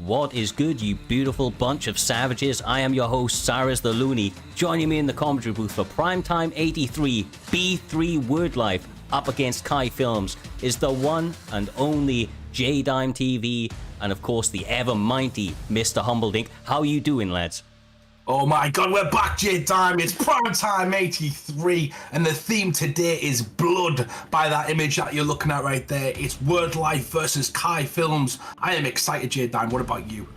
What is good, you beautiful bunch of savages? I am your host, Cyrus the Looney. Joining me in the commentary booth for Primetime 83, B3 Wordlife, up against Kai Films, is the one and only J-Dime TV, and of course the ever mighty Mr. Humbledink. How you doing, lads? Oh my god, we're back, J-Dime. It's Primetime 83, and the theme today is blood by that image that you're looking at right there. It's Wordlife versus Kai Films. I am excited, J-Dime. What about you?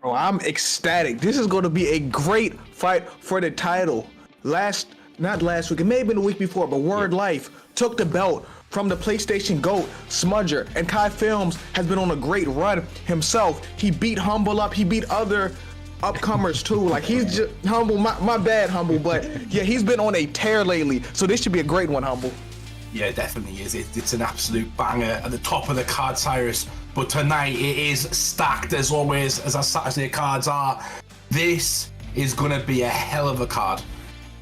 Bro, I'm ecstatic. This is going to be a great fight for the title. Not last week, it may have been the week before, but Wordlife took the belt from the PlayStation GOAT, Smudger, and Kai Films has been on a great run himself. He beat Humble up, he beat other upcomers too. Like, he's just Humble, my bad, Humble, but yeah, he's been on a tear lately, so this should be a great one, Humble. Yeah, it definitely is. It's an absolute banger at the top of the card, Cyrus. But tonight it is stacked as always, as our Saturday cards are. This is gonna be a hell of a card.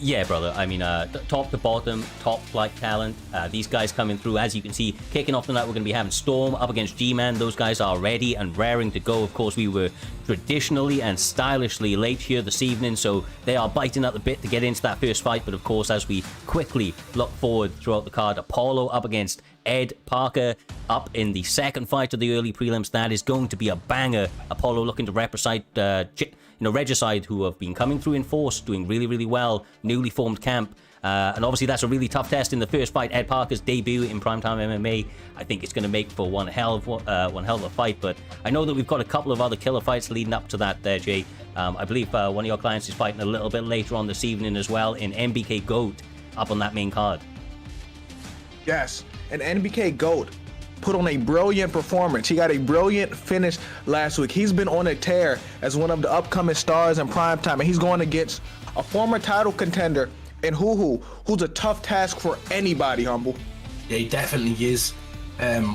Yeah, brother. I mean, top to bottom, top flight talent. These guys coming through, as you can see, kicking off tonight, we're going to be having Storm up against G-Man. Those guys are ready and raring to go. Of course, we were traditionally and stylishly late here this evening, so they are biting at the bit to get into that first fight. But of course, as we quickly look forward throughout the card, Apollo up against Ed Parker up in the second fight of the early prelims. That is going to be a banger. Apollo looking to represent Regicide, who have been coming through in force, doing really, really well, newly formed camp. And obviously that's a really tough test in the first fight. Ed Parker's debut in Primetime MMA. I think it's going to make for one hell of a fight. But I know that we've got a couple of other killer fights leading up to that there, Jay. I believe one of your clients is fighting a little bit later on this evening as well in NBK GOAT up on that main card. Yes, and NBK GOAT put on a brilliant performance. He got a brilliant finish last week. He's been on a tear as one of the upcoming stars in Primetime, and he's going against a former title contender in who's a tough task for anybody, Humble. Yeah, he definitely is.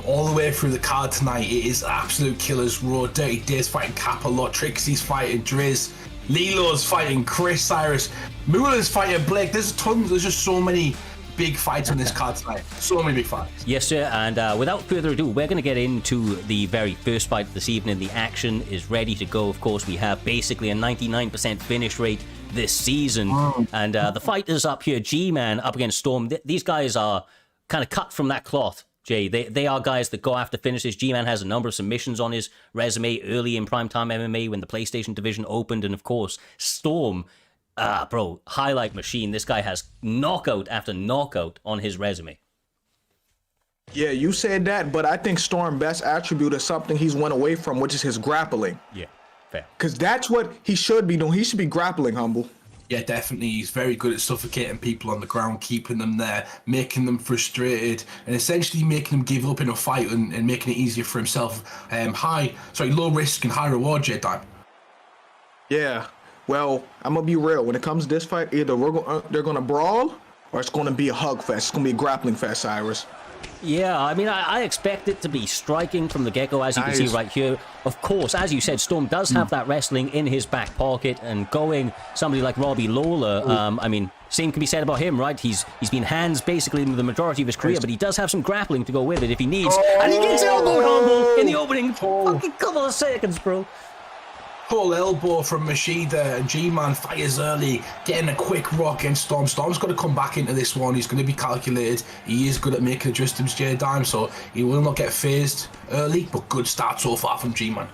All the way through the card tonight, it is absolute killers raw. Dirty Days fighting Kappa-Lot, Trixie's fighting Driz, Lilo's fighting Chris, Cyrus, Moolah's fighting Blake. There's just so many big fights on this card tonight. So many big fights. Yes, sir. And without further ado, we're going to get into the very first fight this evening. The action is ready to go. Of course, we have basically a 99% finish rate this season. And the fight is up here. G-Man up against Storm. These guys are kind of cut from that cloth, Jay. They are guys that go after finishes. G-Man has a number of submissions on his resume early in Primetime MMA when the PlayStation division opened. And of course, Storm, bro, highlight machine. This guy has knockout after knockout on his resume. Yeah, you said that, but I think Storm's best attribute is something he's went away from, which is his grappling. Yeah, fair. Because that's what he should be doing. He should be grappling, Humble. Yeah, definitely. He's very good at suffocating people on the ground, keeping them there, making them frustrated, and essentially making them give up in a fight and making it easier for himself. Low risk and high reward, J-Dime. Yeah. Well, I'm going to be real. When it comes to this fight, either they're going to brawl or it's going to be a hug fest. It's going to be a grappling fest, Cyrus. Yeah, I mean, I expect it to be striking from the get-go, as you can see right here. Of course, as you said, Storm does have that wrestling in his back pocket, and going somebody like Robbie Lawler, I mean, same can be said about him, right? He's been hands basically the majority of his career, but he does have some grappling to go with it if he needs. And he gets elbowed, Humble, in the opening fucking couple of seconds, bro. Full elbow from Machida, and G-Man fires early, getting a quick rock against Storm. Storm's got to come back into this one. He's going to be calculated. He is good at making adjustments, J-Dime, so he will not get phased early, but good start so far from G-Man.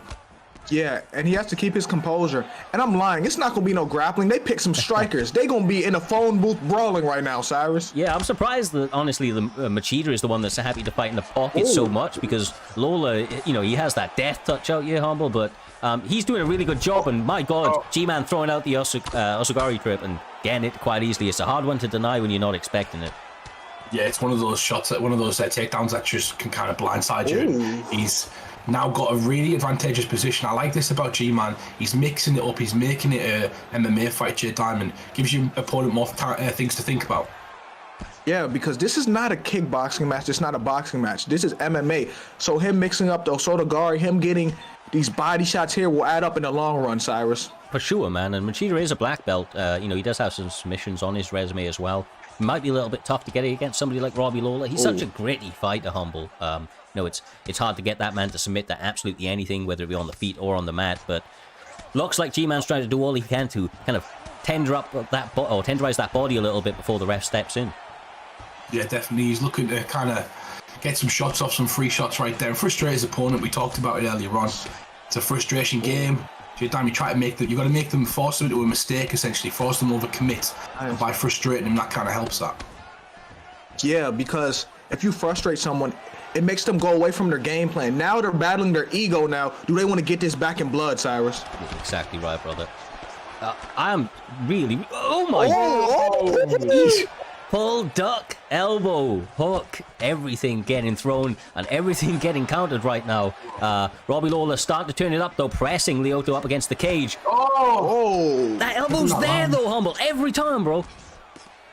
Yeah, and he has to keep his composure. And I'm lying. It's not going to be no grappling. They pick some strikers. They going to be in a phone booth brawling right now, Cyrus. Yeah, I'm surprised that, honestly, the Machida is the one that's happy to fight in the pocket so much, because Lola, he has that death touch out here, Humble, but he's doing a really good job, and my God, G-Man throwing out the Osugari trip and getting it quite easily. It's a hard one to deny when you're not expecting it. Yeah, it's one of those shots, one of those takedowns that just can kind of blindside you. He's now got a really advantageous position. I like this about G-Man. He's mixing it up. He's making it a MMA fight, J-Dime, and gives your opponent more things to think about. Yeah, because this is not a kickboxing match. It's not a boxing match. This is MMA. So him mixing up the Osotogari, him getting these body shots here will add up in the long run, Cyrus. For sure, man. And Machida is a black belt. He does have some submissions on his resume as well. might be a little bit tough to get it against somebody like Robbie Lawler. He's such a gritty fighter, Humble. It's hard to get that man to submit to absolutely anything, whether it be on the feet or on the mat, but looks like G-Man's trying to do all he can to kind of tenderize that body a little bit before the ref steps in. Yeah, definitely. He's looking to kind of get some shots off, some free shots right there. Frustrate his opponent. We talked about it earlier on. It's a frustration game. Damn, you try to make them. You got to make them, force them into a mistake, essentially, force them overcommit. And by frustrating them, that kind of helps that. Yeah, because if you frustrate someone, it makes them go away from their game plan. Now they're battling their ego. Now, do they want to get this back in blood, Cyrus? Exactly right, brother. I'm really. Oh my God! Pull, duck, elbow, hook, everything getting thrown and everything getting countered right now. Robbie Lawler starting to turn it up though, pressing Lyoto up against the cage. Oh! That elbow's there though, Humble, every time, bro.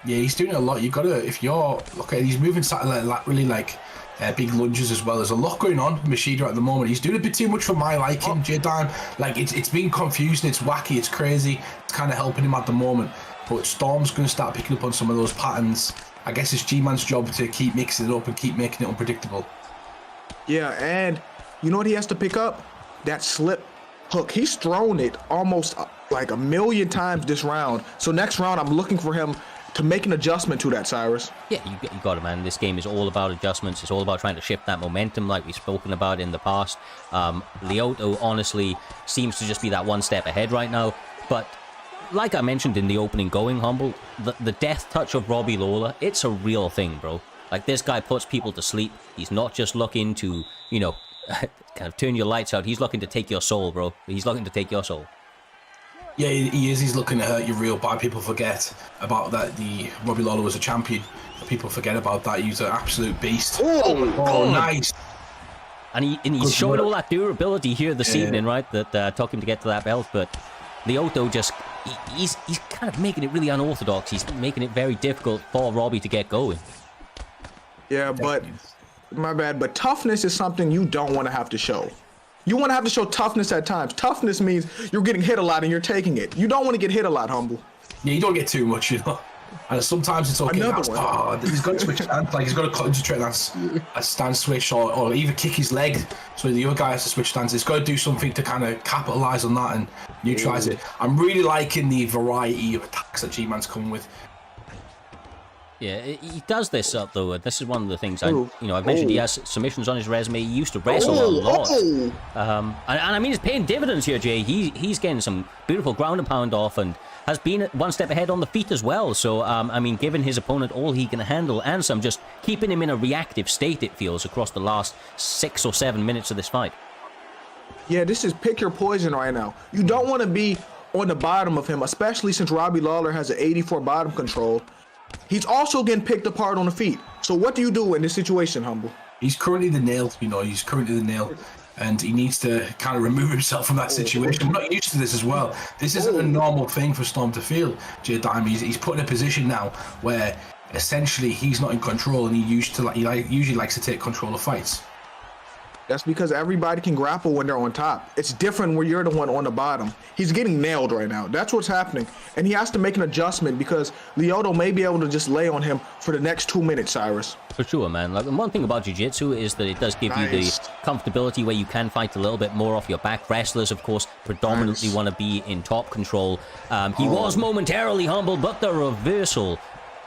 Yeah, he's doing a lot. You gotta, if you're, okay, he's moving really big lunges as well. There's a lot going on, Machida at the moment. He's doing a bit too much for my liking, J-Dime. Like, it's being confusing, it's wacky, it's crazy. It's kind of helping him at the moment. But Storm's going to start picking up on some of those patterns. I guess it's G-Man's job to keep mixing it up and keep making it unpredictable. Yeah, and you know what he has to pick up? That slip hook. He's thrown it almost like 1,000,000 times this round. So next round, I'm looking for him to make an adjustment to that, Cyrus. Yeah, you got it, man. This game is all about adjustments. It's all about trying to shift that momentum like we've spoken about in the past. Lyoto, honestly, seems to just be that one step ahead right now. But like I mentioned in the opening going, Humble, the death touch of Robbie Lawler, it's a real thing, bro. Like, this guy puts people to sleep. He's not just looking to, you know, kind of turn your lights out. He's looking to take your soul, bro. He's looking to take your soul. Yeah, he is. He's looking to hurt you real bad. People forget about that. Robbie Lawler was a champion. People forget about that. He's an absolute beast. Oh, nice. And he's showing all that durability here this evening, right? That took him to get to that belt. But Lyoto just... He's kind of making it really unorthodox. He's making it very difficult for Robbie to get going. Yeah, but my bad. But toughness is something you don't want to have to show. You want to have to show toughness at times. Toughness means you're getting hit a lot and you're taking it. You don't want to get hit a lot, Humble. Yeah, you don't get too much, you know. And sometimes it's okay. He's got to switch stance. Like, he's got to concentrate on a stance switch or even kick his leg so the other guy has to switch stance. He's got to do something to kind of capitalize on that and neutralize it. I'm really liking the variety of attacks that G-Man's coming with. Yeah, he does this though. This is one of the things I've mentioned. He has submissions on his resume. He used to wrestle a lot, and I mean, it's paying dividends here, Jay. He's getting some beautiful ground and pound off, and has been one step ahead on the feet as well. So, I mean, giving his opponent all he can handle and some, just keeping him in a reactive state, it feels, across the last 6 or 7 minutes of this fight. Yeah, this is pick your poison right now. You don't want to be on the bottom of him, especially since Robbie Lawler has an 84 bottom control. He's also getting picked apart on the feet. So what do you do in this situation, Humble? He's currently the nail, he's currently the nail. And he needs to kind of remove himself from that situation. We're not used to this as well. This isn't a normal thing for Storm to feel, J-Dime. He's put in a position now where essentially he's not in control, and he usually likes to take control of fights. That's because everybody can grapple when they're on top. It's different when you're the one on the bottom. He's getting nailed right now. That's what's happening. And he has to make an adjustment because Lyoto may be able to just lay on him for the next 2 minutes, Cyrus. For sure, man. Like, and one thing about jiu-jitsu is that it does give you the comfortability where you can fight a little bit more off your back. Wrestlers, of course, predominantly want to be in top control. He was momentarily humble, but the reversal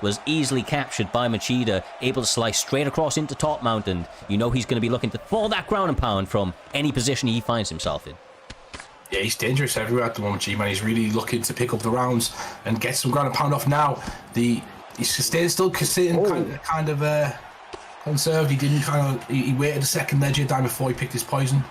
was easily captured by Machida, able to slice straight across into top mount, and you know he's going to be looking for that ground and pound from any position he finds himself in. Yeah, he's dangerous everywhere at the moment, G-Man. He's really looking to pick up the rounds and get some ground and pound off now. He's still kind of conserved. He waited a second there, J-Dime, before he picked his poison.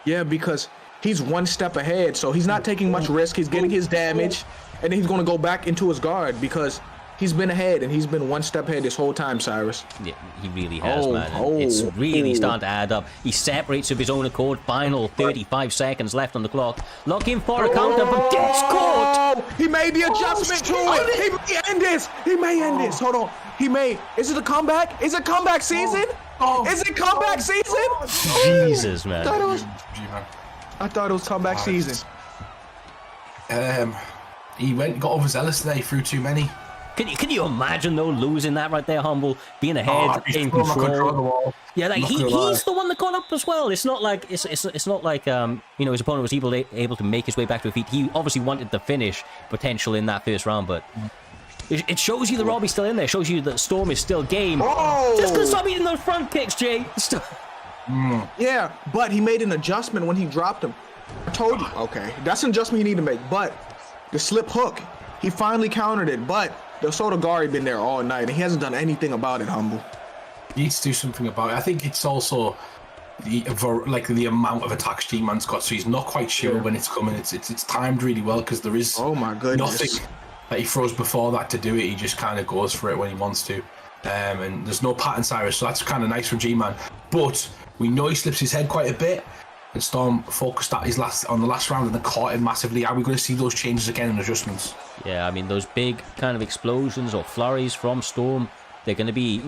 Yeah, because he's one step ahead, so he's not taking much risk. He's getting his damage, and then he's going to go back into his guard because he's been ahead, and he's been one step ahead this whole time, Cyrus. Yeah, he really has, man. And it's really starting to add up. He separates of his own accord. Final 35 seconds left on the clock. Looking for a counter, but gets caught. He made the adjustment to it. He may end this. He may end this. Hold on. He may. Is it a comeback? Is it comeback season? Is it comeback season? Jesus, man. I thought it was comeback season. He got overzealous today. He threw too many. Can you imagine though losing that right there, Humble, being ahead in control control? the ball. Yeah, like he's the one that got up as well. It's not like it's not like his opponent was able to make his way back to a feet. He obviously wanted the finish potential in that first round, but it shows you that Robbie's still in there. It shows you that Storm is still game. Oh! Just gonna stop eating those front kicks, Jay. Yeah, but he made an adjustment when he dropped him. I told you. Okay, that's an adjustment you need to make. But the slip hook, he finally countered it. But the Sotogari been there all night, and he hasn't done anything about it, Humble. He needs to do something about it. I think it's also the amount of attacks G-Man's got, so he's not quite sure when it's coming. It's timed really well because there is nothing that he throws before that to do it. He just kind of goes for it when he wants to. And there's no pattern, Cyrus, so that's kind of nice from G-Man. But we know he slips his head quite a bit, and Storm focused on the last round and then caught him massively. Are we going to see those changes again and adjustments? Yeah, I mean, those big kind of explosions or flurries from Storm, they're going to be,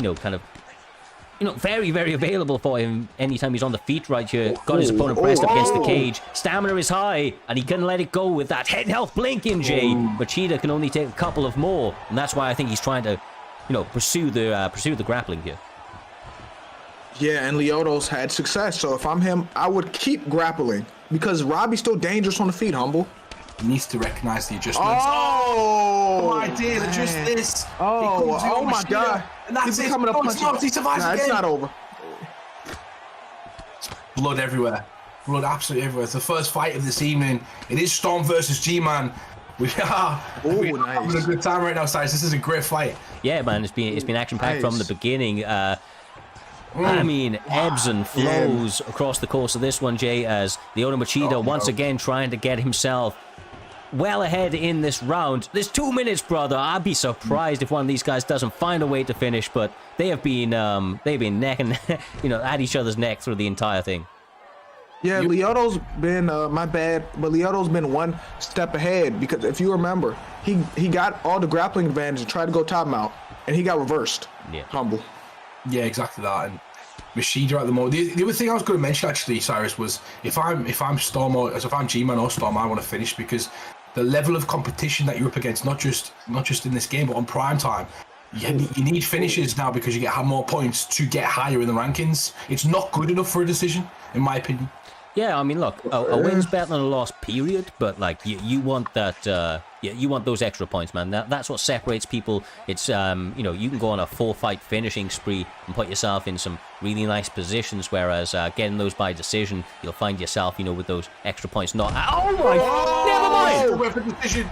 very, very available for him anytime he's on the feet right here. Got his opponent pressed up against the cage. Stamina is high, and he can let it go with that head health blinking, Jay. But Cheetah can only take a couple of more, and that's why I think he's trying to, pursue the grappling here. Yeah, and Leoto's had success. So if I'm him, I would keep grappling because Robbie's still dangerous on the feet, Humble. He needs to recognize the adjustments. Oh my dear, just this. Oh my God. And that's it. Coming up It's not. He survives again. It's not over. Blood everywhere. Blood absolutely everywhere. It's the first fight of this evening. It is Storm versus G-Man. We are having a good time right now, Cyrus. This is a great fight. Yeah, man, it's been action-packed from the beginning. I mean, ebbs and flows across the course of this one, Jay, as Leona Machida once again trying to get himself well ahead in this round. There's 2 minutes, brother. I'd be surprised if one of these guys doesn't find a way to finish, but they have been neck and at each other's neck through the entire thing. Yeah, Leoto's been my bad, but Leoto's been one step ahead because if you remember, he got all the grappling advantage and tried to go top mount, and he got reversed. Yeah, Humble. Yeah, exactly that. And Machida at the moment. The other thing I was going to mention actually, Cyrus, was if I'm Storm or if I'm G-Man or Storm, I want to finish because the level of competition that you're up against, not just in this game, but on prime time. You need finishes now because you get more points to get higher in the rankings. It's not good enough for a decision, in my opinion. Yeah, I mean, look, a win's better than a loss, period. But like, you want that, you want those extra points, man. That's what separates people. It's, you can go on a 4-fight finishing spree and put yourself in some really nice positions. Whereas getting those by decision, you'll find yourself, with those extra points. Not, never mind. Weapon decision.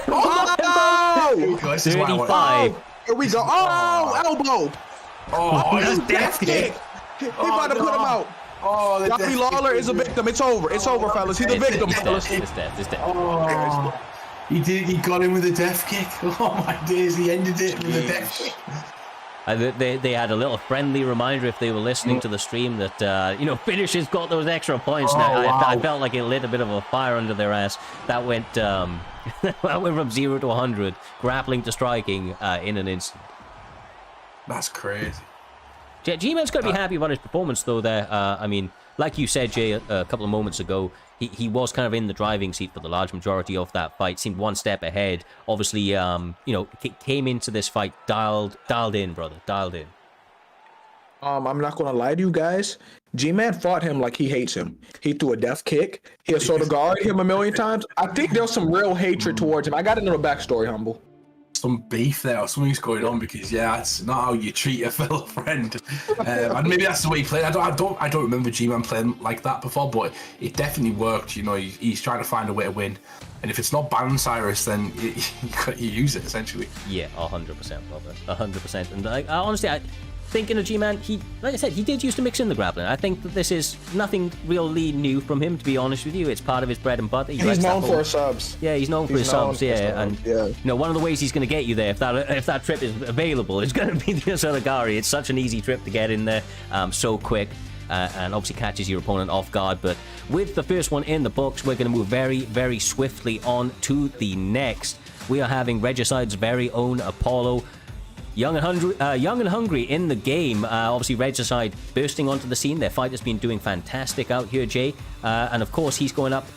Oh, 35. Here we go. Oh, elbow. Oh, That's death kick. He about to put him out. Oh, Robbie Lawler is a victim. It's over. It's over, fellas. He's a victim, fellas. It's death. Oh, he got him with a death kick. Oh my days, he ended it with a death kick. They had a little friendly reminder if they were listening to the stream that finishes got those extra points. I felt like it lit a bit of a fire under their ass. That went from 0 to 100, grappling to striking in an instant. That's crazy. G-Man's got to be happy about his performance, though, there. I mean, like you said, Jay, a couple of moments ago, he was kind of in the driving seat for the large majority of that fight, seemed one step ahead. Obviously, came into this fight dialed in, brother, dialed in. I'm not going to lie to you guys. G-Man fought him like he hates him. He threw a death kick. He had sort of guarded him a million times. I think there's some real hatred towards him. I got to know the backstory, Humble. Some beef there or something's going on because that's not how you treat a fellow friend. And maybe that's the way he played. I don't remember G-Man playing like that before, but it definitely worked. He's trying to find a way to win, and if it's not banned, Cyrus, then you use it essentially. Yeah, 100%, brother, 100%. And honestly, thinking of G-Man, like I said, he did used to mix in the grappling. I think that this is nothing really new from him, to be honest with you. It's part of his bread and butter. He's known for his subs. Yeah, he's known for his subs. Yeah, and one of the ways he's going to get you there, if that trip is available, is going to be the Osadagari. It's such an easy trip to get in there, so quick, and obviously catches your opponent off guard. But with the first one in the books, we're going to move very, very swiftly on to the next. We are having Regicide's very own Apollo. Young and hungry in the game. Obviously, Regicide bursting onto the scene. Their fight has been doing fantastic out here, Jay. And of course, he's going up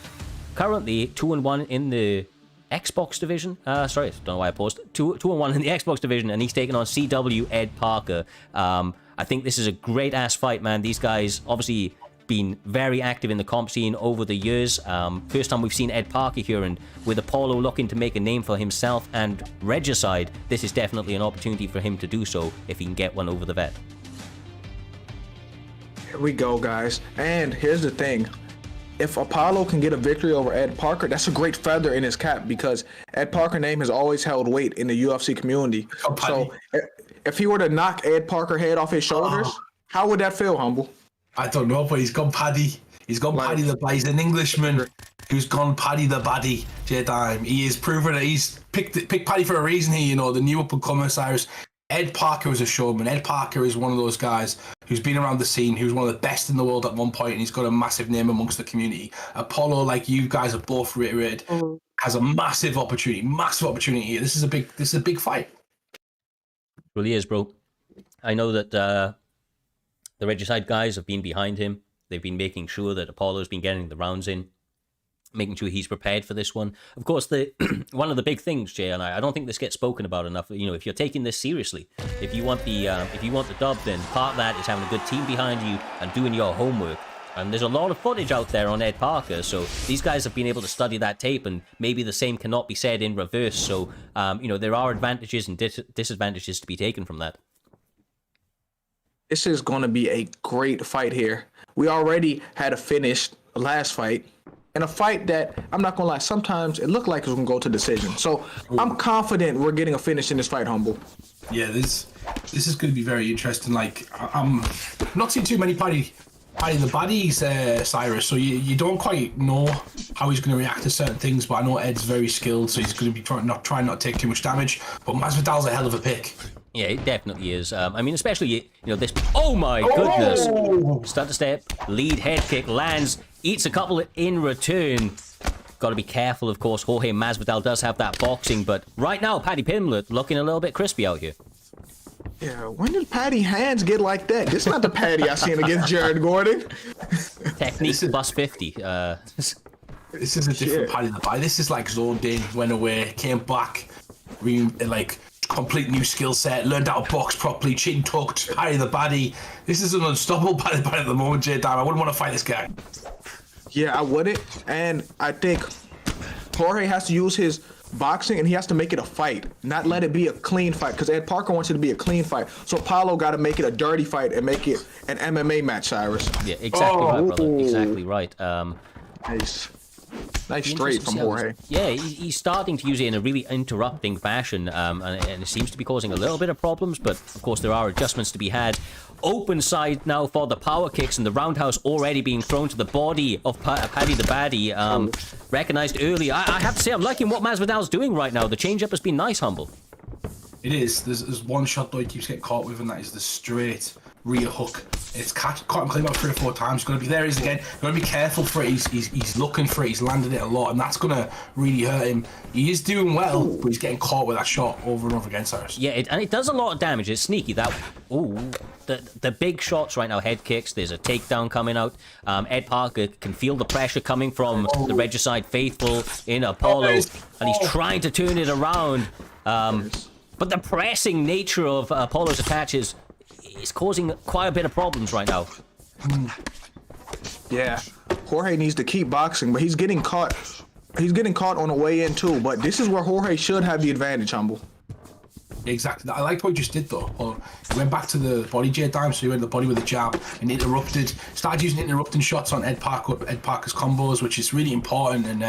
currently 2-1 in the Xbox division. Sorry, don't know why I paused. 2-1 in the Xbox division, and he's taking on CW Ed Parker. I think this is a great ass fight, man. These guys obviously been very active in the comp scene over the years. First time we've seen Ed Parker here, and with Apollo looking to make a name for himself and Regicide, this is definitely an opportunity for him to do so if he can get one over the vet. Here we go, guys. And here's the thing. If Apollo can get a victory over Ed Parker, that's a great feather in his cap, because Ed Parker's name has always held weight in the UFC community. So if he were to knock Ed Parker's head off his shoulders, how would that feel, Humble? I don't know, but he's gone Paddy. He's gone Paddy the He's an Englishman who's gone Paddy the Baddie, J-Dime. He has proven that he's picked Paddy for a reason here, you know, the new up-and-comer, Cyrus. Ed Parker is a showman. Ed Parker is one of those guys who's been around the scene, who's one of the best in the world at one point, and he's got a massive name amongst the community. Apollo, like you guys have both reiterated, has a massive opportunity here. This is a big fight. It really is, bro. I know that the Regicide guys have been behind him. They've been making sure that Apollo's been getting the rounds in, making sure he's prepared for this one. Of course, the one of the big things, Jay, and I don't think this gets spoken about enough. You know, if you're taking this seriously, if you want the dub, then part of that is having a good team behind you and doing your homework. And there's a lot of footage out there on Ed Parker, so these guys have been able to study that tape, and maybe the same cannot be said in reverse. So, you know, there are advantages and disadvantages to be taken from that. This is going to be a great fight here. We already had a finished last fight, and a fight that, I'm not going to lie, sometimes it looked like it was going to go to decision. So I'm confident we're getting a finish in this fight, Humble. Yeah, this is going to be very interesting. Like, I'm not seeing too many Paddy the Baddies, Cyrus, so you don't quite know how he's going to react to certain things, but I know Ed's very skilled, so he's going to be trying not to take too much damage. But Masvidal's a hell of a pick. Yeah, it definitely is. I mean, especially, you know, this... Oh, my goodness. Start to step, lead head kick, lands, eats a couple in return. Got to be careful, of course. Jorge Masvidal does have that boxing, but right now, Paddy Pimblett looking a little bit crispy out here. Yeah, when did Paddy hands get like that? This is not the Paddy I seen against Jared Gordon. Technique plus 50. This is a different Paddy the Baddy. This is like zoned in, went away, came back, like... complete new skill set, learned how to box properly, chin tucked, Paddy the Baddie. This is an unstoppable Paddy the Baddie at the moment, J-Dime. I wouldn't want to fight this guy. Yeah, I wouldn't. And I think Jorge has to use his boxing, and he has to make it a fight, not let it be a clean fight, because Ed Parker wants it to be a clean fight. So Paulo got to make it a dirty fight and make it an MMA match, Cyrus. Yeah, exactly right, brother. Exactly right. Nice straight from Jorge. Yeah, he's starting to use it in a really interrupting fashion, and it seems to be causing a little bit of problems, but of course there are adjustments to be had. Open side now for the power kicks, and the roundhouse already being thrown to the body of Paddy the Baddie. Recognized early. I have to say, I'm liking what Masvidal's doing right now. The change-up has been nice, Humble. It is. There's one shot though he keeps getting caught with, and that is the straight rear hook. It's caught him clean about 3 or 4 times. Going to be there. He's again. Going to be careful for it. He's looking for it. He's landed it a lot, and that's going to really hurt him. He is doing well, but he's getting caught with that shot over and over again, Cyrus. Yeah, and it does a lot of damage. It's sneaky. The big shots right now, head kicks. There's a takedown coming out. Ed Parker can feel the pressure coming from the Regicide faithful in Apollo, and he's trying to turn it around. But the pressing nature of Apollo's attaches is causing quite a bit of problems right now. Yeah, Jorge needs to keep boxing, but he's getting caught. He's getting caught on the way in too. But this is where Jorge should have the advantage, Humble. Exactly. I like what he just did though. He went back to the body J-Dime, so he went to the body with a jab and started using interrupting shots on Ed Parker's combos, which is really important, and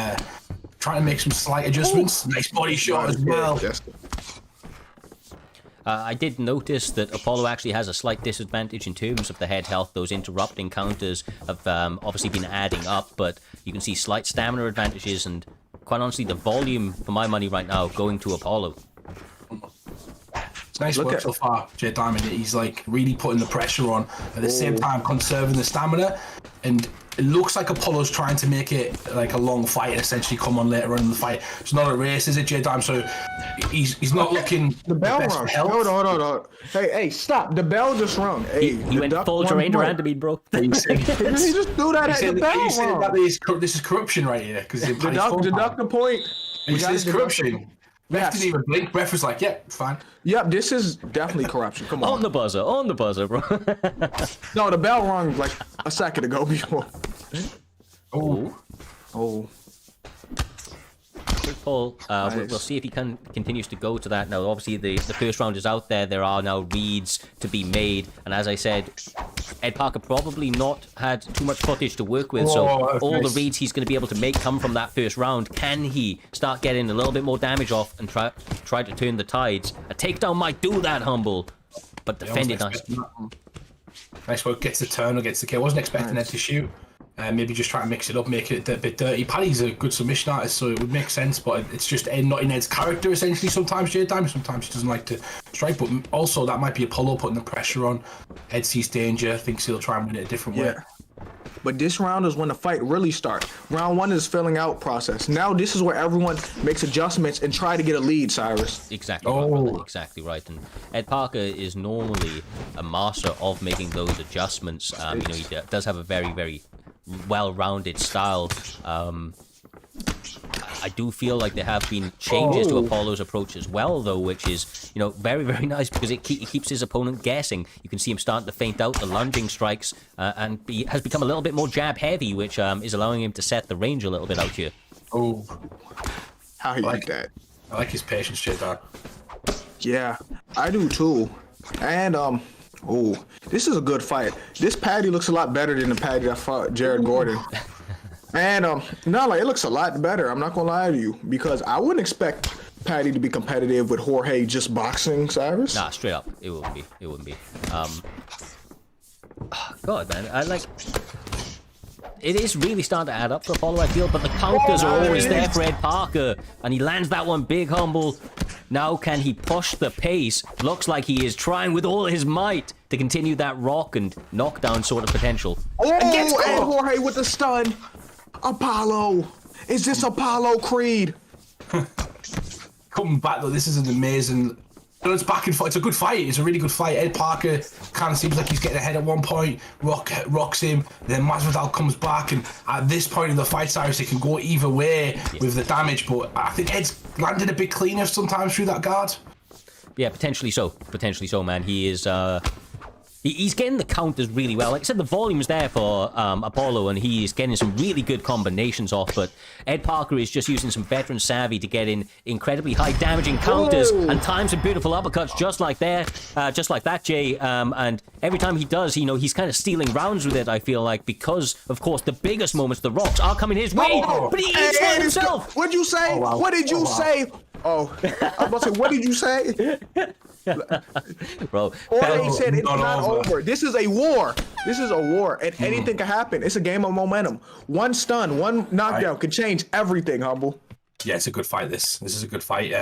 trying to make some slight adjustments. Nice body shot as well. I did notice that Apollo actually has a slight disadvantage in terms of the head health. Those interrupting counters have obviously been adding up, but you can see slight stamina advantages, and quite honestly, the volume for my money right now going to Apollo. It's nice work so far, J-Dime. He's like really putting the pressure on, at the same time conserving the stamina. and it looks like Apollo's trying to make it like a long fight and essentially come on later on in the fight. It's not a race, is it, J-Dime? So he's not looking The bell best rung. health. Hold on. Hey, stop. The bell just rung. Hey, He went full terrain around to me, bro. He just threw that at the bell You said rung. that this is corruption right here because Deduct the point. We This gotta is deduct corruption. Ref Yes. didn't even blink. Ref was like, "Yeah, fine." Yep, this is definitely corruption. Come On on. the buzzer, bro. No, the bell rung like a second ago before. Oh. Quick pull. We'll see if he continues to go to that. Now, obviously, the first round is out there. There are now reads to be made. And as I said, Ed Parker probably not had too much footage to work with. So all the reads he's going to be able to make come from that first round. Can he start getting a little bit more damage off and try to turn the tides? A takedown might do that, Humble. But defend it nice. Nice work. Gets the turn or gets the kill. Wasn't expecting Ed to shoot. Maybe just try to mix it up, make it a bit dirty. Paddy's a good submission artist, so it would make sense, but it's just not in Ed's character, essentially, sometimes, J-Time. Sometimes he doesn't like to strike, but also that might be Apollo putting the pressure on. Ed sees danger, thinks he'll try and win it a different way. But this round is when the fight really starts. Round 1 is filling out process. Now this is where everyone makes adjustments and try to get a lead, Cyrus. Exactly right, brother. Exactly right. And Ed Parker is normally a master of making those adjustments. He does have a very, very well-rounded style. I do feel like there have been changes to Apollo's approach as well, though, which is, very, very nice because it keeps his opponent guessing. You can see him starting to feint out the lunging strikes, and he has become a little bit more jab-heavy, which is allowing him to set the range a little bit out here. Oh, How he like that? I like his patience, J-Dime. Yeah, I do too. And this is a good fight. This Paddy looks a lot better than the Paddy that fought Jared Gordon. And it looks a lot better. I'm not gonna lie to you because I wouldn't expect Paddy to be competitive with Jorge just boxing, Cyrus. Nah, straight up, it wouldn't be. It wouldn't be. God, man, it is really starting to add up for Apollo, I feel, but the counters are always there for Ed Parker, and he lands that one big, Humble. Now can he push the pace? Looks like he is trying with all his might to continue that rock and knockdown sort of potential. And Jorge with the stun. Apollo. Is this Apollo Creed? Coming back, though, this is an amazing... It's back and forth. It's a good fight. It's a really good fight. Ed Parker kind of seems like he's getting ahead at one point. Rocks him. Then Masvidal comes back, and at this point in the fight, Cyrus, it can go either way with the damage. But I think Ed's landed a bit cleaner sometimes through that guard. Yeah, potentially so. Potentially so, man. He is... He's getting the counters really well. Like I said, the volume's there for Apollo, and he's getting some really good combinations off, but Ed Parker is just using some veteran savvy to get in incredibly high damaging counters and time some beautiful uppercuts just like that, Jay. And every time he does, he's kind of stealing rounds with it, I feel like, because, of course, the biggest moments, the rocks, are coming his way, but he eats one himself. What'd you say? What did you say? Oh, I was about to say, what did you say? Bro, Jorge said it's not over. This is a war. This is a war, and anything can happen. It's a game of momentum. One stun, one knockdown can change everything, Humble. Yeah, it's a good fight. This is a good fight.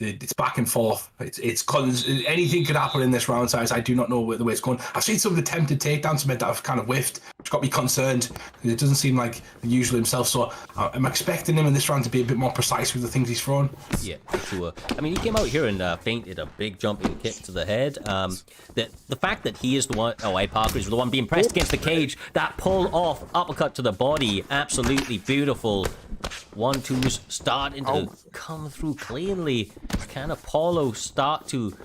It's back and forth. It's anything could happen in this round, size. I do not know the way it's going. I've seen some of the attempted takedowns that I've kind of whiffed, which got me concerned. It doesn't seem like the usual himself, so I'm expecting him in this round to be a bit more precise with the things he's throwing. Yeah, for sure. I mean, he came out here and feinted a big jumping kick to the head. The fact that he is the one, Ed Parker is the one being pressed against the cage, that pull off uppercut to the body, absolutely beautiful. 1-2s starting to come through cleanly. Can Apollo start to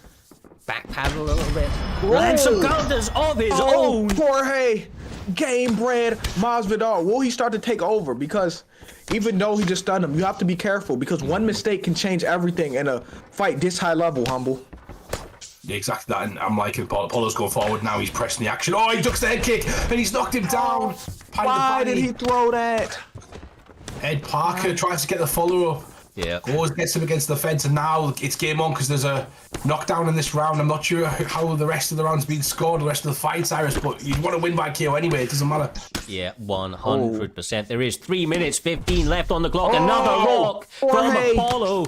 backpedal a little bit? Land some counters of his own. Jorge, game bred Masvidal. Will he start to take over? Because even though he just stunned him, you have to be careful because one mistake can change everything in a fight this high level, Humble. Yeah, exactly that, and I'm liking Apollo's going forward now. He's pressing the action. Oh, he ducks the head kick, and he's knocked him down. Why did he throw that? Ed Parker tries to get the follow-up. Yeah. Goes, gets him against the fence, and now it's game on because there's a knockdown in this round. I'm not sure how the rest of the round's been scored, the rest of the fight, Cyrus, but you'd want to win by KO anyway. It doesn't matter. Yeah, 100%. There is 3 minutes 15 left on the clock. Another rock from Apollo.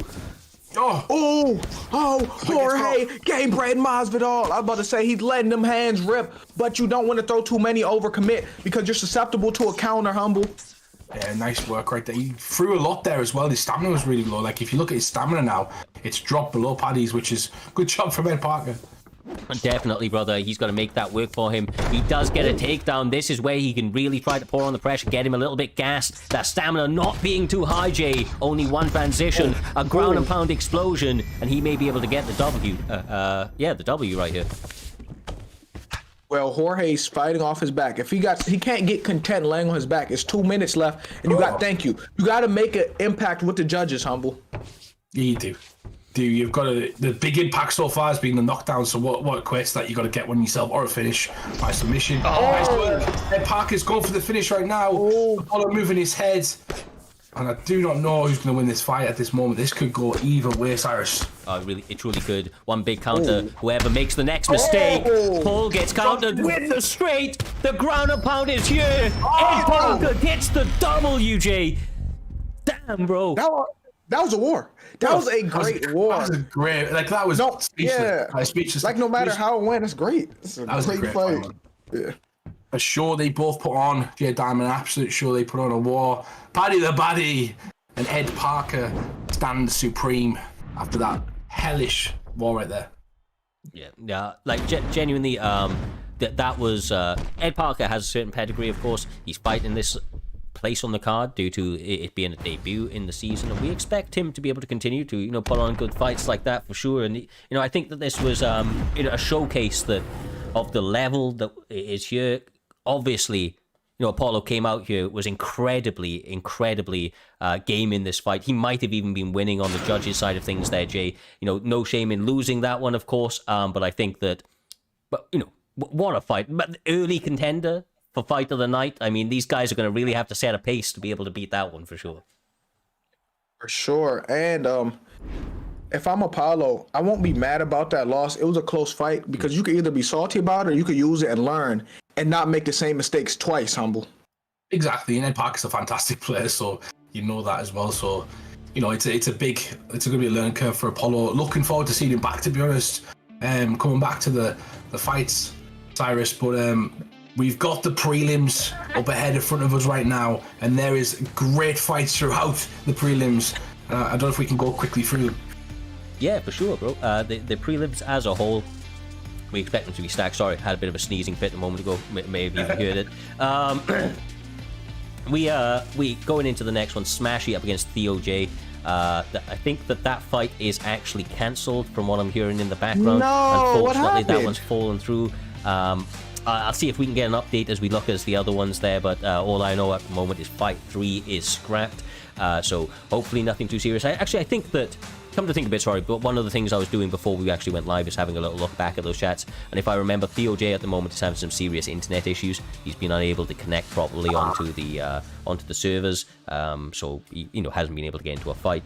Jorge, Game Bread Masvidal. I was about to say he's letting them hands rip, but you don't want to throw too many overcommit because you're susceptible to a counter, Humble. Yeah, nice work right there. He threw a lot there as well. His stamina was really low. Like, if you look at his stamina now, it's dropped below Paddy's, which is good job from Ed Parker. Definitely, brother. He's got to make that work for him. He does get a takedown. This is where he can really try to pour on the pressure, get him a little bit gassed. That stamina not being too high, Jay. Only one transition, a ground and pound explosion, and he may be able to get the W. Yeah, the W right here. Well, Jorge's fighting off his back. If he can't get content laying on his back. It's 2 minutes left, and you got you got to make an impact with the judges, Humble. Yeah, you do. You've got the big impact so far has been the knockdown. So what quest that you got to get one yourself or a finish by submission. Ed Parker's going for the finish right now. Apollo moving his head, and I do not know who's going to win this fight at this moment. This could go either way, Cyrus. It truly could. One big counter. Whoever makes the next mistake, Paul gets countered with the straight. The ground and pound is here. Ed Parker gets the W, Damn, bro. That was a war. That was a great war. That was a great. Like, that was speechless. Like, no matter how it went, it's great. It's a great fight. Yeah. A show they both put on. Jay Diamond, absolute show they put on a war. Paddy the Baddy and Ed Parker stand supreme after that hellish war right there. Yeah. Like, genuinely, that was Ed Parker has a certain pedigree, of course. He's fighting this place on the card due to it being a debut in the season, and we expect him to be able to continue to put on good fights like that for sure. And I think that this was a showcase that of the level that is here. Obviously, Apollo came out here, was incredibly game in this fight. He might have even been winning on the judges' side of things there, Jay. No shame in losing that one, of course. But I think that, what a fight! But early contender for fight of the night. I mean, these guys are going to really have to set a pace to be able to beat that one for sure. For sure. And if I'm Apollo, I won't be mad about that loss. It was a close fight because you could either be salty about it or you could use it and learn and not make the same mistakes twice, Humble. Exactly. And Ed Parker's a fantastic player, so you know that as well. So, it's going to be a learning curve for Apollo. Looking forward to seeing him back, to be honest. Coming back to the fights, Cyrus, but we've got the prelims up ahead in front of us right now, and there is great fights throughout the prelims. I don't know if we can go quickly through them. Yeah, for sure, bro. The prelims as a whole, we expect them to be stacked. Sorry, had a bit of a sneezing fit a moment ago. May have even heard it. We going into the next one, Smashy up against Theo J. I think that fight is actually cancelled from what I'm hearing in the background. No, unfortunately, that one's fallen through. I'll see if we can get an update as we look at the other ones there, but all I know at the moment is Fight 3 is scrapped, so hopefully nothing too serious. I think that, come to think of it, sorry, but one of the things I was doing before we actually went live is having a little look back at those chats, and if I remember, Theo J at the moment is having some serious internet issues. He's been unable to connect properly onto the servers, so he hasn't been able to get into a fight.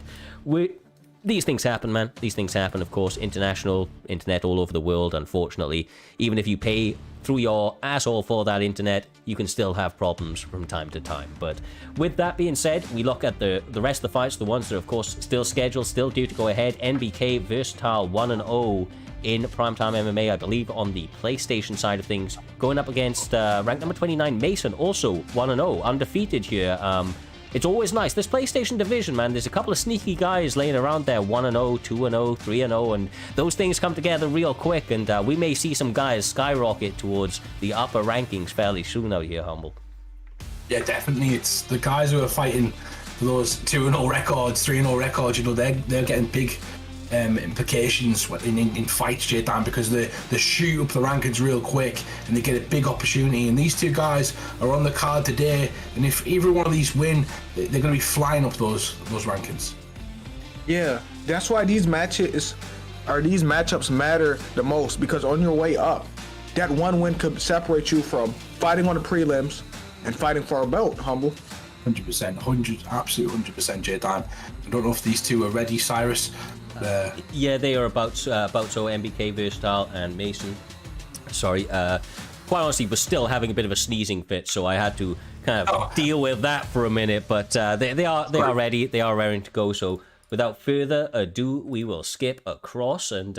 These things happen, man. These things happen, of course. International internet all over the world, unfortunately. Even if you pay through your asshole for that internet, you can still have problems from time to time. But with that being said, we look at the rest of the fights, the ones that are, of course, still scheduled, still due to go ahead. NBK Versatile 1-0 in Primetime MMA, I believe, on the PlayStation side of things. Going up against ranked number 29, Mason, also 1-0, undefeated here. It's always nice. This PlayStation division, man, there's a couple of sneaky guys laying around there, 1-0, 2-0, 3-0, and those things come together real quick, and we may see some guys skyrocket towards the upper rankings fairly soon out here, Humble. Yeah, definitely. It's the guys who are fighting for those 2-0 records, 3-0 records, they're getting big implications in fights, J-Dan, because they shoot up the rankings real quick and they get a big opportunity. And these two guys are on the card today, and if either one of these win, they're going to be flying up those rankings. Yeah, that's why these matchups matter the most, because on your way up, that one win could separate you from fighting on the prelims and fighting for a belt, Humble. 100%, absolute 100%, J-Dan. I don't know if these two are ready, Cyrus. Yeah, they are about so MBK Versatile and Mason. Sorry, quite honestly, was still having a bit of a sneezing fit, so I had to kind of deal with that for a minute. But they are ready. They are raring to go. So without further ado, we will skip across and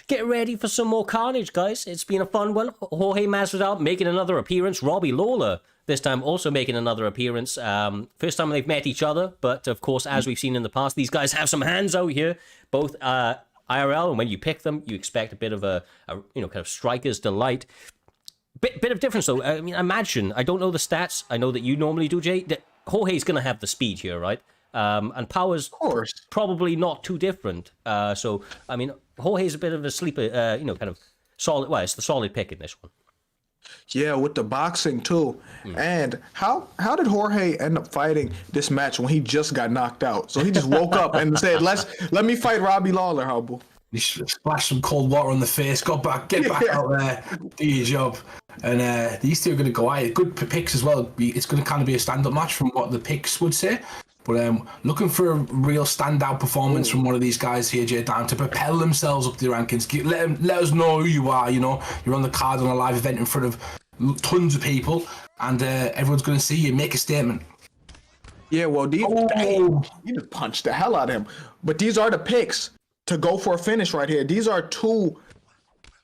get ready for some more carnage, guys. It's been a fun one. Jorge Masvidal making another appearance. Robbie Lawler this time also making another appearance. First time they've met each other, but of course, as we've seen in the past, these guys have some hands out here. Both IRL, and when you pick them, you expect a bit of a kind of striker's delight. Bit of difference though. I mean, imagine, I don't know the stats. I know that you normally do, Jay. That Jorge's going to have the speed here, right? And power's probably not too different. So, I mean, Jorge's a bit of a sleeper, kind of solid. Well, it's the solid pick in this one. Yeah, with the boxing too. And how did Jorge end up fighting this match when he just got knocked out? So he just woke up and said, let me fight Robbie Lawler, Humble. He splashed some cold water on the face, get back out there, do your job. And these two are going to go at it. Good picks as well. It's going to kind of be a stand-up match from what the picks would say. But looking for a real standout performance from one of these guys here, Jay Dime, to propel themselves up the rankings. Let us know who you are. You know, you're on the card on a live event in front of tons of people, and everyone's going to see you. Make a statement. Yeah, well, he just punched the hell out of him. But these are the picks to go for a finish right here. These are two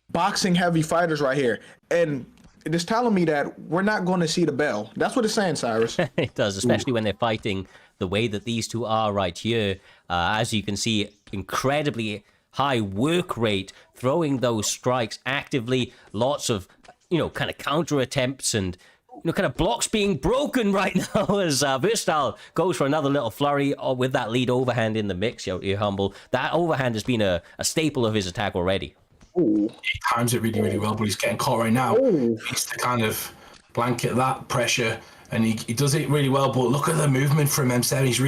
boxing-heavy fighters right here, and it is telling me that we're not going to see the bell. That's what it's saying, Cyrus. It does, especially when they're fighting the way that these two are right here. As you can see, incredibly high work rate, throwing those strikes actively, lots of, kind of counter attempts and, kind of blocks being broken right now as Versatile goes for another little flurry with that lead overhand in the mix, you're Humble. That overhand has been a staple of his attack already. Ooh. He times it really, really well, but he's getting caught right now. Ooh. He's to kind of blanket that pressure. And he does it really well, but look at the movement from M7. He's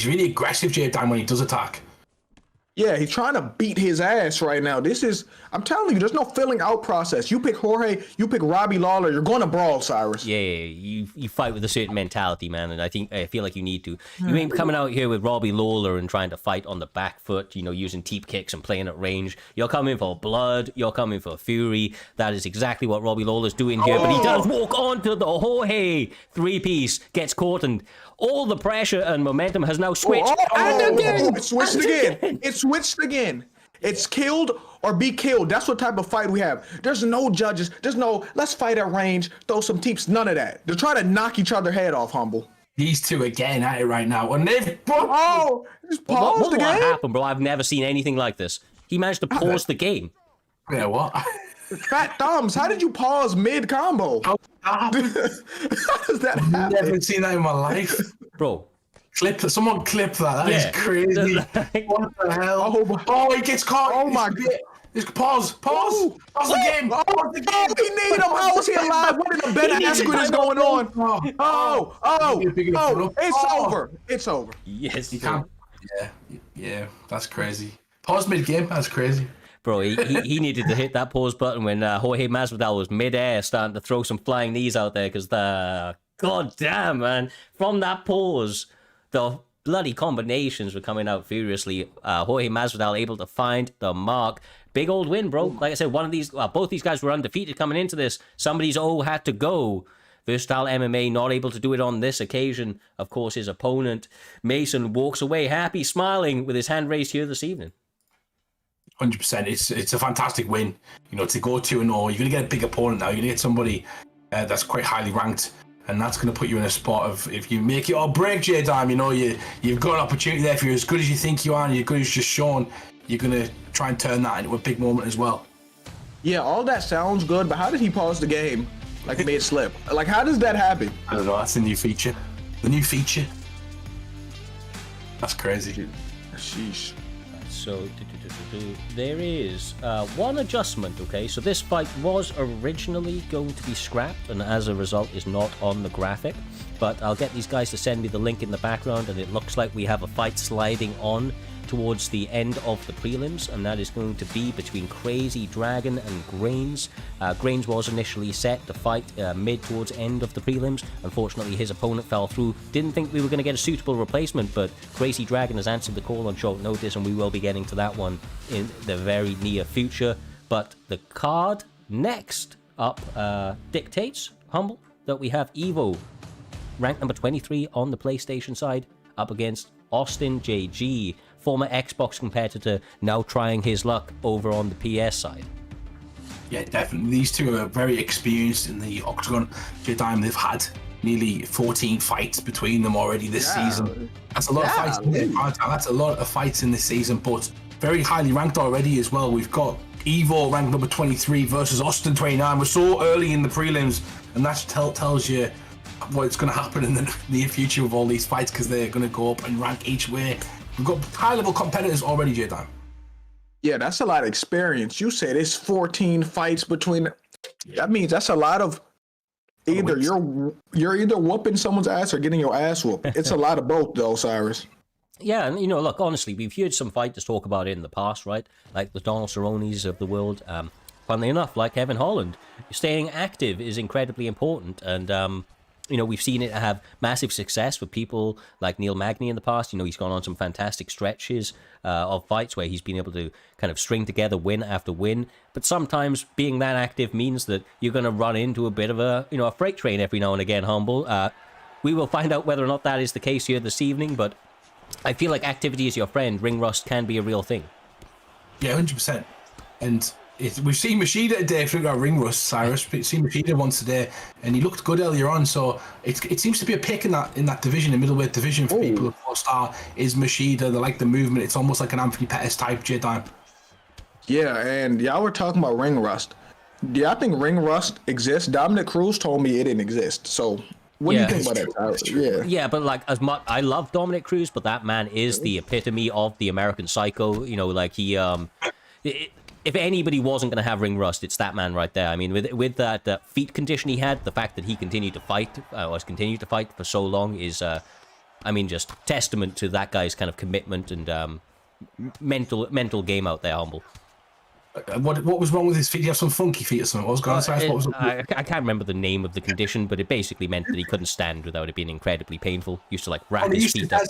really aggressive, Jay Dan, when he does attack. Yeah, he's trying to beat his ass right now. I'm telling you, there's no filling out process. You pick Jorge, you pick Robbie Lawler, you're going to brawl, Cyrus. Yeah, you fight with a certain mentality, man, and I feel like you need to. You ain't coming out here with Robbie Lawler and trying to fight on the back foot, using teep kicks and playing at range. You're coming for blood, you're coming for fury. That is exactly what Robbie Lawler's doing here, but he does walk onto the Jorge three-piece, gets caught, and all the pressure and momentum has now switched. And again! It switched again. It switched again. It's killed or be killed. That's what type of fight we have. There's no judges. There's no, let's fight at range, throw some teeps. None of that. They're trying to knock each other head off, Humble. These two again at it right now. And they've... Just paused the game? What happened, bro? I've never seen anything like this. He managed to pause the game. Yeah, what? Fat thumbs, how did you pause mid-combo? How does that happen? I've never seen that in my life. Bro. Someone clip that. That is crazy. What the hell? Oh, he gets caught. Oh my god. Pause. Pause the game. Pause the game. We need him. How is he alive? What in the Ben Askren is going on? It's over. It's over. Yes. You can't. Yeah. That's crazy. Pause mid-game. That's crazy. Bro, he needed to hit that pause button when Jorge Masvidal was mid-air starting to throw some flying knees out there because god damn, man. From that pause, the bloody combinations were coming out furiously. Jorge Masvidal able to find the mark. Big old win, bro. Like I said, both these guys were undefeated coming into this. Somebody's had to go. Versatile MMA not able to do it on this occasion. Of course, his opponent, Mason, walks away happy, smiling with his hand raised here this evening. 100%. It's a fantastic win. To go 2-0, you're going to get a big opponent now. You're going to get somebody that's quite highly ranked, and that's going to put you in a spot of, if you make it or break, J-Dime, you've got an opportunity there. If you're as good as you think you are and you're good as just shown, you're going to try and turn that into a big moment as well. Yeah, all that sounds good, but how did he pause the game? Like mid-slip? Like, how does that happen? I don't know. That's the new feature. That's crazy. Sheesh. So there is one adjustment, okay? So this fight was originally going to be scrapped and as a result is not on the graphic. But I'll get these guys to send me the link in the background and it looks like we have a fight sliding on towards the end of the prelims, and that is going to be between Crazy Dragon and Grains. Grains was initially set to fight mid towards end of the prelims. Unfortunately, his opponent fell through. Didn't think we were going to get a suitable replacement, but Crazy Dragon has answered the call on short notice, and we will be getting to that one in the very near future. But the card next up dictates, Humble, that we have Evo, ranked number 23 on the PlayStation side, up against Austin JG, former Xbox competitor, now trying his luck over on the PS side. Yeah, definitely. These two are very experienced in the octagon. Jedi, they've had nearly 14 fights between them already this season. That's a lot of fights, isn't it? That's a lot of fights in this season, but very highly ranked already as well. We've got Evo ranked number 23 versus Austin 29. We're so early in the prelims, and that tells you what's going to happen in the near future with all these fights, because they're going to go up and rank each way. We've got high-level competitors already, Jedi. Yeah, that's a lot of experience. You said it's 14 fights between. That means that's a lot of either you're either whooping someone's ass or getting your ass whooped. It's a lot of both, though, Cyrus. Yeah, and look, honestly, we've heard some fighters talk about it in the past, right? Like the Donald Cerrone's of the world. Funnily enough, like Kevin Holland, staying active is incredibly important, and we've seen it have massive success with people like Neil Magny in the past. He's gone on some fantastic stretches of fights where he's been able to kind of string together win after win. But sometimes being that active means that you're going to run into a bit of a freight train every now and again, Humble. We will find out whether or not that is the case here this evening, but I feel like activity is your friend. Ring rust can be a real thing. Yeah, 100%. And we've seen Machida today through our ring rust, Cyrus. We've seen Machida once today, and he looked good earlier on. So it seems to be a pick in that division, the middleweight division for people. Of course, is Machida. They like the movement. It's almost like an Anthony Pettis type Jedi. Yeah, and y'all were talking about ring rust. Do y'all think ring rust exists? Dominic Cruz told me it didn't exist. So what do you think about that? Yeah, but like, as much I love Dominic Cruz, but that man is the epitome of the American psycho. He if anybody wasn't going to have ring rust, it's that man right there. I mean, with that feet condition he had, the fact that he continued to fight, for so long is, just testament to that guy's kind of commitment and mental game out there, Humble. What was wrong with his feet? Did he have some funky feet or something? What was going on? I can't remember the name of the condition, but it basically meant that he couldn't stand without it being incredibly painful. He used to wrap his feet up.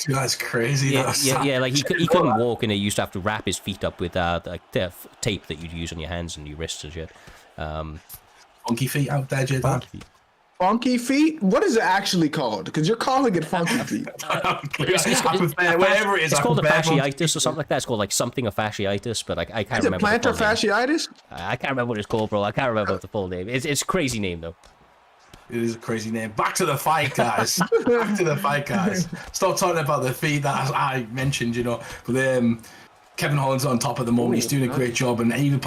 That's crazy. Yeah, like he couldn't walk, and he used to have to wrap his feet up with the tape that you'd use on your hands and your wrists and shit. Funky feet out there, Jay. Funky feet? What is it actually called? Because you're calling it funky feet. Whatever it is. It's called a fasciitis or something like that. It's called like something of fasciitis, but I can't remember. Is it plantar fasciitis? I can't remember what it's called, bro. I can't remember the full name. It's a crazy name, though. It is a crazy name. Back to the fight, guys. Stop talking about the feet that I mentioned, But Kevin Holland's on top at the moment. He's doing a great job, and even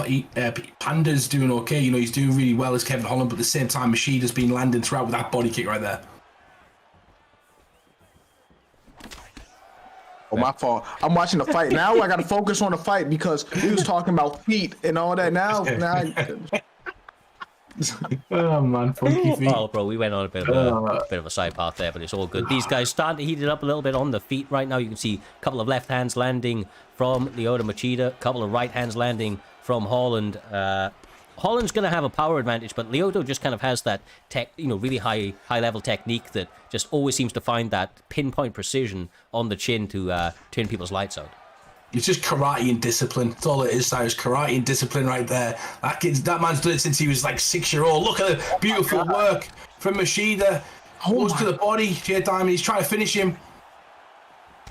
Panda's doing okay. He's doing really well as Kevin Holland, but at the same time, Machida's been landing throughout with that body kick right there. Oh, my fault. I'm watching the fight now. I got to focus on the fight because we was talking about feet and all that. Now. Oh man, funky feet. Oh, bro, we went on a bit of a side path there, but it's all good. These guys starting to heat it up a little bit on the feet right now. You can see a couple of left hands landing from Lyoto Machida, a couple of right hands landing from Holland. Holland's going to have a power advantage, but Lyoto just kind of has that really high level technique that just always seems to find that pinpoint precision on the chin to turn people's lights out. It's just karate and discipline. That's all it is, Cyrus. Karate and discipline right there. That man's done it since he was like 6-year-old. Look at the beautiful work from Machida. Goes to the body. Jay he's trying to finish him.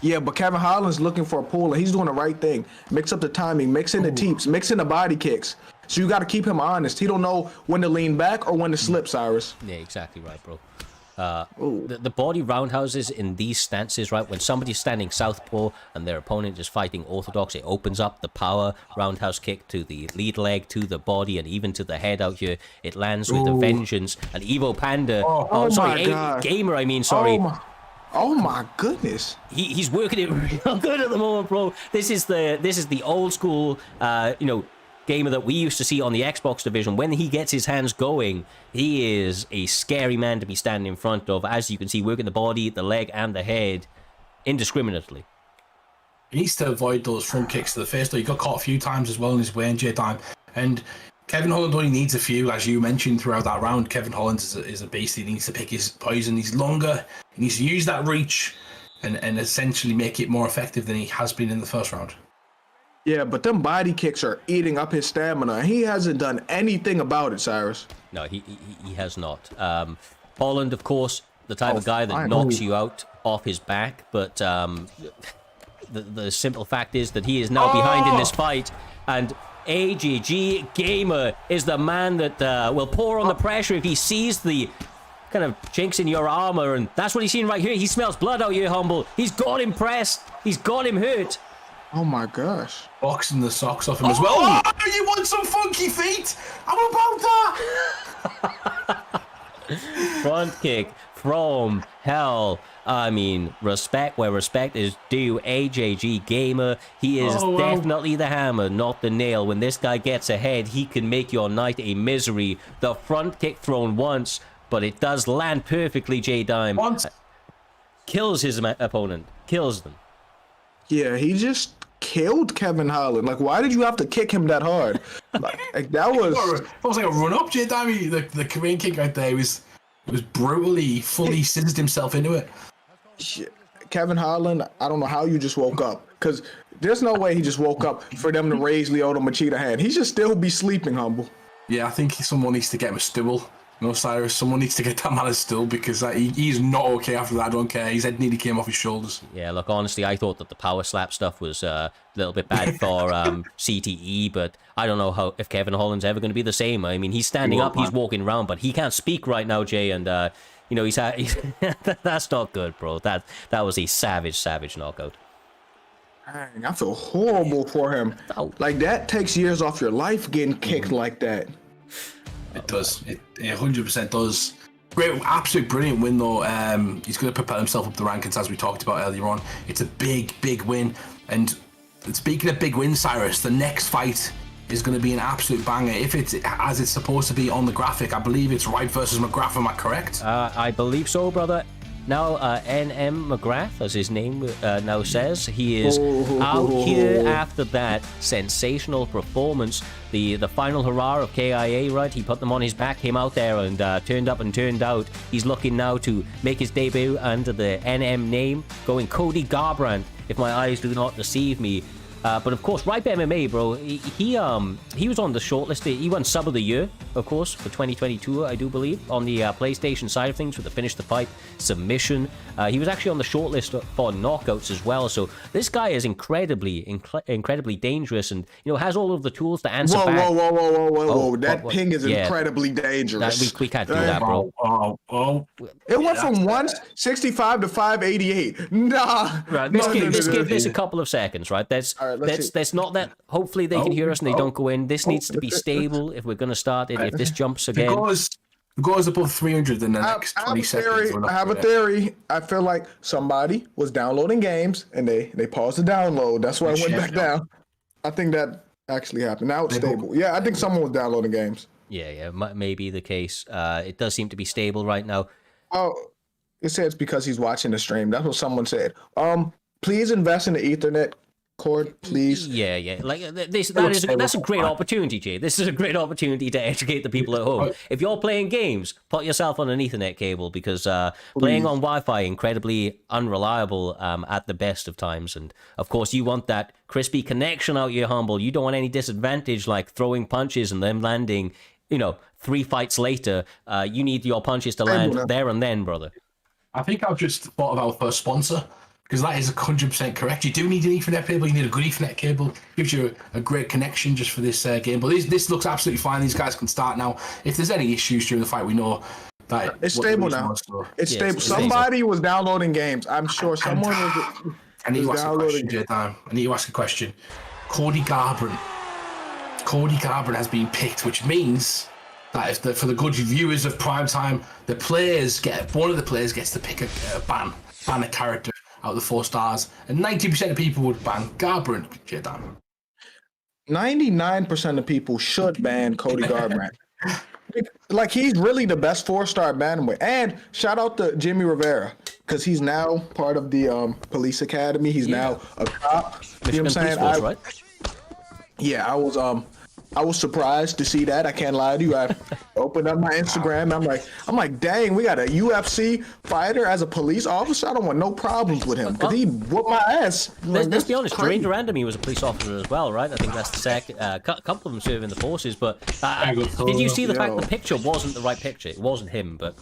Yeah, but Kevin Holland's looking for a pull, and he's doing the right thing. Mix up the timing, mix in the teeps, mix in the body kicks. So you got to keep him honest. He don't know when to lean back or when to slip, Cyrus. Yeah, exactly right, bro. The body roundhouses in these stances, right? When somebody's standing southpaw and their opponent is fighting orthodox, it opens up the power roundhouse kick to the lead leg, to the body, and even to the head out here. It lands with a vengeance. And Evo Panda, Gamer, sorry. Oh my goodness. He's working it real good at the moment, bro. This is the old school, Gamer that we used to see on the Xbox division. When he gets his hands going, he is a scary man to be standing in front of. As you can see, working the body, the leg, and the head indiscriminately. He needs to avoid those front kicks to the face, though. He got caught a few times as well in his weigh-in time. And Kevin Holland only needs a few, as you mentioned throughout that round. Kevin Holland is a beast. He needs to pick his poison. He's longer. He needs to use that reach and essentially make it more effective than he has been in the first round. Yeah, but them body kicks are eating up his stamina. He hasn't done anything about it, Cyrus. No, he has not. Holland, of course, the type of guy that knocks you out off his back, but the simple fact is that he is now behind in this fight, and AJG Gamer is the man that will pour on the pressure if he sees the kind of chinks in your armor, and that's what he's seeing right here. He smells blood out here, Humble. He's got him pressed. He's got him hurt. Oh my gosh. Boxing the socks off him as well. Oh, you want some funky feet? How about that? Front kick from hell. I mean, respect where respect is due. AJG Gamer, he is definitely the hammer, not the nail. When this guy gets ahead, he can make your night a misery. The front kick thrown once, but it does land perfectly, J-Dime. Once. Kills his opponent. Kills them. Yeah, he just killed Kevin Holland. Like, why did you have to kick him that hard? Like that was... It was like a run-up, J-Dime. The Korean kick right there was brutally, fully scissored himself into it. Kevin Holland, I don't know how you just woke up, because there's no way he just woke up for them to raise Lyoto Machida hand. He should still be sleeping, Humble. Yeah, I think someone needs to get him a stool. No, Cyrus, someone needs to get that man a stool, because he's not okay after that. I don't care. His head nearly came off his shoulders. Yeah, look, honestly, I thought that the power slap stuff was a little bit bad for CTE, but I don't know if Kevin Holland's ever going to be the same. I mean, he's standing up, he's walking around, but he can't speak right now, Jay, and you know, he's that's not good, bro. That was a savage knockout. Dang, I feel horrible for him. Like, that takes years off your life getting kicked like that. It does. It 100% does. Great, absolute brilliant win though. He's going to propel himself up the rankings as we talked about earlier on. It's a big win. And speaking of big wins, Cyrus, the next fight is going to be an absolute banger. If it's as it's supposed to be on the graphic, I believe it's Wright versus McGrath. Am I correct? I believe so, brother. Now, NM McGrath, as his name now says, he is out here after that sensational performance. The final hurrah of KIA, right? He put them on his back, came out there and turned up and turned out. He's looking now to make his debut under the NM name, going Cody Garbrandt, if my eyes do not deceive me. But of course, Ripe MMA, bro, he was on the shortlist. He won Sub of the Year, of course, for 2022, I do believe, on the PlayStation side of things with the Finish the Fight submission. He was actually on the shortlist for knockouts as well. So this guy is incredibly dangerous, and you know has all of the tools to answer back. Whoa! That ping is incredibly dangerous. We can't do that, bro. It went from 165 to 588. Nah. Right, let's give this a couple of seconds, right? That's not that. Hopefully they can hear us and they don't go in. This needs to be stable if we're going to start it. If this jumps again. The goal is above 300 in the next 20 seconds. I have a theory. I feel like somebody was downloading games and they paused the download. That's why I went back down. I think that actually happened. Now it's stable. Yeah, I think someone was downloading games. Yeah, may be the case. It does seem to be stable right now. Oh, it says because he's watching the stream. That's what someone said. Please invest in the Ethernet cord, please. Yeah. Like that's a great opportunity, Jay. This is a great opportunity to educate the people at home. If you're playing games, put yourself on an Ethernet cable, because playing on Wi-Fi incredibly unreliable at the best of times. And of course, you want that crispy connection out here, Humble. You don't want any disadvantage like throwing punches and them landing, 3 fights later. You need your punches to land there and then, brother. I think I've just thought of our first sponsor, because that is 100% correct. You do need an Ethernet cable. You need a good Ethernet cable. Gives you a great connection just for this game. But this looks absolutely fine. These guys can start now. If there's any issues during the fight, we know that it's stable now. It's stable. Somebody was downloading games. I'm sure someone was. I need to ask a question, J-Time. I need to ask a question. Cody Garbrandt has been picked, which means that for the good viewers of primetime, one of the players gets to pick a ban a character out of the 4 stars, and 90% of people would ban Garbrandt. 99% of people should ban Cody Garbrandt. Like, he's really the best 4-star bantamweight. And shout out to Jimmy Rivera, because he's now part of the police academy. He's now a cop. You know what I'm saying? Right? Yeah, I was surprised to see that. I can't lie to you. I opened up my Instagram. I'm like, dang, we got a UFC fighter as a police officer. I don't want no problems with him because he whooped my ass. Let's be honest. Duran Durandamy was a police officer as well, right? I think that's the second. Couple of them serving the forces. But did you see the fact the picture wasn't the right picture? It wasn't him, but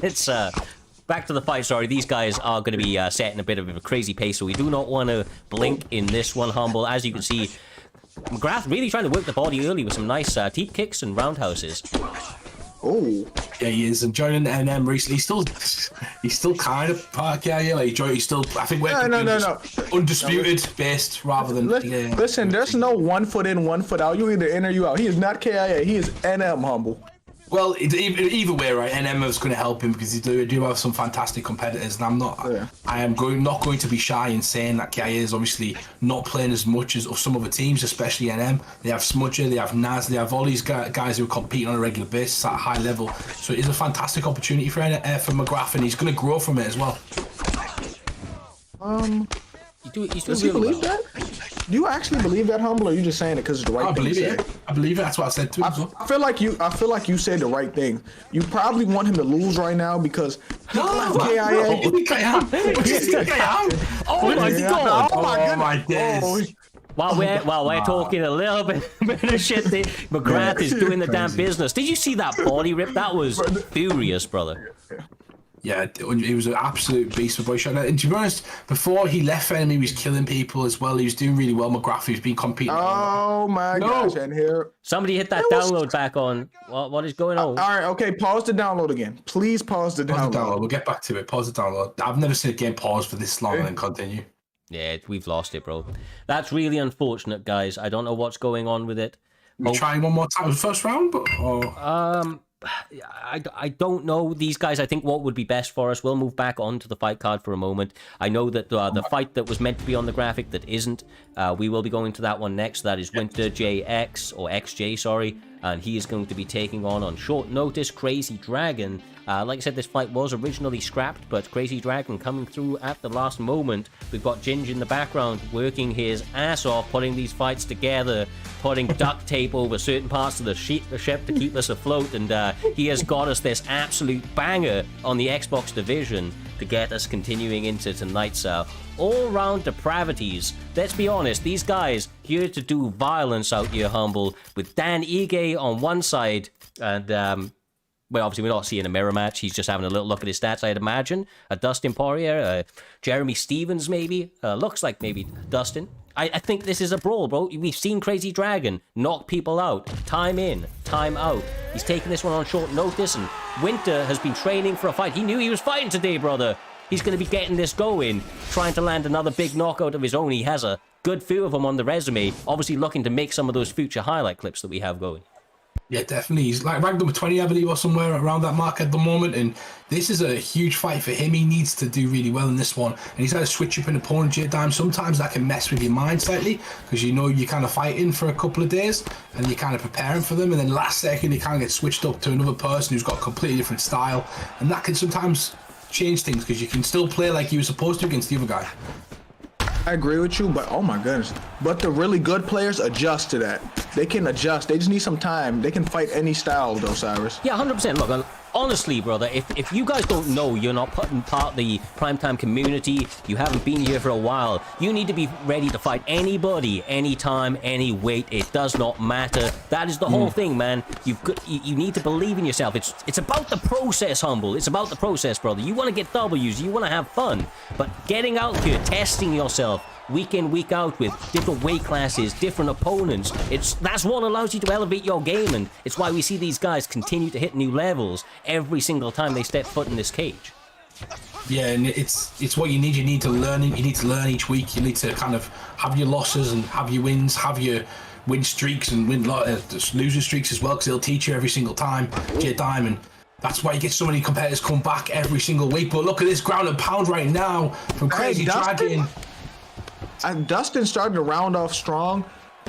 it's. back to the fight. Sorry, these guys are going to be setting a bit of a crazy pace, so we do not want to blink in this one, Humble. As you can see, McGrath really trying to work the body early with some nice teep kicks and roundhouses. Oh, yeah, he is. And joining NM recently, he's still kind of part KIA. Like he's still, I think we're undisputed based rather than. Listen, there's no 1 foot in, 1 foot out. You either in or you out. He is not KIA. He is NM, Humble. Well, either way, right? NM is going to help him because they do have some fantastic competitors, and I'm not. Yeah. I am not going to be shy in saying that KIA is obviously not playing as much as some other teams, especially NM. They have Smudger, they have Naz, they have all these guys who are competing on a regular basis at a high level. So it is a fantastic opportunity for McGrath, and he's going to grow from it as well. Does he believe that? Do you actually believe that, Humble, or are you just saying it because it's the right thing to say? Yeah. I believe it. That's what I said too. I feel like you said the right thing. You probably want him to lose right now because KIA. Oh my god! Oh my days! While we're talking a little bit of shit, McGrath is doing the damn business. Did you see that body rip? That was furious, brother. Yeah, he was an absolute beast for boy shot. And to be honest, before he left Venom, he was killing people as well. He was doing really well. McGrath, he's been competing. Oh my gosh! And here, somebody hit that download back on. What is going on? All right, okay. Pause the download again. Please pause the download. We'll get back to it. Pause the download. I've never seen a game pause for this long and then continue. Yeah, we've lost it, bro. That's really unfortunate, guys. I don't know what's going on with it. We're trying one more time the first round, but I don't know. These guys, I think what would be best for us, we'll move back onto the fight card for a moment. I know that the fight that was meant to be on the graphic that isn't, we will be going to that one next. That is Winter JX, or XJ, sorry, and he is going to be taking on short notice, Crazy Dragon. Like I said, this fight was originally scrapped, but Crazy Dragon coming through at the last moment. We've got Ginge in the background working his ass off, putting these fights together, putting duct tape over certain parts of the ship to keep us afloat, and he has got us this absolute banger on the Xbox division to get us continuing into tonight's all-round depravities. Let's be honest, these guys here to do violence out here, Humble, with Dan Ige on one side, and well, obviously we're not seeing a mirror match. He's just having a little look at his stats, I'd imagine. Dustin Poirier, Jeremy Stevens maybe. Looks like maybe Dustin. I think this is a brawl, bro. We've seen Crazy Dragon knock people out. Time in, time out. He's taking this one on short notice, and Winter has been training for a fight. He knew he was fighting today, brother. He's going to be getting this going, trying to land another big knockout of his own. He has a good few of them on the resume, obviously looking to make some of those future highlight clips that we have going. Yeah, definitely. He's like ranked number 20, I believe, or somewhere around that mark at the moment. And this is a huge fight for him. He needs to do really well in this one. And he's had to switch up an opponent at times. Sometimes that can mess with your mind slightly because you know you're kind of fighting for a couple of days and you're kind of preparing for them. And then last second, you kind of get switched up to another person who's got a completely different style. And that can sometimes change things because you can still play like you were supposed to against the other guy. I agree with you, but oh my goodness. But the really good players adjust to that. They can adjust. They just need some time. They can fight any style, though, Cyrus. Yeah, 100%. Look, honestly, brother, if you guys don't know, you're not part of the primetime community, you haven't been here for a while, you need to be ready to fight anybody, anytime, any weight. It does not matter. That is the whole thing, man. You need to believe in yourself. It's about the process, Humble. It's about the process, brother. You want to get W's, you want to have fun, but getting out here, testing yourself, week in, week out with different weight classes, different opponents. That's what allows you to elevate your game, and it's why we see these guys continue to hit new levels every single time they step foot in this cage. Yeah, and it's what you need. You need to learn. You need to learn each week. You need to kind of have your losses and have your wins, have your win streaks and loser streaks as well, because it'll teach you every single time. Jay Diamond. That's why you get so many competitors come back every single week. But look at this ground and pound right now from Crazy Dragon. And Dustin started to round off strong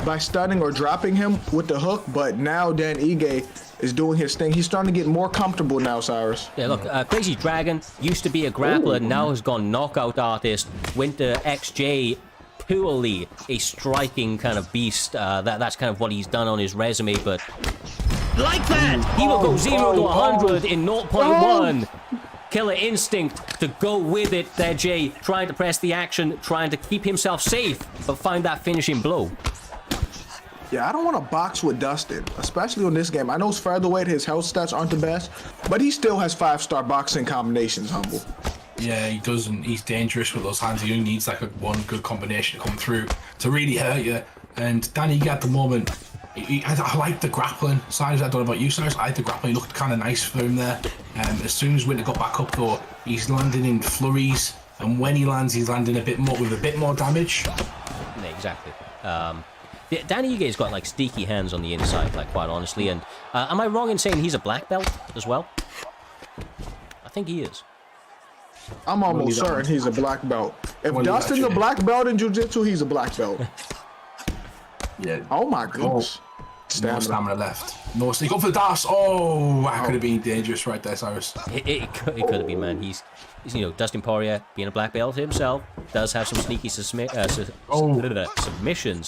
by stunning or dropping him with the hook, but now Dan Ige is doing his thing. He's starting to get more comfortable now, Cyrus. Yeah, look, Crazy Dragon used to be a grappler, now has gone knockout artist. Winter XJ, purely a striking kind of beast. That's kind of what he's done on his resume, but like that, he will go 0 to 100 in 0.1. Killer instinct to go with it there, Jay. Trying to press the action, trying to keep himself safe, but find that finishing blow. Yeah, I don't want to box with Dustin, especially on this game. I know it's featherweight, his health stats aren't the best, but he still has 5-star boxing combinations, Humble. Yeah, he doesn't. He's dangerous with those hands. He only needs like one good combination to come through to really hurt you. And Danny, at the moment, I like the grappling. Cyrus, I don't know about you, Cyrus. I like the grappling. He looked kind of nice for him there. As soon as Winter got back up, though, he's landing in flurries. And when he lands, he's landing a bit more damage. Yeah, exactly. Danny Ige has got like sneaky hands on the inside, like quite honestly. And am I wrong in saying he's a black belt as well? I think he is. I'm almost certain he's a black belt. If Dustin's a black belt in jiu-jitsu, he's a black belt. Yeah. Oh my goodness. No stamina left. No sneak up for the dash. Oh, that could have been dangerous right there, Cyrus. It could have been, man. He's you know, Dustin Poirier, being a black belt himself, does have some sneaky submissions,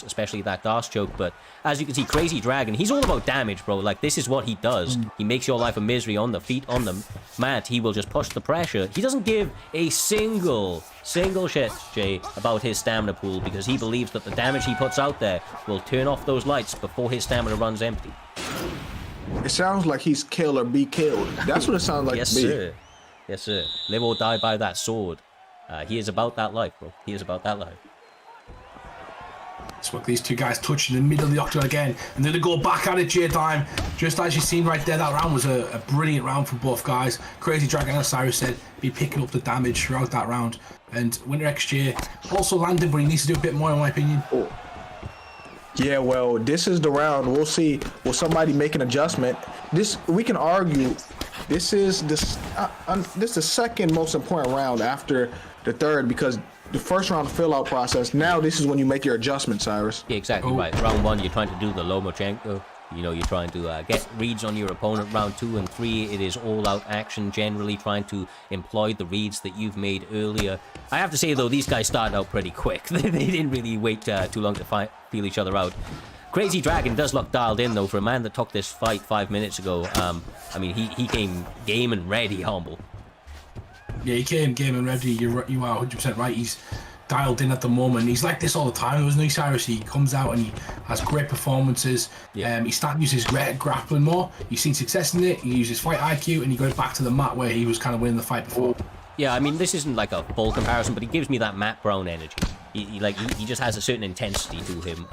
especially that DOS choke. But as you can see, Crazy Dragon, he's all about damage, bro. Like, this is what he does. He makes your life a misery on the feet, on the mat. He will just push the pressure. He doesn't give a single shit, Jay, about his stamina pool, because he believes that the damage he puts out there will turn off those lights before his stamina runs empty. It sounds like he's kill or be killed. That's what it sounds like yes, to me. Sir. Yes, sir. Live or die by that sword. He is about that life, bro. He is about that life. Let's look, these two guys touching in the middle of the octagon again, and then they go back at it, J-Time. Just as you've seen right there, that round was a brilliant round for both guys. Crazy Dragon, as Cyrus said, be picking up the damage throughout that round. And Winter XJ also landed, but he needs to do a bit more, in my opinion. Oh. Yeah, well, this is the round. We'll see. Will somebody make an adjustment? This, we can argue, this is the second most important round after the third, because the first round fill-out process, now this is when you make your adjustment, Cyrus. Yeah, exactly right. Round one, you're trying to do the Lomachenko. You know, you're trying to get reads on your opponent. Round 2 and 3, it is all-out action, generally trying to employ the reads that you've made earlier. I have to say, though, these guys started out pretty quick. They didn't really wait too long to feel each other out. Crazy Dragon does look dialed in, though, for a man that took this fight 5 minutes ago. I mean, he came game and ready, Humble. Yeah, he came game and ready. You are 100% right. He's dialed in at the moment. He's like this all the time, isn't he, Cyrus? He comes out and he has great performances. Yeah. He's starting to use his grappling more. You've seen success in it. He uses fight IQ, and he goes back to the mat where he was kind of winning the fight before. Yeah, I mean, this isn't like a full comparison, but he gives me that Matt Brown energy. He just has a certain intensity to him,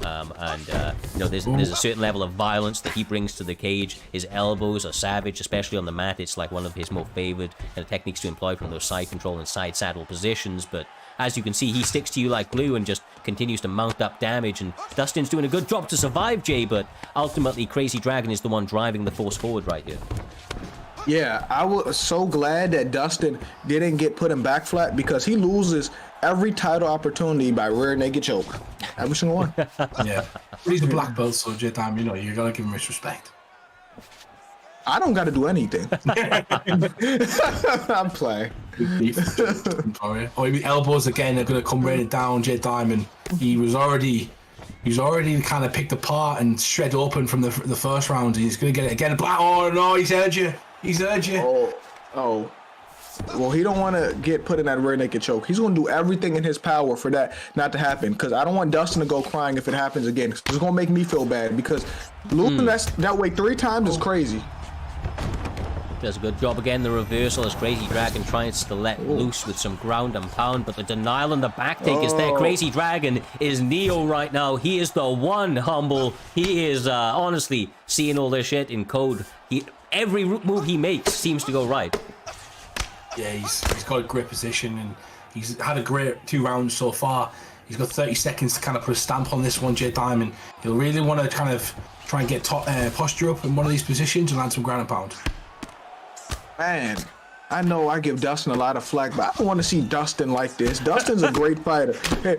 you know, there's a certain level of violence that he brings to the cage. His elbows are savage, especially on the mat. It's like one of his more favored techniques to employ from those side control and side saddle positions. But as you can see, he sticks to you like glue and just continues to mount up damage. And Dustin's doing a good job to survive, Jay, but ultimately Crazy Dragon is the one driving the force forward right here. Yeah, I was so glad that Dustin didn't get put in back flat, because he loses every title opportunity by rear naked choke. Every single one. Yeah. But he's a black belt, so J-Time, you know, you gotta give him his respect. I don't gotta do anything. I'm playing. Oh, elbows again are gonna come raining down J-Time, and he was already kind of picked apart and shred open from the first round. He's gonna get it again. Oh no, he's heard you. He's heard you. Oh. Well, he don't want to get put in that rear naked choke. He's going to do everything in his power for that not to happen, because I don't want Dustin to go crying if it happens again. It's going to make me feel bad, because losing that way 3 times is crazy. Does a good job again. The reversal as Crazy Dragon tries to let loose with some ground and pound, but the denial and the back take is there. Crazy Dragon is Neo right now. He is the one, Humble. He is honestly seeing all this shit in code. Every move he makes seems to go right. Yeah, he's got a great position, and he's had a great 2 rounds so far. He's got 30 seconds to kind of put a stamp on this one, J-Time, and he'll really want to kind of try and get posture up in one of these positions and land some ground and pound. Man, I know I give Dustin a lot of flack, but I don't want to see Dustin like this. Dustin's a great fighter. Hey,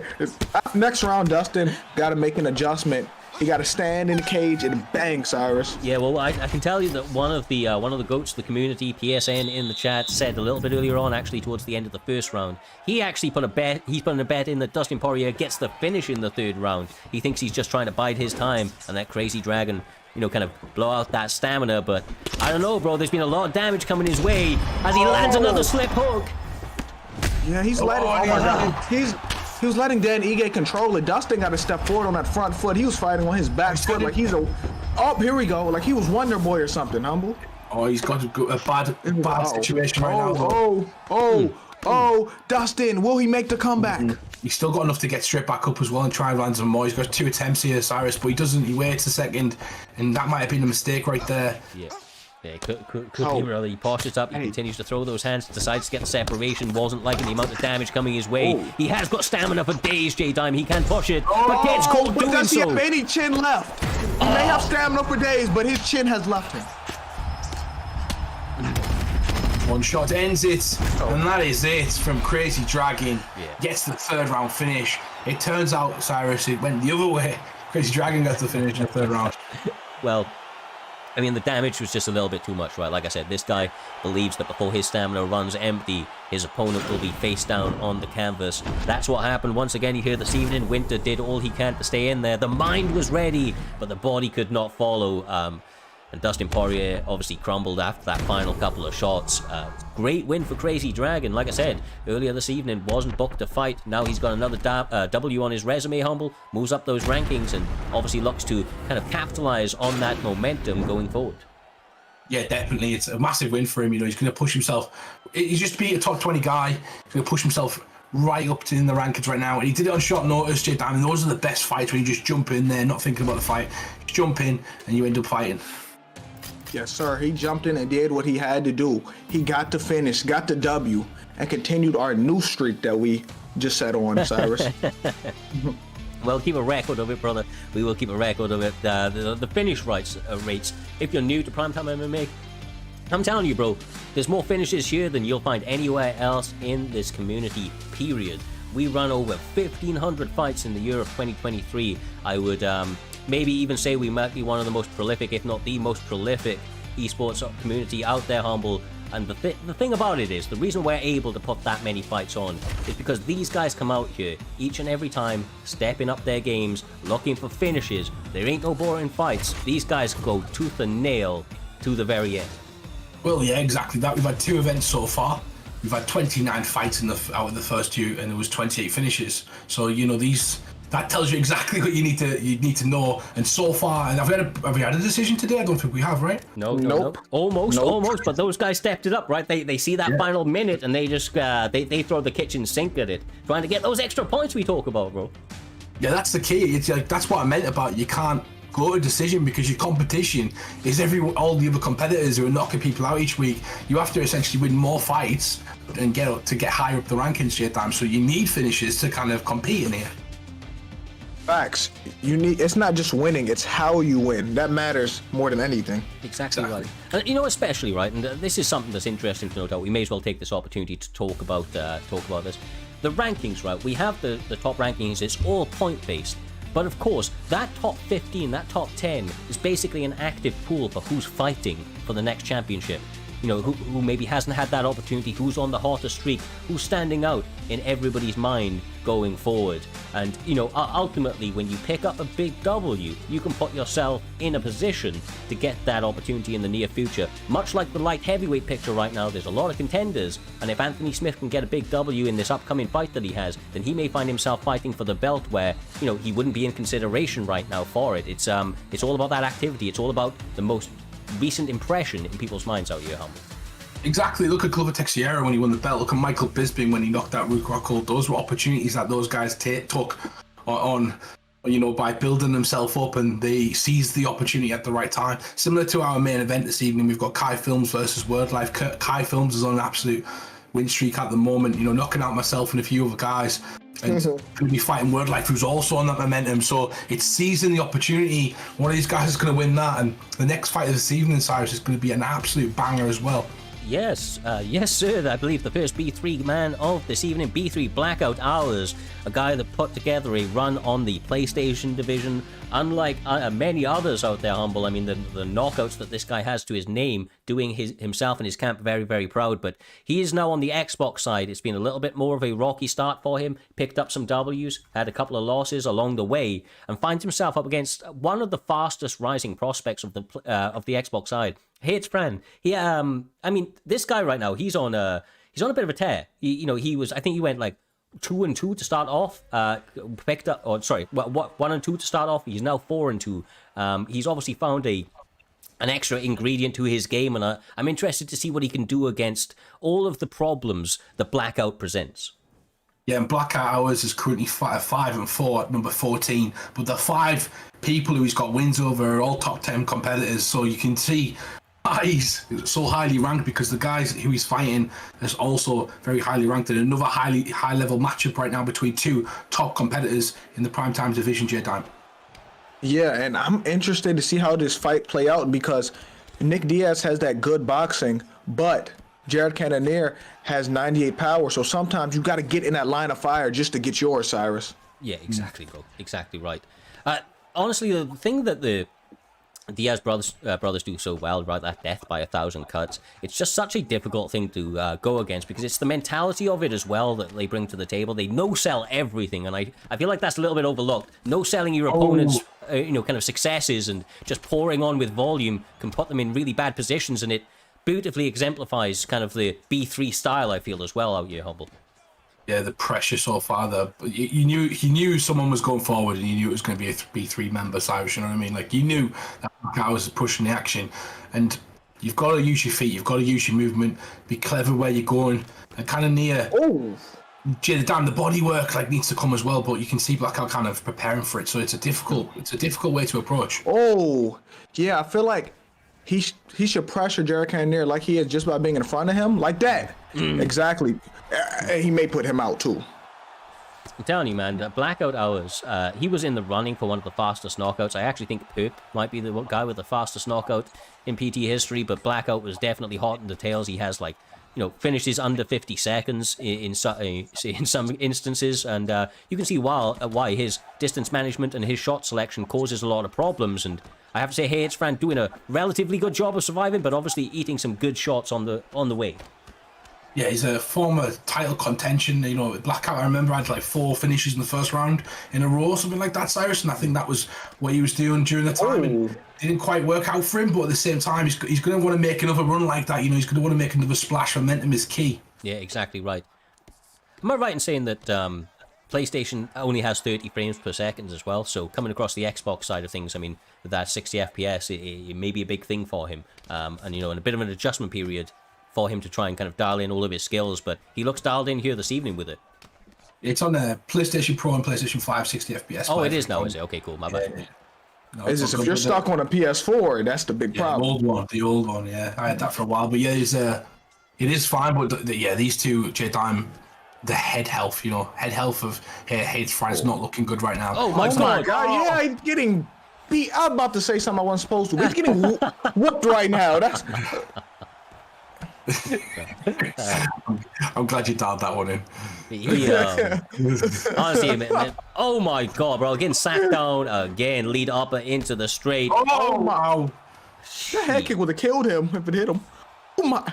next round, Dustin got to make an adjustment. He got to stand in the cage and bang, Cyrus. Yeah, well, I can tell you that one of the goats of the community, PSN in the chat, said a little bit earlier on, actually towards the end of the first round, he actually put a bet. He's putting a bet in that Dustin Poirier gets the finish in the 3rd round. He thinks he's just trying to bide his time, and that Crazy Dragon, you know, kind of blow out that stamina. But I don't know, bro. There's been a lot of damage coming his way as he lands another slip hook. Yeah, he's letting. Oh my God. He was letting Dan Ige control it. Dustin got to step forward on that front foot. He was fighting on his back foot like he's a... Oh, here we go. Like he was Wonder Boy or something, Humble. Oh, he's got a bad situation right now. Dustin, will he make the comeback? He's still got enough to get straight back up as well and try and land some more. He's got 2 attempts here, Cyrus, but he doesn't. He waits a second, and that might have been a mistake right there. Yeah. Yeah, could be really. He poshes up, he continues to throw those hands, decides to get the separation, wasn't liking the amount of damage coming his way. He has got stamina for days, J-Dime, he can push it, but gets caught doing does he so. have any chin left? He may have stamina for days, but his chin has left him. One shot ends it, and that is it from Crazy Dragon. Gets the 3rd round finish. It turns out, Cyrus, it went the other way. Crazy Dragon got the finish in the 3rd round. Well, I mean, the damage was just a little bit too much, right? Like I said, this guy believes that before his stamina runs empty, his opponent will be face down on the canvas. That's what happened once again here this evening. Winter did all he can to stay in there. The mind was ready, but the body could not follow. And Dustin Poirier obviously crumbled after that final couple of shots. Great win for Crazy Dragon. Like I said, earlier this evening, wasn't booked to fight. Now he's got another W on his resume, Humble. Moves up those rankings and obviously looks to kind of capitalize on that momentum going forward. Yeah, definitely. It's a massive win for him. You know, he's going to push himself. He's just beat a top 20 guy. He's going to push himself right up to in the rankings right now. And he did it on short notice, J. Diamond. Those are the best fights when you just jump in there, not thinking about the fight. Just jump in and you end up fighting. Yes, sir. He jumped in and did what he had to do. He got the finish, got the W, and continued our new streak that we just set on, Cyrus. Well, keep a record of it, brother. We will keep a record of it. The finish rates. If you're new to Primetime MMA, I'm telling you, bro, there's more finishes here than you'll find anywhere else in this community, period. We run over 1,500 fights in the year of 2023. I would maybe even say we might be one of the most prolific, if not the most prolific, esports community out there, Humble. And the thing about it is, the reason we're able to put that many fights on is because these guys come out here each and every time, stepping up their games, looking for finishes. There ain't no boring fights. These guys go tooth and nail to the very end. Well, yeah, exactly that. We've had 2 events so far. We've had 29 fights out of the first 2, and there was 28 finishes. So, you know, that tells you exactly what you need to know. And so far, and have we had a decision today? I don't think we have, right? No. Almost. But those guys stepped it up, right? They see that final minute and they just they throw the kitchen sink at it, trying to get those extra points we talk about, bro. Yeah, that's the key. It's like that's what I meant about you can't go to a decision because your competition is all the other competitors who are knocking people out each week. You have to essentially win more fights and get higher up the rankings, J-Time. So you need finishes to kind of compete in here. Facts. It's not just winning, it's how you win. That matters more than anything. Exactly. Right. And you know, especially right, and this is something that's interesting to note out. We may as well take this opportunity to talk about this. The rankings, right? We have the top rankings. It's all point based. But of course, that top 15, that top 10 is basically an active pool for who's fighting for the next championship. You know, who maybe hasn't had that opportunity, who's on the hottest streak, who's standing out in everybody's mind going forward. And, you know, ultimately, when you pick up a big W, you can put yourself in a position to get that opportunity in the near future. Much like the light heavyweight picture right now, there's a lot of contenders, and if Anthony Smith can get a big W in this upcoming fight that he has, then he may find himself fighting for the belt where, you know, he wouldn't be in consideration right now for it. It's all about that activity. It's all about the most recent impression in people's minds out here, Humble. Exactly. Look at Glover Teixeira when he won the belt. Look at Michael Bisping when he knocked out Rook Rockhold. Those were opportunities that those guys took on, you know, by building themselves up, and they seized the opportunity at the right time. Similar to our main event this evening, we've got Kai Films versus Wordlife. Kai Films is on an absolute win streak at the moment, you know, knocking out myself and a few other guys. And going to be fighting Wordlife, who's also on that momentum. So it's seizing the opportunity. One of these guys is going to win that, and the next fight of this evening, Cyrus, is going to be an absolute banger as well. Yes, sir. I believe the first B3 man of this evening, B3 Blackout Hours, a guy that put together a run on the PlayStation division. Unlike many others out there, Humble, I mean, the knockouts that this guy has to his name, doing himself and his camp very, very proud. But he is now on the Xbox side. It's been a little bit more of a rocky start for him. Picked up some W's, had a couple of losses along the way, and finds himself up against one of the fastest rising prospects of the Xbox side. Hey, it's Fran. I mean, this guy right now, he's on a bit of a tear. I think he went like 2-2 to start off. Picked up, or sorry, 1-2 to start off. He's now 4-2. He's obviously found an extra ingredient to his game, and I'm interested to see what he can do against all of the problems that Blackout presents. Yeah, and Blackout Hours is currently 5-4 at number 14, but the 5 people who he's got wins over are all top 10 competitors, so you can see he's so highly ranked because the guys who he's fighting is also very highly ranked, and another high-level matchup right now between 2 top competitors in the Primetime division, J-Dime. Yeah, and I'm interested to see how this fight play out because Nick Diaz has that good boxing, but Jared Cannonier has 98 power, so sometimes you got to get in that line of fire just to get yours, Cyrus. Yeah, exactly, bro. Exactly right. Honestly, the thing that the Diaz brothers do so well, right? That death by 1,000 cuts. It's just such a difficult thing to go against because it's the mentality of it as well that they bring to the table. They no-sell everything, and I feel like that's a little bit overlooked. No-selling your opponent's kind of successes and just pouring on with volume can put them in really bad positions, and it beautifully exemplifies kind of the B3 style, I feel, as well out here, Humble. Yeah, the pressure so far. He knew someone was going forward, and he knew it was going to be a B3 member, Cyrus. You know what I mean? Like, you knew that guy was pushing the action, and you've got to use your feet, you've got to use your movement, be clever where you're going, and kind of near. The body work needs to come as well, but you can see Blackout kind of preparing for it, so it's a difficult way to approach. Oh, yeah, I feel like he should pressure Jared Cannonier like he is just by being in front of him, like that. Exactly. He may put him out too. I'm telling you, man, Blackout Hours, he was in the running for one of the fastest knockouts. I actually think Perp might be the guy with the fastest knockout in PT history, but Blackout was definitely hot in the tails. He has finishes under 50 seconds in some instances, and you can see why his distance management and his shot selection causes a lot of problems. And I have to say, hey, it's Fran doing a relatively good job of surviving, but obviously eating some good shots on the way. Yeah, he's a former title contention. Blackout, I remember, had 4 finishes in the first round in a row, something like that, Cyrus. And I think that was what he was doing during the time. And it didn't quite work out for him, but at the same time, he's going to want to make another run like that. He's going to want to make another splash. Momentum is key. Yeah, exactly right. Am I right in saying that PlayStation only has 30 frames per second as well? So coming across the Xbox side of things, I mean, with that 60 FPS, it may be a big thing for him. And in a bit of an adjustment period for him to try and kind of dial in all of his skills, but he looks dialed in here this evening with it. It's on the PlayStation Pro and PlayStation 5, 60 FPS. Oh, it is now, is it? Okay, cool, my bad. Yeah. No, if you're stuck on a PS4, that's the big problem. The old one, yeah. I had that for a while, but yeah, it is fine, but these two, J-Dime, the head health, head health of Hayes Fry is not looking good right now. Oh my God, yeah, he's getting beat. I'm about to say something I wasn't supposed to, but he's getting whooped right now. That's... I'm glad you dialed that one in. Honestly, man, oh my God, bro, getting sacked down again, lead up into the straight. Oh wow! That head kick would have killed him if it hit him. Oh my!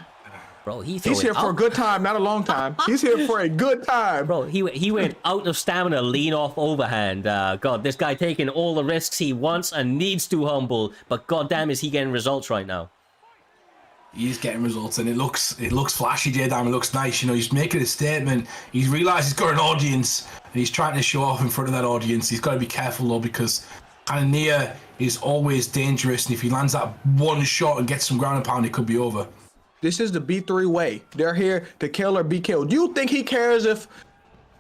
Bro, he's here for a good time, not a long time. He's here for a good time. Bro, he went out of stamina, lean off overhand. God, this guy taking all the risks he wants and needs to, Humble, but goddamn is he getting results right now. He's getting results, and it looks flashy, J-Dime. It looks nice. He's making a statement. He's realised he's got an audience, and he's trying to show off in front of that audience. He's got to be careful, though, because Cannonier is always dangerous, and if he lands that one shot and gets some ground and pound, it could be over. This is the B3 way. They're here to kill or be killed. Do you think he cares if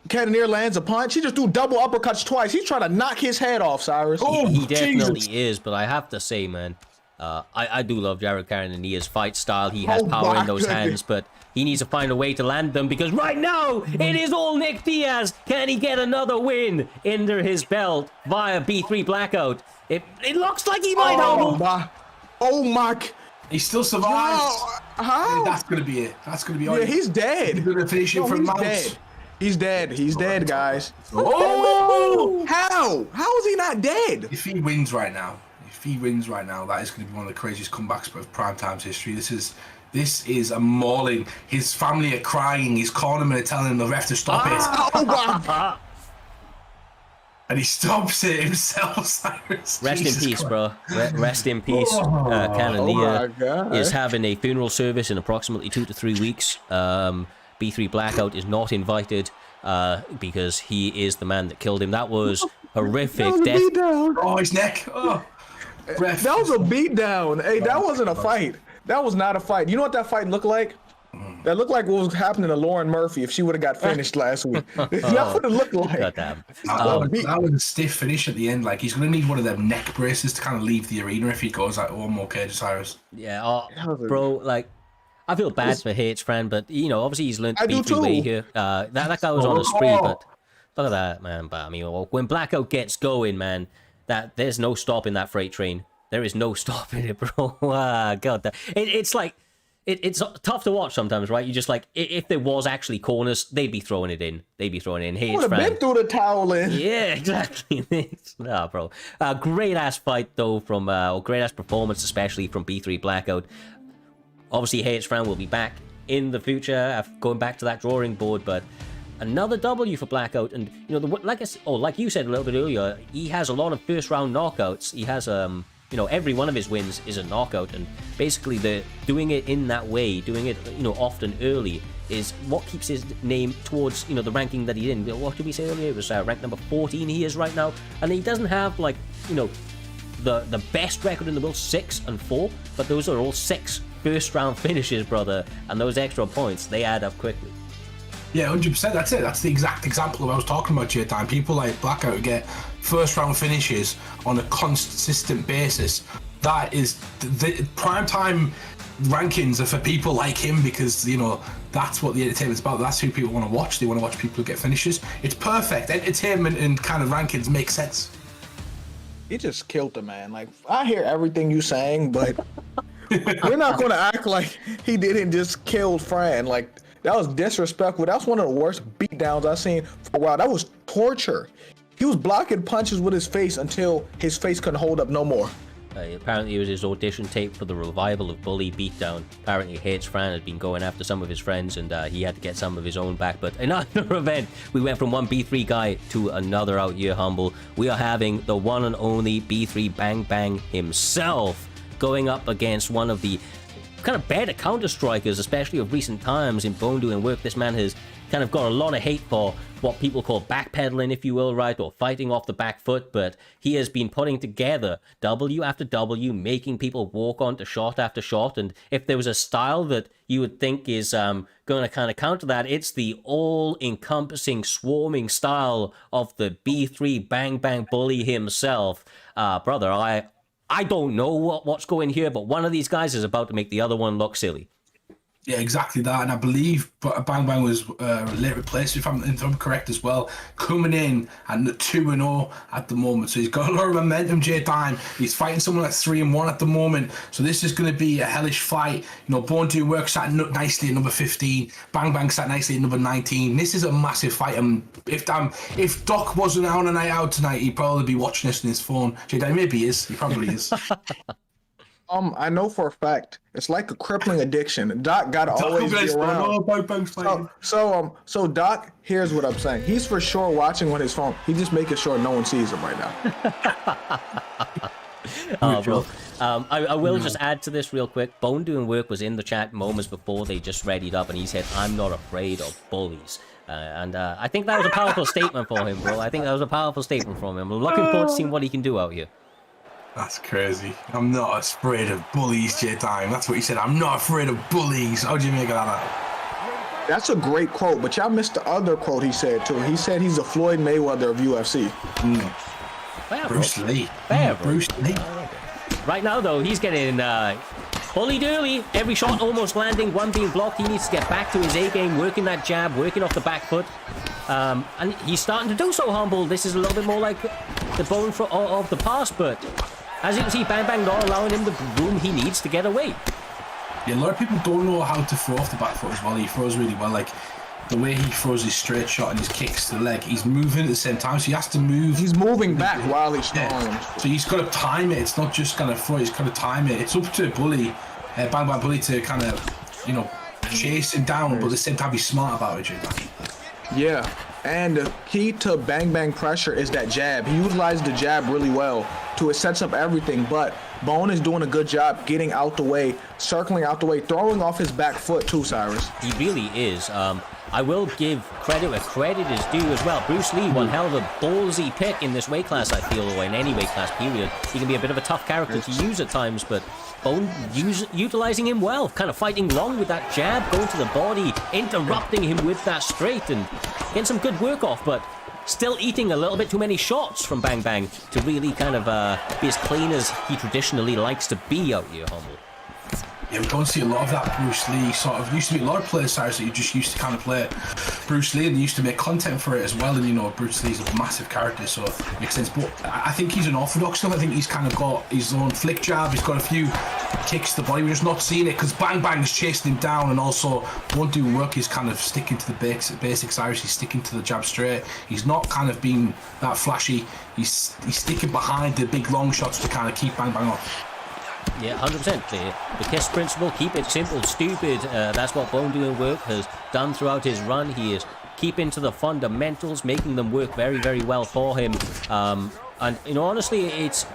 Cannonier lands a punch? He just do double uppercuts twice. He's trying to knock his head off, Cyrus. He definitely is, but I have to say, man, I do love Jared Cannonier's fight style. He has power in those hands, but he needs to find a way to land them because right now it is all Nick Diaz. Can he get another win under his belt via B3 Blackout? It looks like he might. Oh my! He still survives. How? That's gonna be it. That's gonna be all. Yeah, he's dead. He's gonna finish him from Mount. He's dead. He's dead, guys. Oh! How is he not dead? If he wins right now, that is going to be one of the craziest comebacks of Primetime's history. This is a mauling. His family are crying. His cornermen are telling the ref to stop it. Oh, and he stops it himself, Cyrus. Rest in peace, bro. Rest in peace. Cannonier is having a funeral service in approximately 2 to 3 weeks. B3 Blackout is not invited because he is the man that killed him. That was horrific. That was a beatdown. Oh, his neck. Oh. Ref. That was a beatdown. Hey, that wasn't a fight. That was not a fight. You know what that fight looked like? That looked like what was happening to Lauren Murphy if she would have got finished last week. That's what it looked like. Goddamn. That was a stiff finish at the end. Like, he's going to need one of them neck braces to kind of leave the arena if he goes like one more cage, Cyrus. Yeah, bro, like, I feel bad for Hate's friend, but, you know, obviously he's learned to beat his way here. That guy was on a spree, but look at that, man. But, I mean, when Blackout gets going, man, there's no stopping that freight train. There is no stopping it, bro. God, it's like... It's tough to watch sometimes, right? You just like, if there was actually corners, they'd be throwing it in. Hey, would have been through the towel in. Yeah, exactly. Nah, bro. Great ass fight though from, great ass performance, especially from B3 Blackout. Obviously, Hate's friend will be back in the future, going back to that drawing board, but another W for Blackout. And you know, like you said a little bit earlier, he has a lot of first round knockouts. He has you know, every one of his wins is a knockout, and basically the doing it in that way, doing it, you know, often early, is what keeps his name towards, you know, the ranking that he's in. What did we say earlier? It was ranked number 14 he is right now, and he doesn't have, like, you know, the best record in the world, 6-4, but those are all 6 first round finishes, brother, and those extra points, they add up quickly. Yeah, 100%. That's it. That's the exact example of what I was talking about, J-Time. People like Blackout get first round finishes on a consistent basis. That is the prime time rankings are for people like him, because, you know, that's what the entertainment's about. That's who people want to watch. They want to watch people who get finishes. It's perfect. Entertainment and kind of rankings make sense. He just killed the man. Like, I hear everything you saying, but we're not going to act like he didn't just kill Fran. Like, that was disrespectful. That was one of the worst beatdowns I've seen for a while. That was torture. He was blocking punches with his face until his face couldn't hold up no more. Apparently it was his audition tape for the revival of Bully Beatdown. Apparently Hate's Fran had been going after some of his friends, and he had to get some of his own back. But in another event, we went from one B3 guy to another out here, Humble. We are having the one and only B3 Bang Bang himself going up against one of the kind of better counter-strikers, especially of recent times, in Bone Doing Work. This man has kind of got a lot of hate for what people call backpedaling, if you will, right, or fighting off the back foot, but he has been putting together W after W, making people walk onto shot after shot. And if there was a style that you would think is going to kind of counter that, it's the all-encompassing, swarming style of the B3 Bang Bang Bully himself. Brother, I don't know what's going here, but one of these guys is about to make the other one look silly. Yeah, exactly that. And I believe Bang Bang was late replaced, if I'm correct as well, coming in at 2-0 at the moment. So he's got a lot of momentum, J-Time. He's fighting someone at 3-1 at the moment. So this is going to be a hellish fight. You know, Born to Work sat nicely at number 15. Bang Bang sat nicely at number 19. This is a massive fight. And if Doc wasn't on a night out tonight, he'd probably be watching this on his phone. J-Time, maybe he is. He probably is. I know for a fact it's like a crippling addiction. Doc gotta always be around. So Doc, here's what I'm saying. He's for sure watching on his phone. He's just making sure no one sees him right now. Bro. I will just add to this real quick. Bone Doing Work was in the chat moments before they just readied up, and he said, "I'm not afraid of bullies." And I think that was a powerful statement for him, bro. I think that was a powerful statement from him. I'm looking forward to seeing what he can do out here. That's crazy. I'm not afraid of bullies, J-Time. That's what he said. I'm not afraid of bullies. How do you make it that? That's a great quote, but y'all missed the other quote he said, too. He said he's a Floyd Mayweather of UFC. Fair, Bruce Lee. Fair, Bruce Lee. Right now, though, he's getting bullied early. Every shot almost landing, one being blocked. He needs to get back to his A-game, working that jab, working off the back foot. And he's starting to do so, Humble. This is a little bit more like the Bone of the past, but as you can see, Bang Bang not allowing him the room he needs to get away. Yeah, a lot of people don't know how to throw off the back foot as well. He throws really well. Like, the way he throws his straight shot and his kicks to the leg, he's moving at the same time, so he has to move. He's moving back while he's throwing. Yeah. So he's got to time it. It's not just kind of throw, he's got to time it. It's up to Bully, Bang Bang Bully, to kind of, you know, chase him down, but at the same time be smart about it, J-Time. Yeah. And the key to Bang Bang pressure is that jab. He utilized the jab really well it sets up everything, but Bone is doing a good job getting out the way, circling out the way, throwing off his back foot too, Cyrus. He really is. I will give credit where credit is due as well. Bruce Lee, one hell of a ballsy pick in this weight class, I feel, or in any weight class period. He can be a bit of a tough character to use at times, but Bone utilizing him well, kind of fighting long with that jab, going to the body, interrupting him with that straight, and getting some good work off, but still eating a little bit too many shots from Bang Bang to really kind of be as clean as he traditionally likes to be out here, Humble. Yeah, we don't see a lot of that Bruce Lee sort of. Used to be a lot of players, Cyrus, that you just used to kind of play Bruce Lee, and they used to make content for it as well. And you know, Bruce Lee's a massive character, so it makes sense. But I think he's unorthodox stuff. I think he's kind of got his own flick jab. He's got a few kicks to the body. We're just not seeing it because Bang Bang is chasing him down, and also won't do work. He's kind of sticking to the basic Cyrus. He's sticking to the jab straight. He's not kind of being that flashy. He's sticking behind the big long shots to kind of keep Bang Bang off. Yeah, 100%. The KISS principle, keep it simple, stupid. That's what Bone Doing Work has done throughout his run. He is keeping to the fundamentals, making them work very, very well for him. And, you know, honestly, it's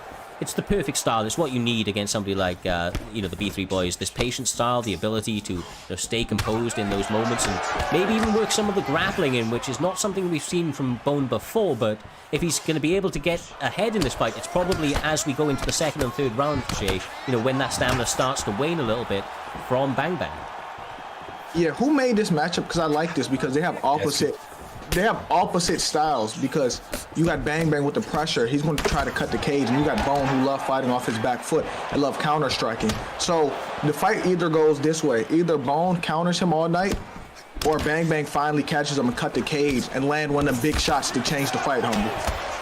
the perfect style. It's what you need against somebody like, you know, the B3 boys. This patient style, the ability to stay composed in those moments and maybe even work some of the grappling in, which is not something we've seen from Bone before. But if he's going to be able to get ahead in this fight, it's probably as we go into the second and third round, Jay, you know, when that stamina starts to wane a little bit from Bang Bang. Yeah, who made this matchup? Because I like this because they have opposite. They have opposite styles because you got Bang Bang with the pressure. He's going to try to cut the cage, and you got Bone who love fighting off his back foot and love counter striking. So the fight either goes this way: either Bone counters him all night, or Bang Bang finally catches him and cut the cage and land one of them big shots to change the fight, Humble.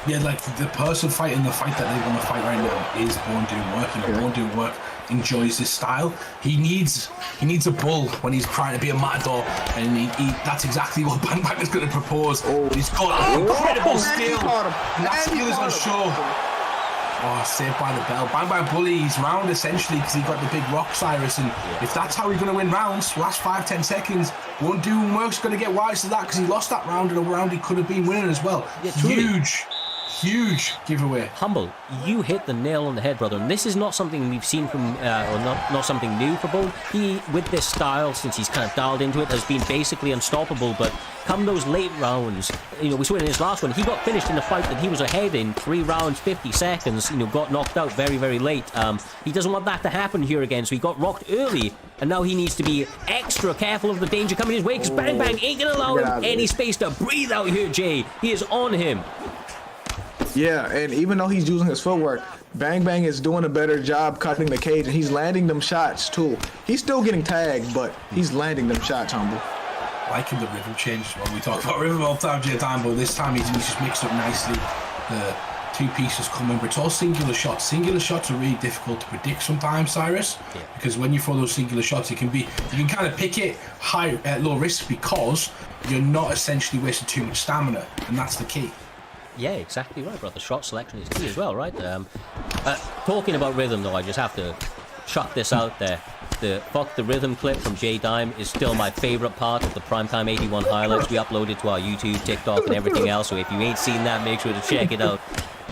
Yeah, like the person fighting the fight that they want to fight right now is Bone Doing Work, and Bone Doing Work enjoys this style. He needs a bull when he's trying to be a matador, and that's exactly what Bang Bang is going to propose. He's got incredible skill, and that skill is going to show. Oh, saved by the bell. Bang Bang bullies round essentially because he got the big rock, Cyrus, and if that's how he's going to win rounds, last 5-10 seconds, Bone Doing Work's going to get wise to that because he lost that round, and a round he could have been winning as well. Yeah, huge giveaway. Humble, you hit the nail on the head, brother. And this is not something we've seen from, or not something new for Bone. He, with this style, since he's kind of dialed into it, has been basically unstoppable. But come those late rounds, you know, we saw it in his last one. He got finished in a fight that he was ahead in 3 rounds, 50 seconds. You know, got knocked out very, very late. He doesn't want that to happen here again, so he got rocked early. And now he needs to be extra careful of the danger coming his way because Bang Bang ain't gonna allow him any space to breathe out here, Jay. He is on him. Yeah, and even though he's using his footwork, Bang Bang is doing a better job cutting the cage, and he's landing them shots too. He's still getting tagged, but he's landing them shots, Humble. Liking the rhythm change. Well, we talk about rhythm all the time, Jay Time, but this time he's just mixed up nicely. The 2 pieces coming, but it's all singular shots. Singular shots are really difficult to predict sometimes, Cyrus, because when you throw those singular shots, you can kind of pick it high at low risk because you're not essentially wasting too much stamina, and that's the key. Yeah, exactly right, brother. Shot selection is key as well, right? Talking about rhythm, though, I just have to chuck this out there. The Fuck the Rhythm clip from J Dime is still my favorite part of the Primetime 81 highlights we uploaded to our YouTube, TikTok, and everything else. So if you ain't seen that, make sure to check it out.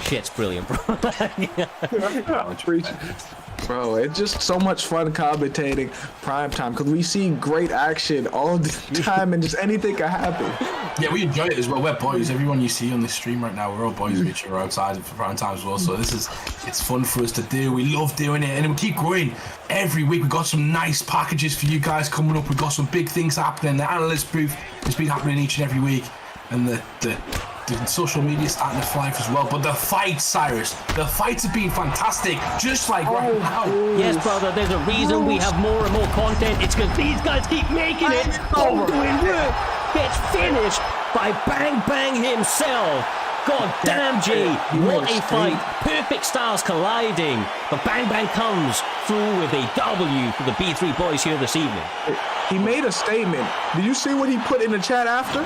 Shit's brilliant, bro. Bro, it's just so much fun commentating Primetime because we see great action all the time and just anything can happen. Yeah, we enjoy it as well. We're boys. Everyone you see on this stream right now, we're all boys of each other outside for Primetime as well. So it's fun for us to do. We love doing it, and we keep growing every week. We've got some nice packages for you guys coming up. We've got some big things happening. The analyst booth has been happening each and every week, and the social media starting to fly as well. But the fights, Cyrus, the fights have been fantastic, just like right now. Yes, brother, there's a reason we have more and more content. It's because these guys keep making it. Bone Doing Work gets finished by Bang Bang himself. God damn, Jay, what a fight. Perfect stars colliding. But Bang Bang comes through with a W for the B3 boys here this evening. He made a statement. Did you see what he put in the chat after?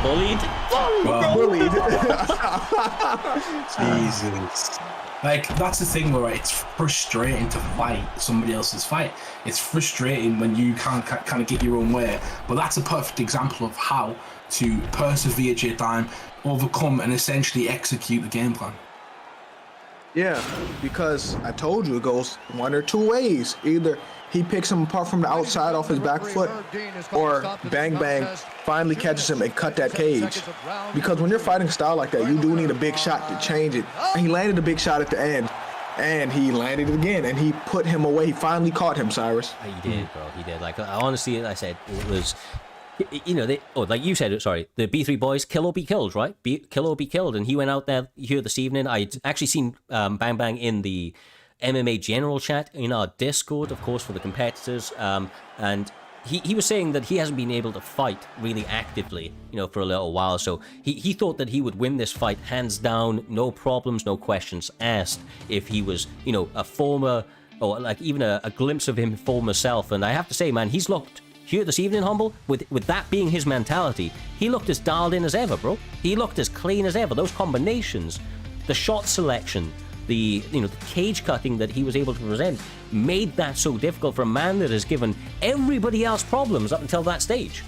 Bullied? Bullied. Jesus. Like, that's the thing where it's frustrating to fight somebody else's fight. It's frustrating when you can't kind of get your own way. But that's a perfect example of how to persevere, J-Time, overcome, and essentially execute the game plan. Yeah, because I told you it goes one or two ways. Either he picks him apart from the outside off his back foot, or Bang Bang finally catches him and cut that cage. Because when you're fighting style like that, you do need a big shot to change it. And he landed a big shot at the end, and he landed it again, and he put him away. He finally caught him, Cyrus. He did, bro. He did. Like, honestly, as I said, it was, you know, like you said, sorry, the B3 boys, kill or be killed, right? Kill or be killed. And he went out there here this evening. I'd actually seen Bang Bang in the MMA general chat in our Discord, of course, for the competitors. And he was saying that he hasn't been able to fight really actively, you know, for a little while. So he thought that he would win this fight hands down, no problems, no questions asked, if he was, you know, a former, or like even a glimpse of him former self. And I have to say, man, he's looked here this evening, Humble, with that being his mentality, he looked as dialed in as ever, bro. He looked as clean as ever. Those combinations, the shot selection, the cage cutting that he was able to present made that so difficult for a man that has given everybody else problems up until that stage.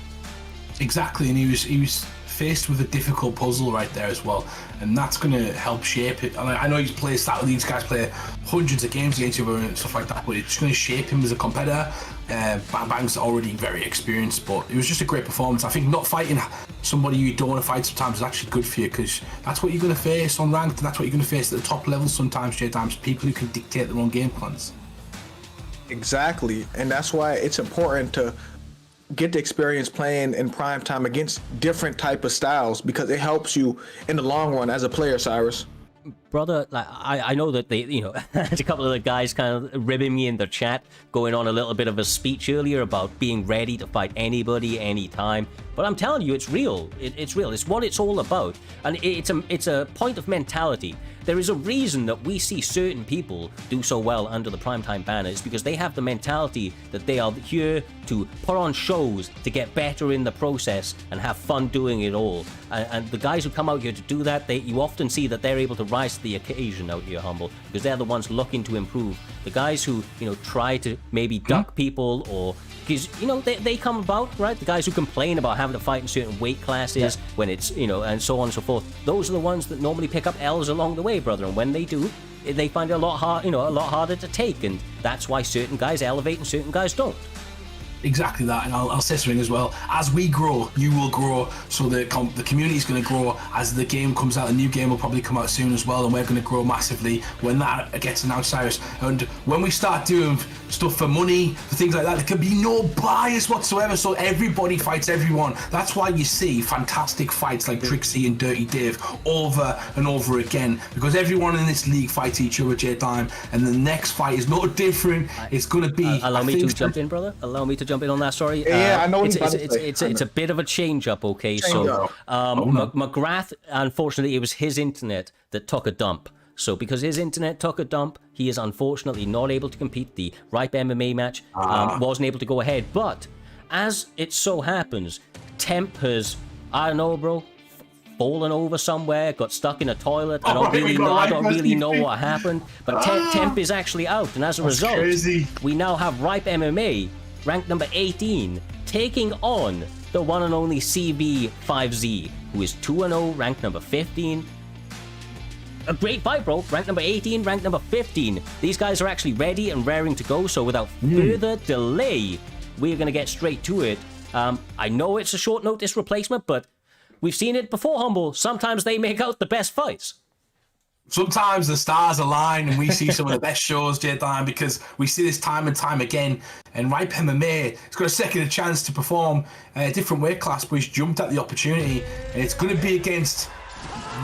Exactly, and he was faced with a difficult puzzle right there as well, and that's going to help shape it. And I know these guys play hundreds of games against each other and stuff like that, but it's going to shape him as a competitor. Bang Bang's already very experienced, but it was just a great performance. I think not fighting somebody you don't want to fight sometimes is actually good for you, because that's what you're going to face on ranked, and that's what you're going to face at the top level sometimes, J-Times, people who can dictate their own game plans. Exactly, and that's why it's important to get the experience playing in prime time against different type of styles, because it helps you in the long run as a player, Cyrus. Brother, like I know that they, you know, a couple of the guys kind of ribbing me in their chat, going on a little bit of a speech earlier about being ready to fight anybody, anytime. But I'm telling you, it's real. It's real. It's what it's all about, and it's a point of mentality. There is a reason that we see certain people do so well under the primetime banner. It's because they have the mentality that they are here to put on shows, to get better in the process, and have fun doing it all. And the guys who come out here to do that, you often see that they're able to rise to the occasion out here, Humble, because they're the ones looking to improve. The guys who, you know, try to maybe duck people, or because, you know, they come about, right? The guys who complain about having to fight in certain weight classes when it's, you know, and so on and so forth. Those are the ones that normally pick up L's along the way, brother. And when they do, they find it a lot harder to take. And that's why certain guys elevate and certain guys don't. Exactly that, and I'll say something as well. As we grow, you will grow, so the community is going to grow. As the game comes out, a new game will probably come out soon as well, and we're going to grow massively when that gets announced, Cyrus. And when we start doing stuff for money, for things like that, there can be no bias whatsoever, so everybody fights everyone. That's why you see fantastic fights like Trixie and Dirty Dave over and over again, because everyone in this league fights each other, J-Time, and the next fight is no different. It's going to be... Allow me to jump in, brother. Allow me to jump in on that, sorry. I know it's a bit of a change up, okay? McGrath, unfortunately, it was his internet that took a dump. So because his internet took a dump, he is unfortunately not able to compete. The Ripe MMA match wasn't able to go ahead. But as it so happens, Temp has, I don't know, bro, fallen over somewhere, got stuck in a toilet. I don't really know what happened. But Temp is actually out, and as a result, we now have Ripe MMA, ranked number 18, taking on the one and only CV5Z, who is 2-0, ranked number 15. A great fight, bro. Ranked number 18, ranked number 15. These guys are actually ready and raring to go, so without further delay, we're going to get straight to it. I know it's a short notice replacement, but we've seen it before, Humble. Sometimes they make out the best fights. Sometimes the stars align and we see some of the best shows, J-Time, because we see this time and time again. And Ripe MMA has got a second chance to perform a different weight class, but he's jumped at the opportunity. And it's going to be against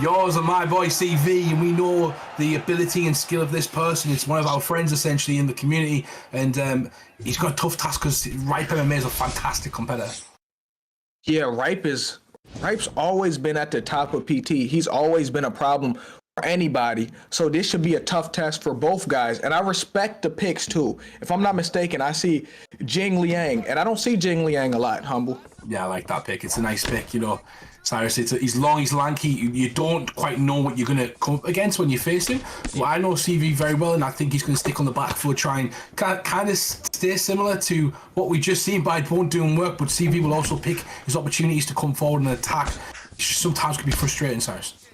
yours and my boy CV, and we know the ability and skill of this person. It's one of our friends essentially in the community, and he's got a tough task because Ripe MMA is a fantastic competitor. Yeah, Ripe's always been at the top of PT. He's always been a problem for anybody. So this should be a tough test for both guys. And I respect the picks too. If I'm not mistaken, I see Jing Liang, and I don't see Jing Liang a lot, Humble. Yeah, I like that pick. It's a nice pick, you know. Cyrus, he's long, he's lanky. You don't quite know what you're going to come up against when you face him. But I know CV very well, and I think he's going to stick on the back foot, try and kind of stay similar to what we just seen, but it won't do him work. But CV will also pick his opportunities to come forward and attack. It sometimes can be frustrating, Cyrus.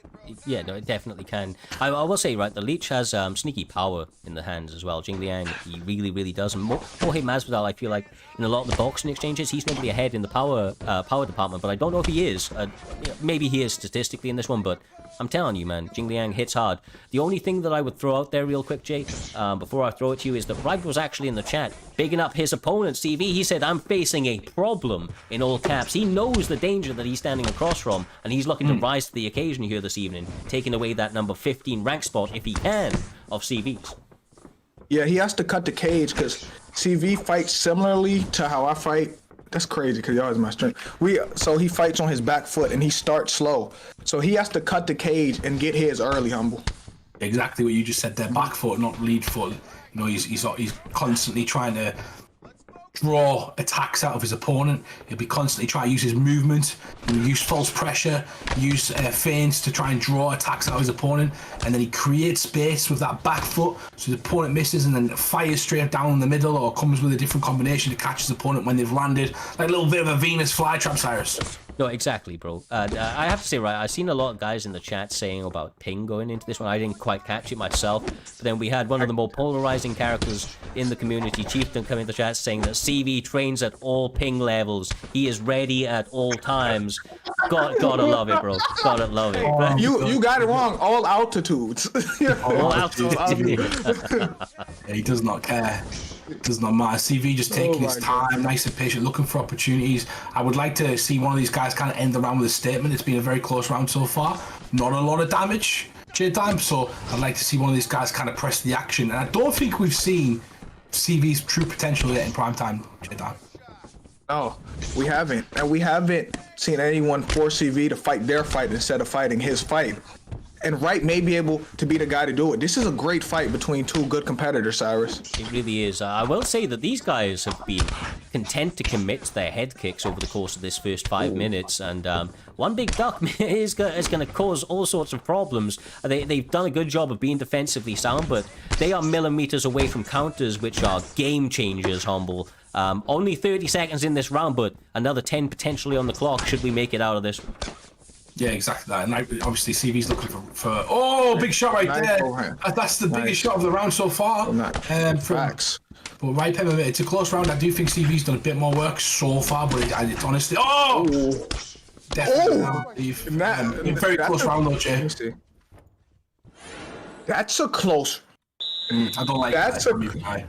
Yeah, no, it definitely can. I will say, right, the Leech has sneaky power in the hands as well. Jing Liang, he really, really does. And Jorge Masvidal, I feel like in a lot of the boxing exchanges, he's normally ahead in the power department, but I don't know if he is. Maybe he is statistically in this one, but I'm telling you, man, Jing Liang hits hard. The only thing that I would throw out there real quick, Jay, before I throw it to you, is that Ripe was actually in the chat, bigging up his opponent, CV. He said, I'm facing a problem, in all caps. He knows the danger that he's standing across from, and he's looking to rise to the occasion here this evening, taking away that number 15 rank spot, if he can, of CV's. Yeah, he has to cut the cage, because CV fights similarly to how I fight. That's crazy, because y'all is my strength. So he fights on his back foot, and he starts slow. So he has to cut the cage and get his early, Humble. Exactly what you just said there. Back foot, not lead foot. You know, he's constantly trying to draw attacks out of his opponent. He'll be constantly trying to use his movement, use false pressure, use feints to try and draw attacks out of his opponent, and then he creates space with that back foot so the opponent misses and then fires straight down the middle or comes with a different combination to catch his opponent when they've landed. Like a little bit of a Venus flytrap, Cyrus. No, exactly, bro. I have to say, right, I've seen a lot of guys in the chat saying about Ping going into this one. I didn't quite catch it myself. But then we had one of the more polarizing characters in the community, Chieftain, come in the chat saying that CV trains at all Ping levels. He is ready at all times. Gotta love it, bro. Gotta love it. Oh, you got it wrong. All altitudes. All altitudes. Yeah, he does not care. It does not matter. CV just taking his time, nice and patient, looking for opportunities. I would like to see one of these guys kind of end the round with a statement. It's been a very close round so far. Not a lot of damage, J-Time, so I'd like to see one of these guys kind of press the action. And I don't think we've seen CV's true potential yet in prime time, J-Time. No, we haven't. And we haven't seen anyone force CV to fight their fight instead of fighting his fight. And Wright may be able to be the guy to do it. This is a great fight between two good competitors, Cyrus. It really is. I will say that these guys have been content to commit to their head kicks over the course of this first 5 minutes, and one big duck is going to cause all sorts of problems. They've done a good job of being defensively sound, but they are millimeters away from counters, which are game changers, Humble. Only 30 seconds in this round, but another 10 potentially on the clock should we make it out of this. Yeah, exactly that. And obviously, CV's looking for oh, big shot right there. That's the biggest shot of the round so far. Facts. But right, Pepper, it's a close round. I do think CV's done a bit more work so far, but it's honestly, definitely. Very close round though, Jay. That's a close. I don't like that's that.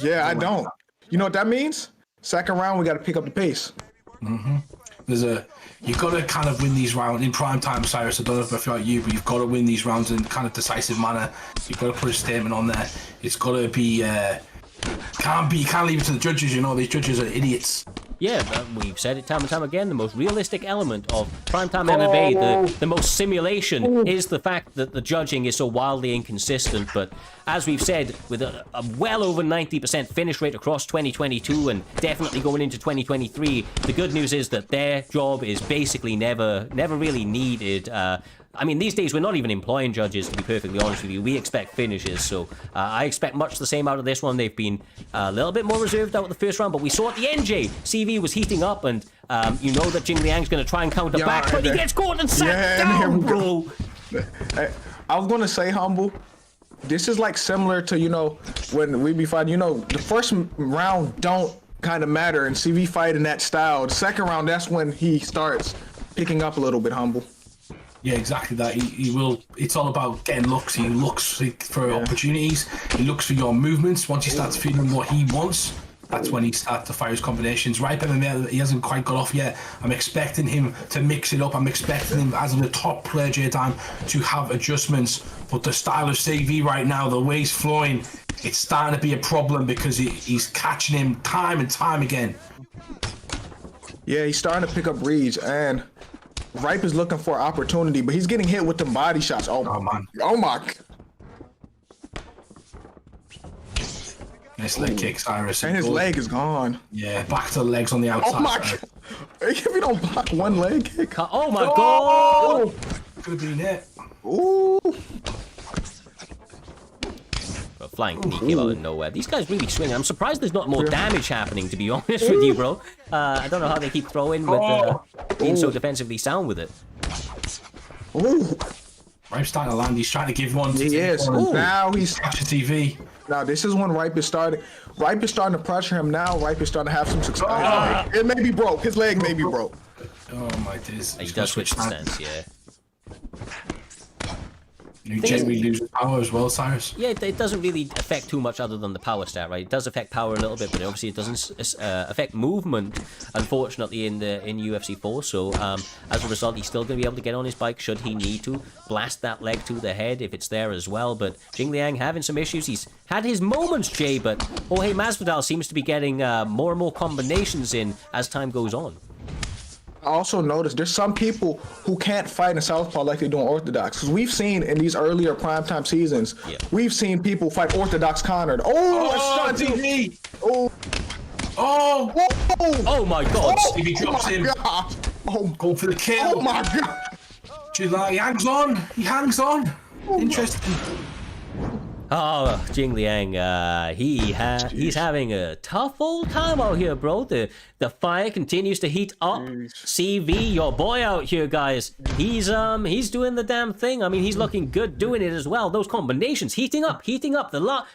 Yeah, I don't. You know what that means? Second round, we got to pick up the pace. You've got to kind of win these rounds in prime time, Cyrus. I don't know if I feel like you, but you've got to win these rounds in kind of decisive manner. You've got to put a statement on there. It's got to be, you can't leave it to the judges. You know, these judges are idiots. Yeah, we've said it time and time again, the most realistic element of primetime MMA, the most simulation, is the fact that the judging is so wildly inconsistent. But as we've said, with a well over 90% finish rate across 2022 and definitely going into 2023, the good news is that their job is basically never really needed. I mean, these days, we're not even employing judges, to be perfectly honest with you. We expect finishes, so I expect much the same out of this one. They've been a little bit more reserved out of the first round, but we saw at the end, Jay, CV was heating up, and you know that Jing Liang's going to try and counter back, but he gets caught and sat down, bro. I was going to say, Humble, this is like similar to, you know, when we be fighting, you know, the first round don't kind of matter, and CV fight in that style. The second round, that's when he starts picking up a little bit, Humble. Yeah, exactly that. He will. It's all about getting looks. He looks for opportunities. He looks for your movements. Once he starts feeling what he wants, that's when he starts to fire his combinations. Right, MMA, he hasn't quite got off yet. I'm expecting him to mix it up. I'm expecting him, as a top player, J-Time, to have adjustments. But the style of CV right now, the way he's flowing, it's starting to be a problem because he's catching him time and time again. Yeah, he's starting to pick up reads, and Ripe is looking for opportunity, but he's getting hit with the body shots. Oh man. Oh my. Nice leg kick, Cyrus. And his leg is gone. Yeah, back to the legs on the outside. Oh my God. If you don't block one leg kick. Oh my God. Could have been it. Ooh. A flying knee came out of nowhere. These guys really swing. I'm surprised there's not more damage happening, to be honest with you, bro. I don't know how they keep throwing with being so defensively sound with it. Ooh. Ripe's starting to land. He's trying to give one. He is. Now he's catching TV. Now this is when Ripe is starting. Ripe is starting to pressure him now. Ripe is starting to have some success. It may be broke. His leg may be broke. Oh my days. He does switch the stance, yeah. You generally lose power as well, Cyrus. Yeah, it doesn't really affect too much other than the power stat, right? It does affect power a little bit, but obviously it doesn't affect movement, unfortunately, in UFC 4. So as a result, he's still going to be able to get on his bike should he need to. Blast that leg to the head if it's there as well. But Jing Liang having some issues. He's had his moments, Jay, but Jorge Masvidal seems to be getting more and more combinations in as time goes on. I also noticed there's some people who can't fight in southpaw like they do in orthodox. Because we've seen in these earlier primetime seasons, we've seen people fight orthodox cornered. Oh, TV! Oh, Oh my God! If he drops him, go for the kill. Oh my God! He hangs on. He hangs on. Interesting. Oh, Jing Liang, he's having a tough old time out here, bro. The fire continues to heat up. CV, your boy out here, guys. He's doing the damn thing. I mean, he's looking good doing it as well. Those combinations, heating up.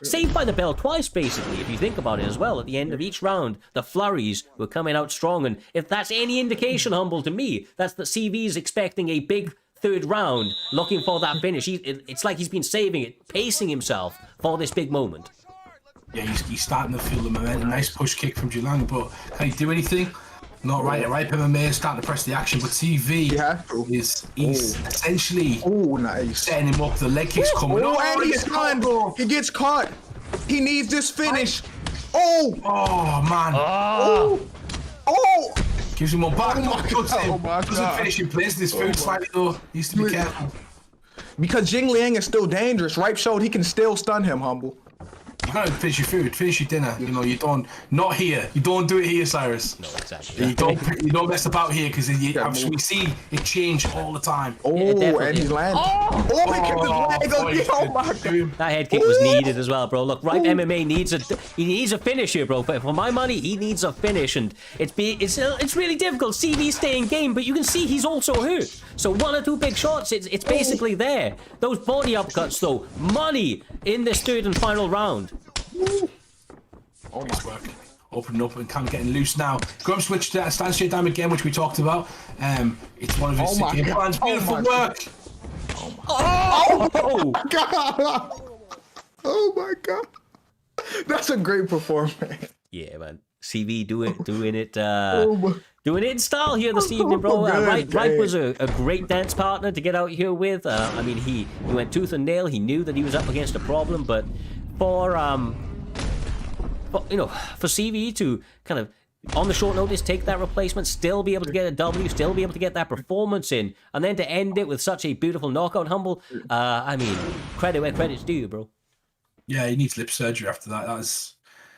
Saved by the bell twice, basically, if you think about it as well. At the end of each round, the flurries were coming out strong. And if that's any indication, Humble, to me, that's that CV's expecting a big third round, looking for that finish. It's like he's been saving it, pacing himself for this big moment. Yeah, he's starting to feel the momentum. Nice push kick from Jilang, but can he do anything? Not right. Ripe MMA is starting to press the action, but CV he's essentially setting him up. The leg kick's coming. And he's done. He gets caught. He needs this finish. Oh man. Gives him one back. Doesn't finish in place. This food slightly though. Needs to be careful. Because Jing Liang is still dangerous. Ripe showed he can still stun him, Humble. You gotta finish your food, finish your dinner. You know, you don't, not here. You don't do it here, Cyrus. No, exactly. You don't mess about here because we see it change all the time. And he's landing. He kept his leg on. Oh my God. That head kick was needed as well, bro. Look, Ripe MMA needs a finish here, bro. But for my money, he needs a finish, and it's really difficult. CV staying game, but you can see he's also hurt. So one or two big shots, it's basically there. Those body upcuts, though, money in this third and final round. Nice work. Opening up and kind of getting loose now. Grum switched to stance straight down again, which we talked about. It's one of his game plans. Beautiful work. Oh my God. That's a great performance. Yeah, man. CV doing it in style here this evening, bro. Ripe was a great dance partner to get out here with. I mean, he went tooth and nail. He knew that he was up against a problem, but for CV to kind of on the short notice take that replacement, still be able to get a W, still be able to get that performance in, and then to end it with such a beautiful knockout, Humble. I mean, credit where credit's due, bro. Yeah, he needs lip surgery after that.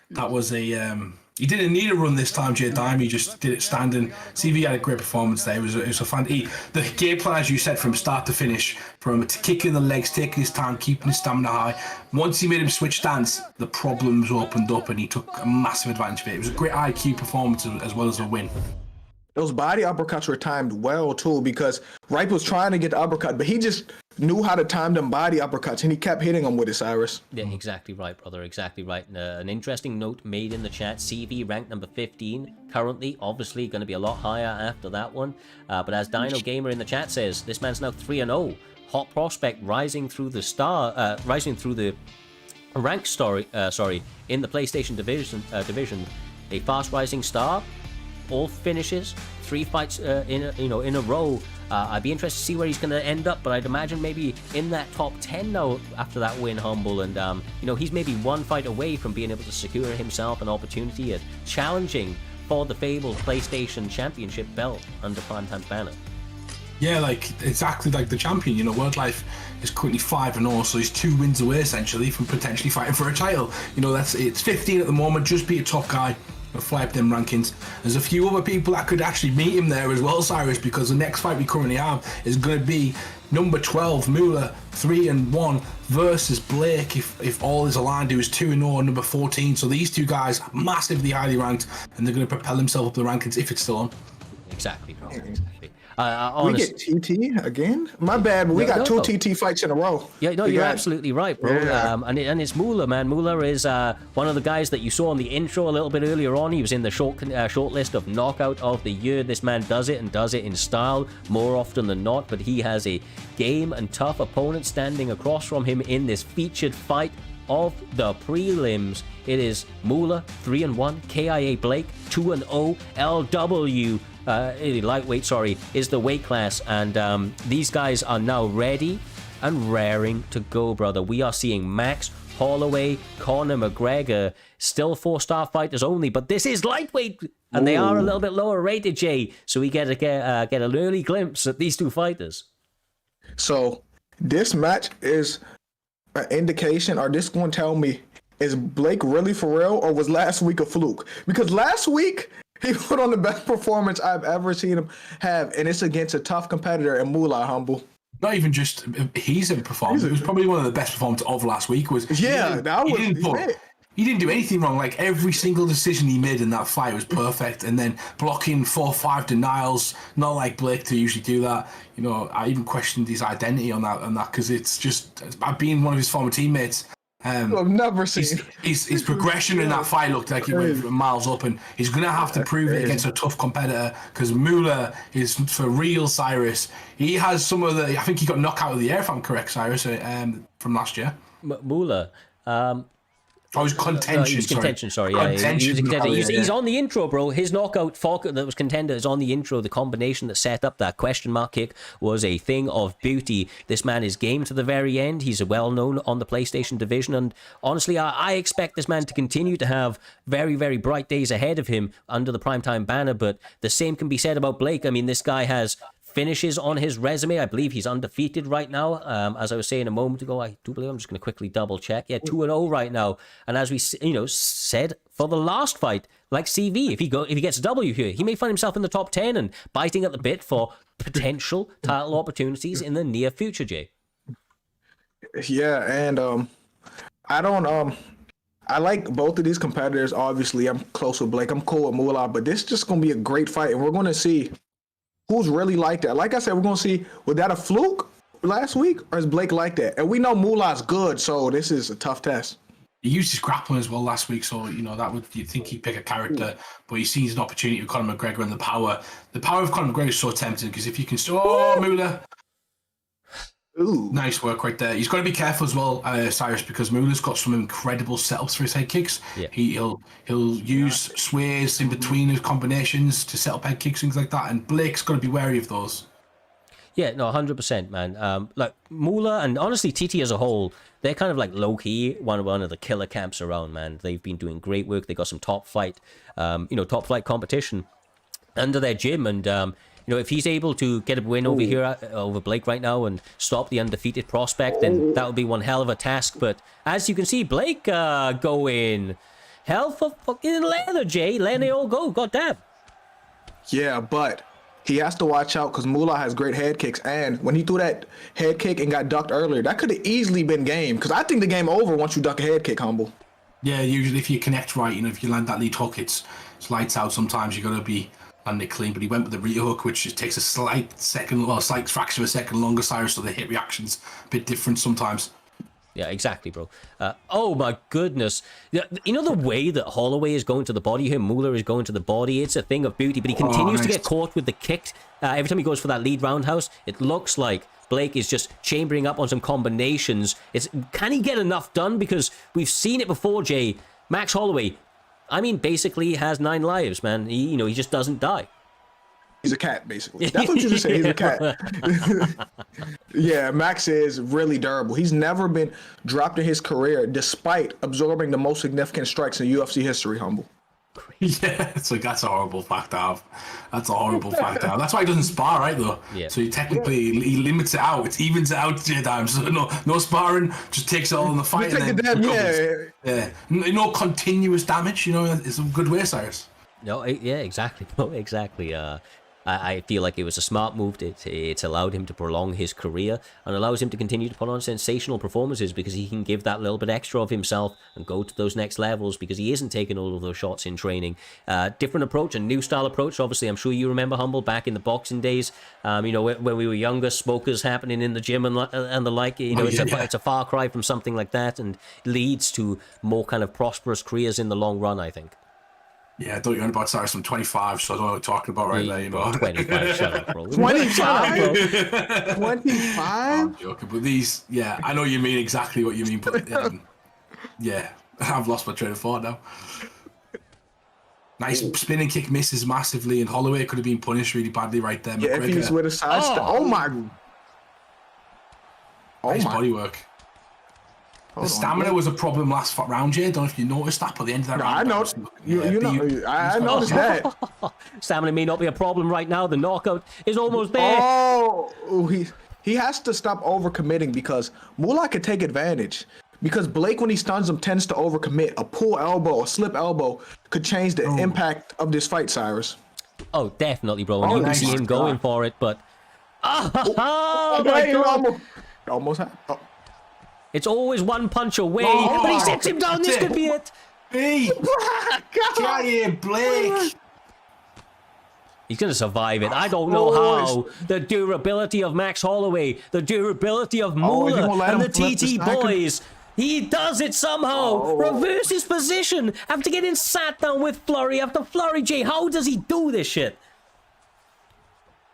That was a he didn't need a run this time, Jay Dime. He just did it standing. CV had a great performance there. It was a fun. The game plan, as you said, from start to finish, from kicking the legs, taking his time, keeping his stamina high. Once he made him switch stance, the problems opened up, and he took a massive advantage of it. It was a great IQ performance as well as a win. Those body uppercuts were timed well too, because Ripe was trying to get the uppercut, but he just knew how to time them body uppercuts, and he kept hitting them with it, Cyrus. Yeah, exactly right, brother. Exactly right. An interesting note made in the chat. CV ranked number 15 currently. Obviously, going to be a lot higher after that one. But as Dino Gamer in the chat says, this man's now 3-0. Hot prospect, rising through the rank story. In the PlayStation division. A fast rising star. All finishes, 3 fights in a row. I'd be interested to see where he's going to end up, but I'd imagine maybe in that top 10 now after that win, Humble. And he's maybe one fight away from being able to secure himself an opportunity at challenging for the fabled PlayStation Championship belt under Primetime's banner. Yeah, exactly like the champion. Wordlife is currently 5-0, so he's 2 wins away essentially from potentially fighting for a title. It's 15 at the moment. Just be a top guy. Fly up them rankings. There's a few other people that could actually meet him there as well, Cyrus, because the next fight we currently have is going to be number 12 Mueller 3-1 versus Blake if all is aligned, who is 2-0 number 14. So these two guys are massively highly ranked, and they're going to propel themselves up the rankings if it's still on. Exactly, bro. Exactly. We get TT again? My bad, but we got two TT fights in a row. Yeah, no, you're absolutely right, bro. Yeah. And it's Moolah, man. Moolah is one of the guys that you saw in the intro a little bit earlier on. He was in the short list of knockout of the year. This man does it and does it in style more often than not, but he has a game and tough opponent standing across from him in this featured fight of the prelims. It is Moolah 3-1, KIA Blake 2-0, LW lightweight, is the weight class, and these guys are now ready and raring to go, brother. We are seeing Max Holloway, Conor McGregor, still 4-star fighters only, but this is lightweight, and they are a little bit lower rated, Jay. So we get an early glimpse at these two fighters. So this match is an indication, or this going to tell me, is Blake really for real, or was last week a fluke? Because last week he put on the best performance I've ever seen him have, and it's against a tough competitor in Moolah, humble. Not even just he's in performance. It was probably one of the best performances of last week. He didn't do anything wrong. Like every single decision he made in that fight was perfect, and then blocking 4-5 denials, not like Blake to usually do that. You know, I even questioned his identity on that because it's just, being one of his former teammates. I've never seen his progression in that fight looked like he went miles up, and he's gonna have to prove it against a tough competitor because Moolah is for real. Cyrus, he has some of the. I think he got knocked out of the air, if I'm correct, Cyrus, from last year. Moolah. Oh, he's contention. He was contention, sorry. Yeah, he was contention. He's on the intro, bro. His knockout that was contender is on the intro. The combination that set up that question mark kick was a thing of beauty. This man is game to the very end. He's well known on the PlayStation division, and honestly, I expect this man to continue to have very, very bright days ahead of him under the primetime banner. But the same can be said about Blake. I mean, this guy has finishes on his resume. I believe he's undefeated right now. As I was saying a moment ago, I do believe, I'm just going to quickly double check. Yeah, 2-0 right now. And as we said for the last fight, like CV, if he gets a W here, he may find himself in the top 10 and biting at the bit for potential title opportunities in the near future, Jay. Yeah, and I like both of these competitors. Obviously, I'm close with Blake. I'm cool with Moolah, but this is just going to be a great fight, and we're going to see who's really like that. Like I said, we're going to see, was that a fluke last week, or is Blake like that? And we know Moolah's good, so this is a tough test. He used his grappling as well last week, so, that would, you'd think he'd pick a character, but he sees an opportunity with Conor McGregor and the power. The power of Conor McGregor is so tempting, because if you can Moolah. Ooh. Nice work right there. He's got to be careful as well, Cyrus, because Moolah's got some incredible setups for his head kicks. Yeah. He'll use sways in between his combinations to set up head kicks, things like that, and Blake's got to be wary of those. Yeah, no, 100%, man. Like Moolah and honestly TT as a whole, they're kind of like low-key one of the killer camps around, man. They've been doing great work. They got some top flight competition under their gym, and if he's able to get a win over here over Blake right now and stop the undefeated prospect, then that would be one hell of a task. But as you can see, Blake going hell for fucking leather, Jay. Letting it all go. Goddamn. Yeah, but he has to watch out because Moolah has great head kicks, and when he threw that head kick and got ducked earlier, that could have easily been game. Because I think the game over once you duck a head kick, humble. Yeah, usually if you connect right, if you land that lead hook, it's lights out. Sometimes you got to be landing it clean, but he went with the rear hook, which just takes a slight fraction of a second longer, Cyrus, so the hit reaction's a bit different sometimes. Yeah, exactly, bro. Oh my goodness. The way that Holloway is going to the body here, Moolah is going to the body, it's a thing of beauty, but he continues to get caught with the kick. Every time he goes for that lead roundhouse, it looks like Blake is just chambering up on some combinations. Can he get enough done? Because we've seen it before, Jay. Max Holloway, basically has 9 lives, man. He just doesn't die. He's a cat, basically. That's what you just say. He's a cat. Yeah, Max is really durable. He's never been dropped in his career, despite absorbing the most significant strikes in UFC history, humble. Yeah, that's a horrible fact to have. That's a horrible fact to have. That's why he doesn't spar, right, though? Yeah. So he limits it out. It evens it out times. So no sparring, just takes it all in the fight. No continuous damage, it's a good way, Cyrus. No, yeah, exactly. No, exactly. I feel like it was a smart move. It's allowed him to prolong his career and allows him to continue to put on sensational performances because he can give that little bit extra of himself and go to those next levels because he isn't taking all of those shots in training. Different approach, a new style approach. Obviously, I'm sure you remember, Humble, back in the boxing days, you know, when we were younger, smokers happening in the gym and the like. You know, it's a far cry from something like that and leads to more kind of prosperous careers in the long run, I think. Yeah, I thought you were on about Cyrus from 25, so I don't know what you're talking about right there, you know. 25, shut up, bro. 25? 25? I'm joking, but these, yeah, I know you mean exactly what you mean, but yeah, I've lost my train of thought now. Nice spinning kick misses massively, and Holloway could have been punished really badly right there. Yeah, if he's with a side step. Oh my. Nice body work. The stamina was a problem last round, Jay. I don't know if you noticed that, but the end of that round. I noticed. I noticed that. Stamina may not be a problem right now. The knockout is almost there. Oh, he has to stop overcommitting because Moolah could take advantage. Because Blake, when he stuns him, tends to overcommit. A pull elbow, a slip elbow could change the impact of this fight, Cyrus. Oh, definitely, bro. And you can see him going for it, but... Oh, my God. Almost had... Oh. It's always one punch away, but he sets him down. This could be it. Hey, get out here, Blake. He's going to survive it. I don't know how. The durability of Max Holloway, the durability of Moolah, and the TT boys. He does it somehow. Reverses position after getting sat down with flurry after flurry. Jay, how does he do this shit?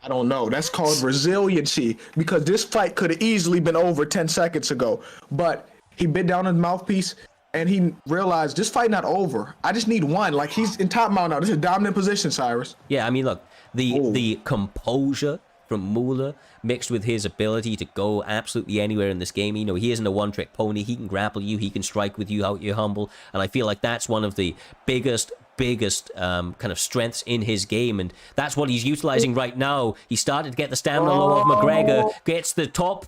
I don't know. That's called resiliency because this fight could have easily been over 10 seconds ago. But he bit down his mouthpiece and he realized this fight not over. I just need one. Like, he's in top mount now. This is a dominant position, Cyrus. Yeah, I mean, look, the composure from Moolah mixed with his ability to go absolutely anywhere in this game. You know, he isn't a one-trick pony. He can grapple you. He can strike with you out your Humble. And I feel like that's one of the biggest kind of strengths in his game, and that's what he's utilizing right now. He started to get the stamina low of McGregor, gets the top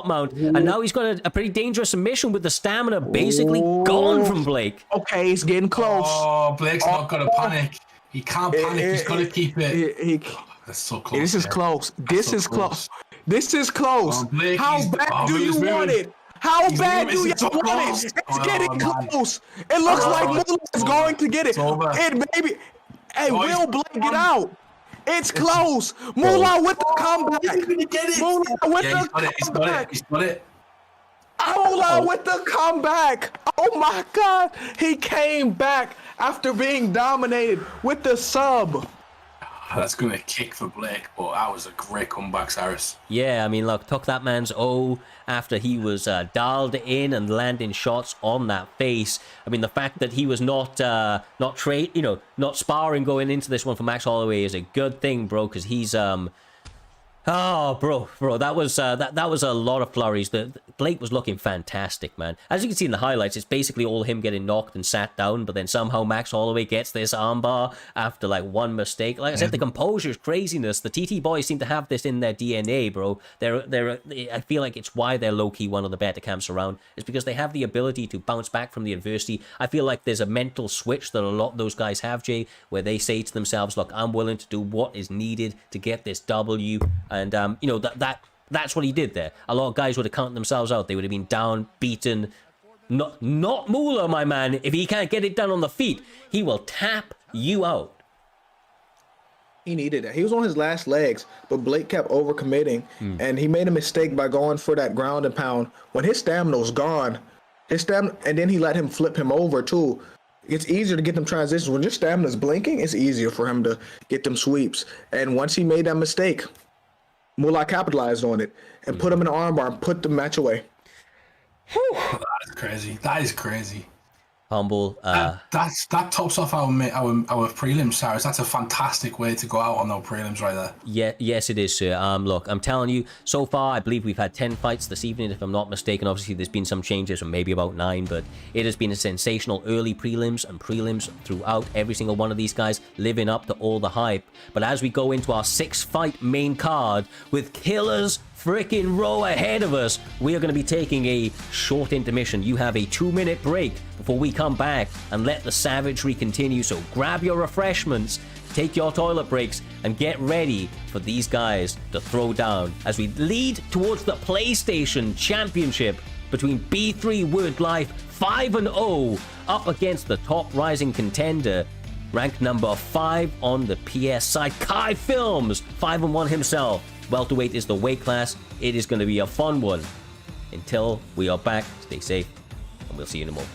mount, and now he's got a pretty dangerous submission with the stamina basically gone from Blake. Okay, he's getting close. Oh, Blake's not gonna panic. He can't panic. He's got to keep it. That's so close. This is close. This is close. This is close. Blake, how bad do you want it? How bad do you want it? It's getting close. It looks like Moolah is going to get it. It maybe. Hey, will Blake get out? It's close. Moolah with the comeback. He's gonna get it. Moolah with the comeback. He's got it. Moolah with the comeback. Oh my God. He came back after being dominated with the sub. That's going to kick for Blake, but that was a great comeback, Cyrus. Yeah, I mean, look, took that man's O after he was dialed in and landing shots on that face. I mean, the fact that he was not sparring going into this one for Max Holloway is a good thing, bro, because he's oh, bro, that was that was a lot of flurries. Blake was looking fantastic, man. As you can see in the highlights, it's basically all him getting knocked and sat down, but then somehow Max Holloway gets this armbar after like one mistake. Like I said, the composure is craziness. The TT boys seem to have this in their DNA, bro. I feel like it's why they're low-key one of the better camps around. It's because they have the ability to bounce back from the adversity. I feel like there's a mental switch that a lot of those guys have, Jay, where they say to themselves, look, I'm willing to do what is needed to get this W. And, you know, that's what he did there. A lot of guys would have counted themselves out. They would have been down, beaten. Not Moolah, my man. If he can't get it done on the feet, he will tap you out. He needed that. He was on his last legs, but Blake kept overcommitting, and he made a mistake by going for that ground and pound. When his stamina was gone, and then he let him flip him over, too. It's easier to get them transitions. When your stamina's blinking, it's easier for him to get them sweeps. And once he made that mistake, Moolah capitalized on it and put him in the armbar and put the match away. Whew. That is crazy. That is crazy. Humble. That tops off our prelims, Cyrus. That's a fantastic way to go out on our prelims right there. Yeah, yes, it is, sir. Look, I'm telling you, so far, I believe we've had 10 fights this evening, if I'm not mistaken. Obviously, there's been some changes, from maybe about 9, but it has been a sensational early prelims and prelims throughout. Every single one of these guys living up to all the hype. But as we go into our 6-fight main card with killers freaking row ahead of us, we are going to be taking a short intermission. You have a 2-minute break before we come back and let the savagery continue. So grab your refreshments, take your toilet breaks and get ready for these guys to throw down as we lead towards the PlayStation Championship between B3 Wordlife 5-0 up against the top rising contender, ranked number 5 on the PS side, Kai Films, 5-1 himself. Welterweight is the weight class. It is going to be a fun one. Until we are back, stay safe, and we'll see you in a moment.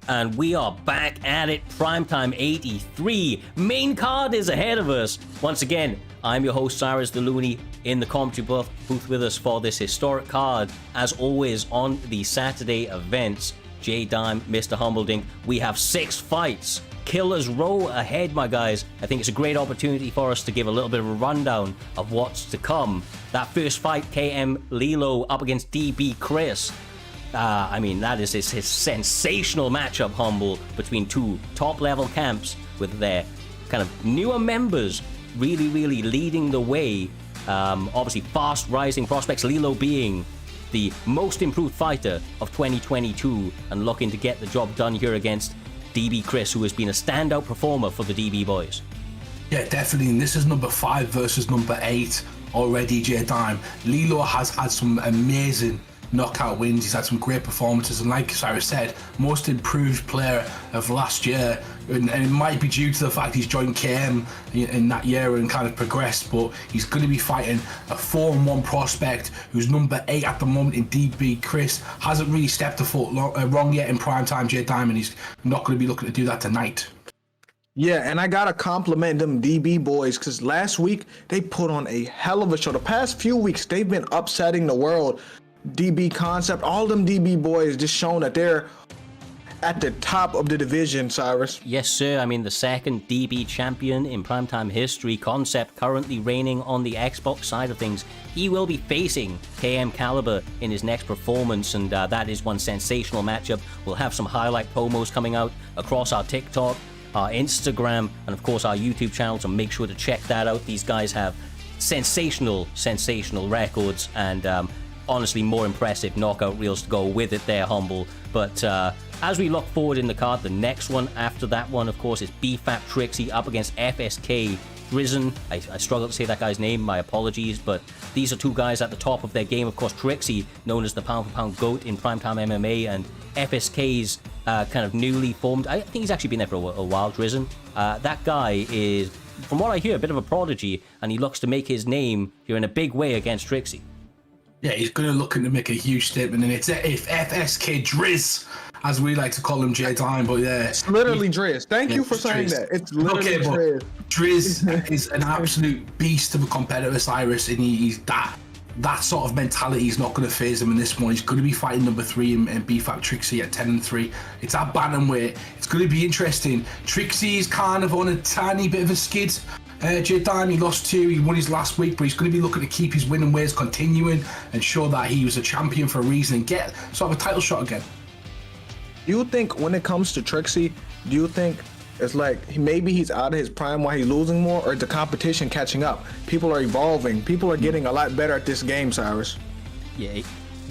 And we are back at it, Primetime 83. Main card is ahead of us. Once again, I'm your host, Cyrus the Looney, in the commentary booth with us for this historic card. As always, on the Saturday events, J-Dime, Mr. Humbledink, we have 6 fights. Killer's Row ahead, my guys. I think it's a great opportunity for us to give a little bit of a rundown of what's to come. That first fight, KM Lilo up against DB Chris. I mean, that is his sensational matchup, Humble, between two top-level camps with their kind of newer members really leading the way. Obviously, fast-rising prospects, Lilo being the most improved fighter of 2022 and looking to get the job done here against DB Chris, who has been a standout performer for the DB boys. Yeah, definitely. And this is number 5 versus number 8 already, J-Dime. Lilo has had some amazing knockout wins. He's had some great performances, and like Cyrus said, most improved player of last year, and it might be due to the fact he's joined KM in that year and kind of progressed, but he's going to be fighting a 4-1 prospect who's number 8 at the moment in DB Chris. Hasn't really stepped a foot wrong yet in primetime, J-Dime, and he's not going to be looking to do that tonight. Yeah, and I gotta compliment them DB boys, because last week they put on a hell of a show. The past few weeks they've been upsetting the world. DB Concept, all them DB boys just showing that they're at the top of the division, Cyrus. Yes, sir. I mean, the second DB champion in primetime history. Concept currently reigning on the Xbox side of things. He will be facing KM Caliber in his next performance, and that is one sensational matchup. We'll have some highlight promos coming out across our TikTok, our Instagram, and of course our YouTube channel, so make sure to check that out. These guys have sensational records, and honestly, more impressive knockout reels to go with it there, Humble. But as we look forward in the card, the next one after that one, of course, is BFAP Trixie up against FSK Drizzen. I struggle to say that guy's name, my apologies, but these are two guys at the top of their game. Of course, Trixie, known as the pound-for-pound GOAT in primetime MMA, and FSK's kind of newly formed, I think he's actually been there for a while, Drizzen. That guy is, from what I hear, a bit of a prodigy, and he looks to make his name here in a big way against Trixie. Yeah, he's going to looking to make a huge statement, and it's if FSK Driz, as we like to call him, J-Time, but yeah. It's literally Driz. Thank you for saying that. It's literally Driz. Driz is an absolute beast of a competitor, Cyrus, and he's that sort of mentality is not going to phase him in this one. He's going to be fighting number 3 in BFAP Trixie at 10-3. It's at bantamweight. It's going to be interesting. Trixie's kind of on a tiny bit of a skid. J-Dime, he lost 2, he won his last week, but he's going to be looking to keep his winning ways continuing and show that he was a champion for a reason and get sort of a title shot again. Do you think when it comes to Trixie, do you think it's like maybe he's out of his prime while he's losing more, or is the competition catching up? People are evolving. People are getting a lot better at this game, Cyrus. Yeah,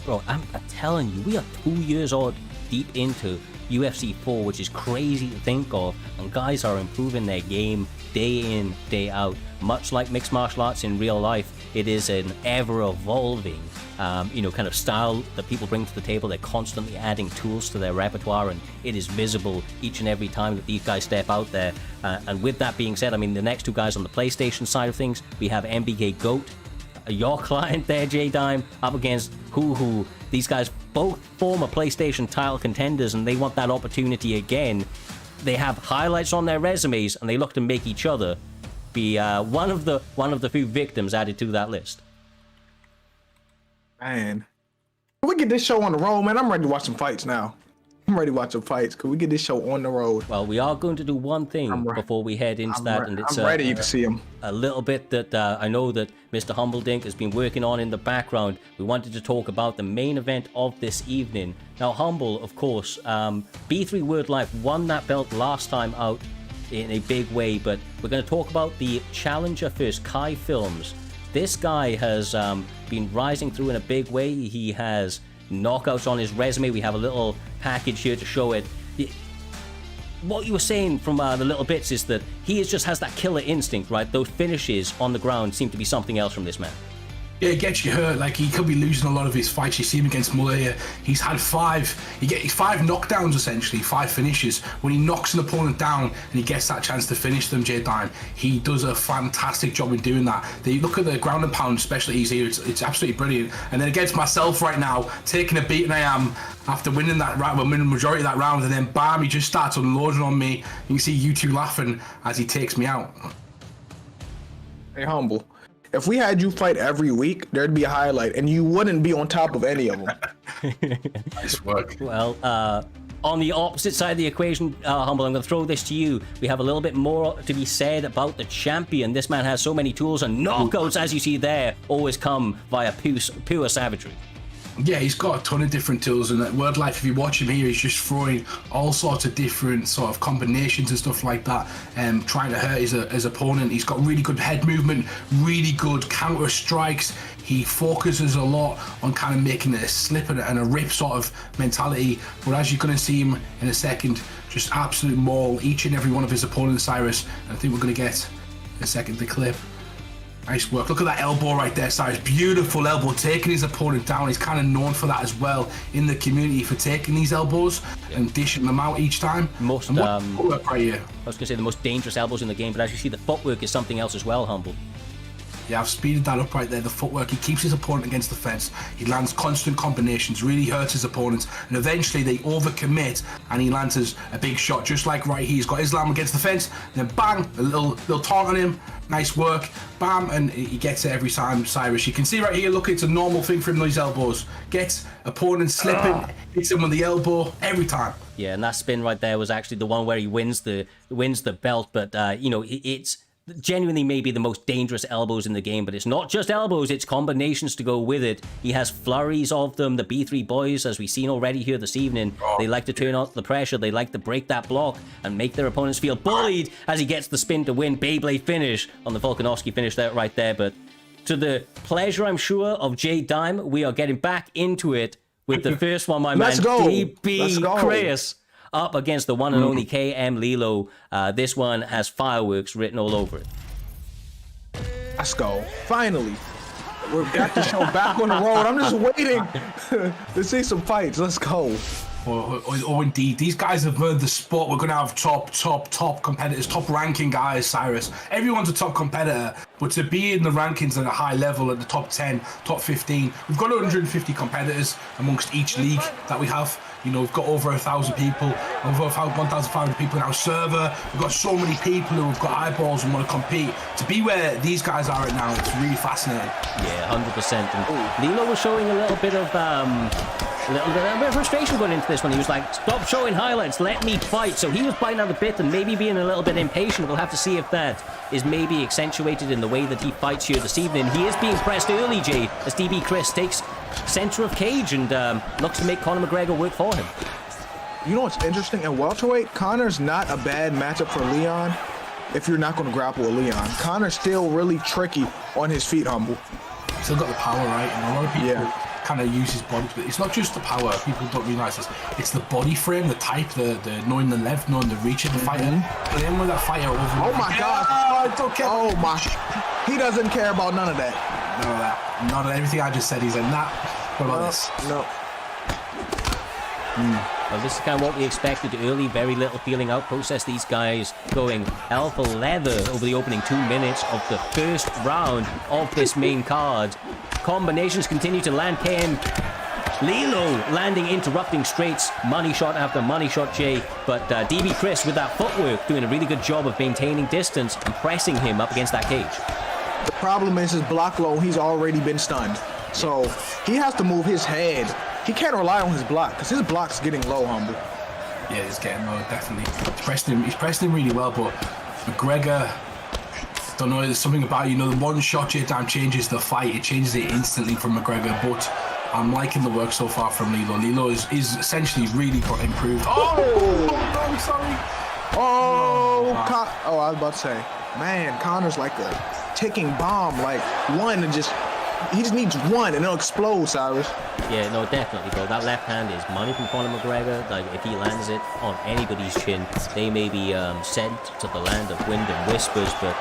bro, I'm telling you, we are 2 years old deep into UFC 4, which is crazy to think of, and guys are improving their game day in, day out. Much like mixed martial arts in real life, it is an ever-evolving, kind of style that people bring to the table. They're constantly adding tools to their repertoire, and it is visible each and every time that these guys step out there. And with that being said, I mean, the next 2 guys on the PlayStation side of things, we have MBK GOAT, your client there, J-Dime, up against Hoo. These guys both former PlayStation title contenders, and they want that opportunity again. They have highlights on their resumes, and they look to make each other be one of the few victims added to that list. Man, can we get this show on the road, man? I'm ready to watch some fights now. I'm ready to watch some fights. Can we get this show on the road? Well, we are going to do one thing before we head into that, and it's I'm ready to see him. A little bit that I know that Mr. Humbledink has been working on in the background. We wanted to talk about the main event of this evening. Now, Humble, of course, B3 Wordlife won that belt last time out in a big way, but we're going to talk about the challenger first, Kai Films. This guy has been rising through in a big way. He has knockouts on his resume. We have a little package here to show it. What you were saying from the little bits is that he just has that killer instinct, right? Those finishes on the ground seem to be something else from this man. Yeah, it gets you hurt. Like, he could be losing a lot of his fights. You see him against Muller. He's had five knockdowns, essentially, 5 finishes. When he knocks an opponent down and he gets that chance to finish them, Jay Dime, he does a fantastic job in doing that. They look at the ground and pound specialties here. It's absolutely brilliant. And then against myself right now, taking a beating I am after winning that round, winning the majority of that round, and then bam, he just starts unloading on me. You can see you two laughing as he takes me out. Hey, Humble. If we had you fight every week, there'd be a highlight, and you wouldn't be on top of any of them. Nice work. Well, on the opposite side of the equation, Humble, I'm going to throw this to you. We have a little bit more to be said about the champion. This man has so many tools, and knockouts, as you see there, always come via pure savagery. Yeah, he's got a ton of different tools, and at Wordlife, if you watch him here, he's just throwing all sorts of different sort of combinations and stuff like that, trying to hurt his opponent. He's got really good head movement, really good counter strikes. He focuses a lot on kind of making it a slip and a rip sort of mentality. But as you're going to see him in a second, just absolute maul each and every one of his opponents, Cyrus. And I think we're going to get a second the clip. Nice work. Look at that elbow right there, Cyrus. Beautiful elbow, taking his opponent down. He's kind of known for that as well in the community, for taking these elbows and dishing them out each time. Most, footwork right here. I was going to say the most dangerous elbows in the game, but as you see, the footwork is something else as well, Humble. Yeah, I've speeded that up right there. The footwork, he keeps his opponent against the fence. He lands constant combinations, really hurts his opponents, and eventually they overcommit and he lands a big shot, just like right here. He's got Islam against the fence, then bang, a little taunt on him. Nice work, bam, and he gets it every time, Cyrus. You can see right here, look, it's a normal thing for him, these elbows. Gets opponent slipping, hits him with the elbow, every time. Yeah, and that spin right there was actually the one where he wins the belt, but, you know, it's genuinely maybe the most dangerous elbows in the game, but it's not just elbows, it's combinations to go with it. He has flurries of them. The B3 boys, as we've seen already here this evening, they like to turn off the pressure, they like to break that block and make their opponents feel bullied as he gets the spin to win. Beyblade finish on the Volkanovski finish there right there, but to the pleasure, I'm sure, of Jay Dime, we are getting back into it with the first one, my man, DB Chris, up against the one and only KM Lilo. This one has fireworks written all over it. Let's go. Finally. We've got the show back on the road. I'm just waiting to see some fights. Let's go. Oh, indeed. These guys have earned the spot. We're going to have top competitors, top ranking guys, Cyrus. Everyone's a top competitor, but to be in the rankings at a high level, at the top 10, top 15, we've got 150 competitors amongst each league that we have. You know, we've got over 1,000 people, over 1,500 people in our server. We've got so many people who have got eyeballs and want to compete. To be where these guys are right now, it's really fascinating. Yeah, 100%. And Lilo was showing a little bit of frustration going into this one. He was like, stop showing highlights, let me fight. So he was biting out a bit and maybe being a little bit impatient. We'll have to see if that is maybe accentuated in the way that he fights here this evening. He is being pressed early, Jay, as DB Chris takes center of cage and looks to make Conor McGregor work for him. You know what's interesting? At welterweight, Conor's not a bad matchup for Leon if you're not going to grapple with Leon. Conor's still really tricky on his feet, Humble. Still got the power, right? And a lot of people kind of use his body, but it's not just the power. People don't realize this. It's the body frame, the type, the knowing the left, knowing the reach of the fighter. Playing with that fighter over. Oh my God! I don't care. Oh my! He doesn't care about none of that. None of that. None of everything I just said. He's like, nah. What about this? No. Well, this is kind of what we expected early. Very little feeling out process. These guys going alpha leather over the opening 2 minutes of the first round of this main card. Combinations continue to land. KM Lilo landing interrupting straights. Money shot after money shot, Jay. But DB Chris with that footwork doing a really good job of maintaining distance and pressing him up against that cage. The problem is his block low. He's already been stunned. So he has to move his head. He can't rely on his block because his block's getting low, Humble. Yeah, he's getting low, definitely. He's pressed him really well, but McGregor, don't know, there's something about, you know, the one shot Jay Dime changes the fight. It changes it instantly from McGregor, but I'm liking the work so far from Lilo. Lilo is essentially really got improved. Oh, I'm sorry. I was about to say, man, Conor's like a ticking bomb. Like, one, just just needs one, and it'll explode, Cyrus. Yeah, no, definitely, bro. That left hand is money from Conor McGregor. Like, if he lands it on anybody's chin, they may be sent to the land of wind and whispers. But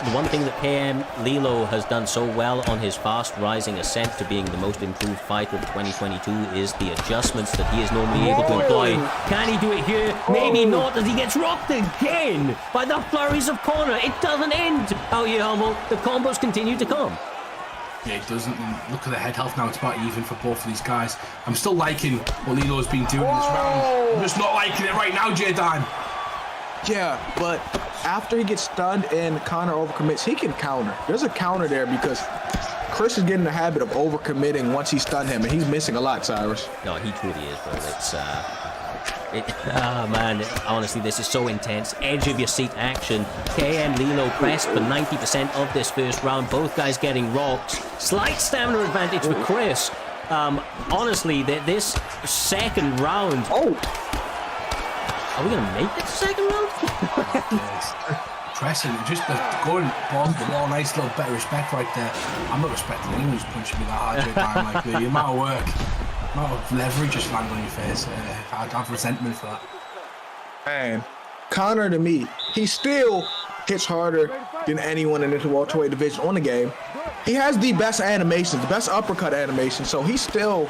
the one thing that KM Lilo has done so well on his fast rising ascent to being the most improved fighter of 2022 is the adjustments that he is normally able to employ. Can he do it here? Maybe not, as he gets rocked again by the flurries of Conor. It doesn't end out here, Humble. The combos continue to come. Yeah, it doesn't. And look at the head health now. It's about even for both of these guys. I'm still liking what Lilo's been doing in this round. I'm just not liking it right now, J-Dime. Yeah, but after he gets stunned and Conor overcommits, he can counter. There's a counter there because Chris is getting the habit of overcommitting once he stunned him, and he's missing a lot, Cyrus. No, he truly is, bro. It's man, honestly, this is so intense. Edge of your seat action. KM Lilo pressed for 90% of this first round. Both guys getting rocks. Slight stamina advantage for Chris. Honestly, this second round. Oh, are we gonna make it to second round? Pressing, just going balls to the wall. Nice little bit of respect right there. I'm not respecting anyone who's punching me that hard, J-Dime. Like the amount of work. Not of leverage just land on your face. I'd have resentment for that. man. Conor, to me, he still hits harder than anyone in this welterweight division on the game. He has the best animations, the best uppercut animation, so he's still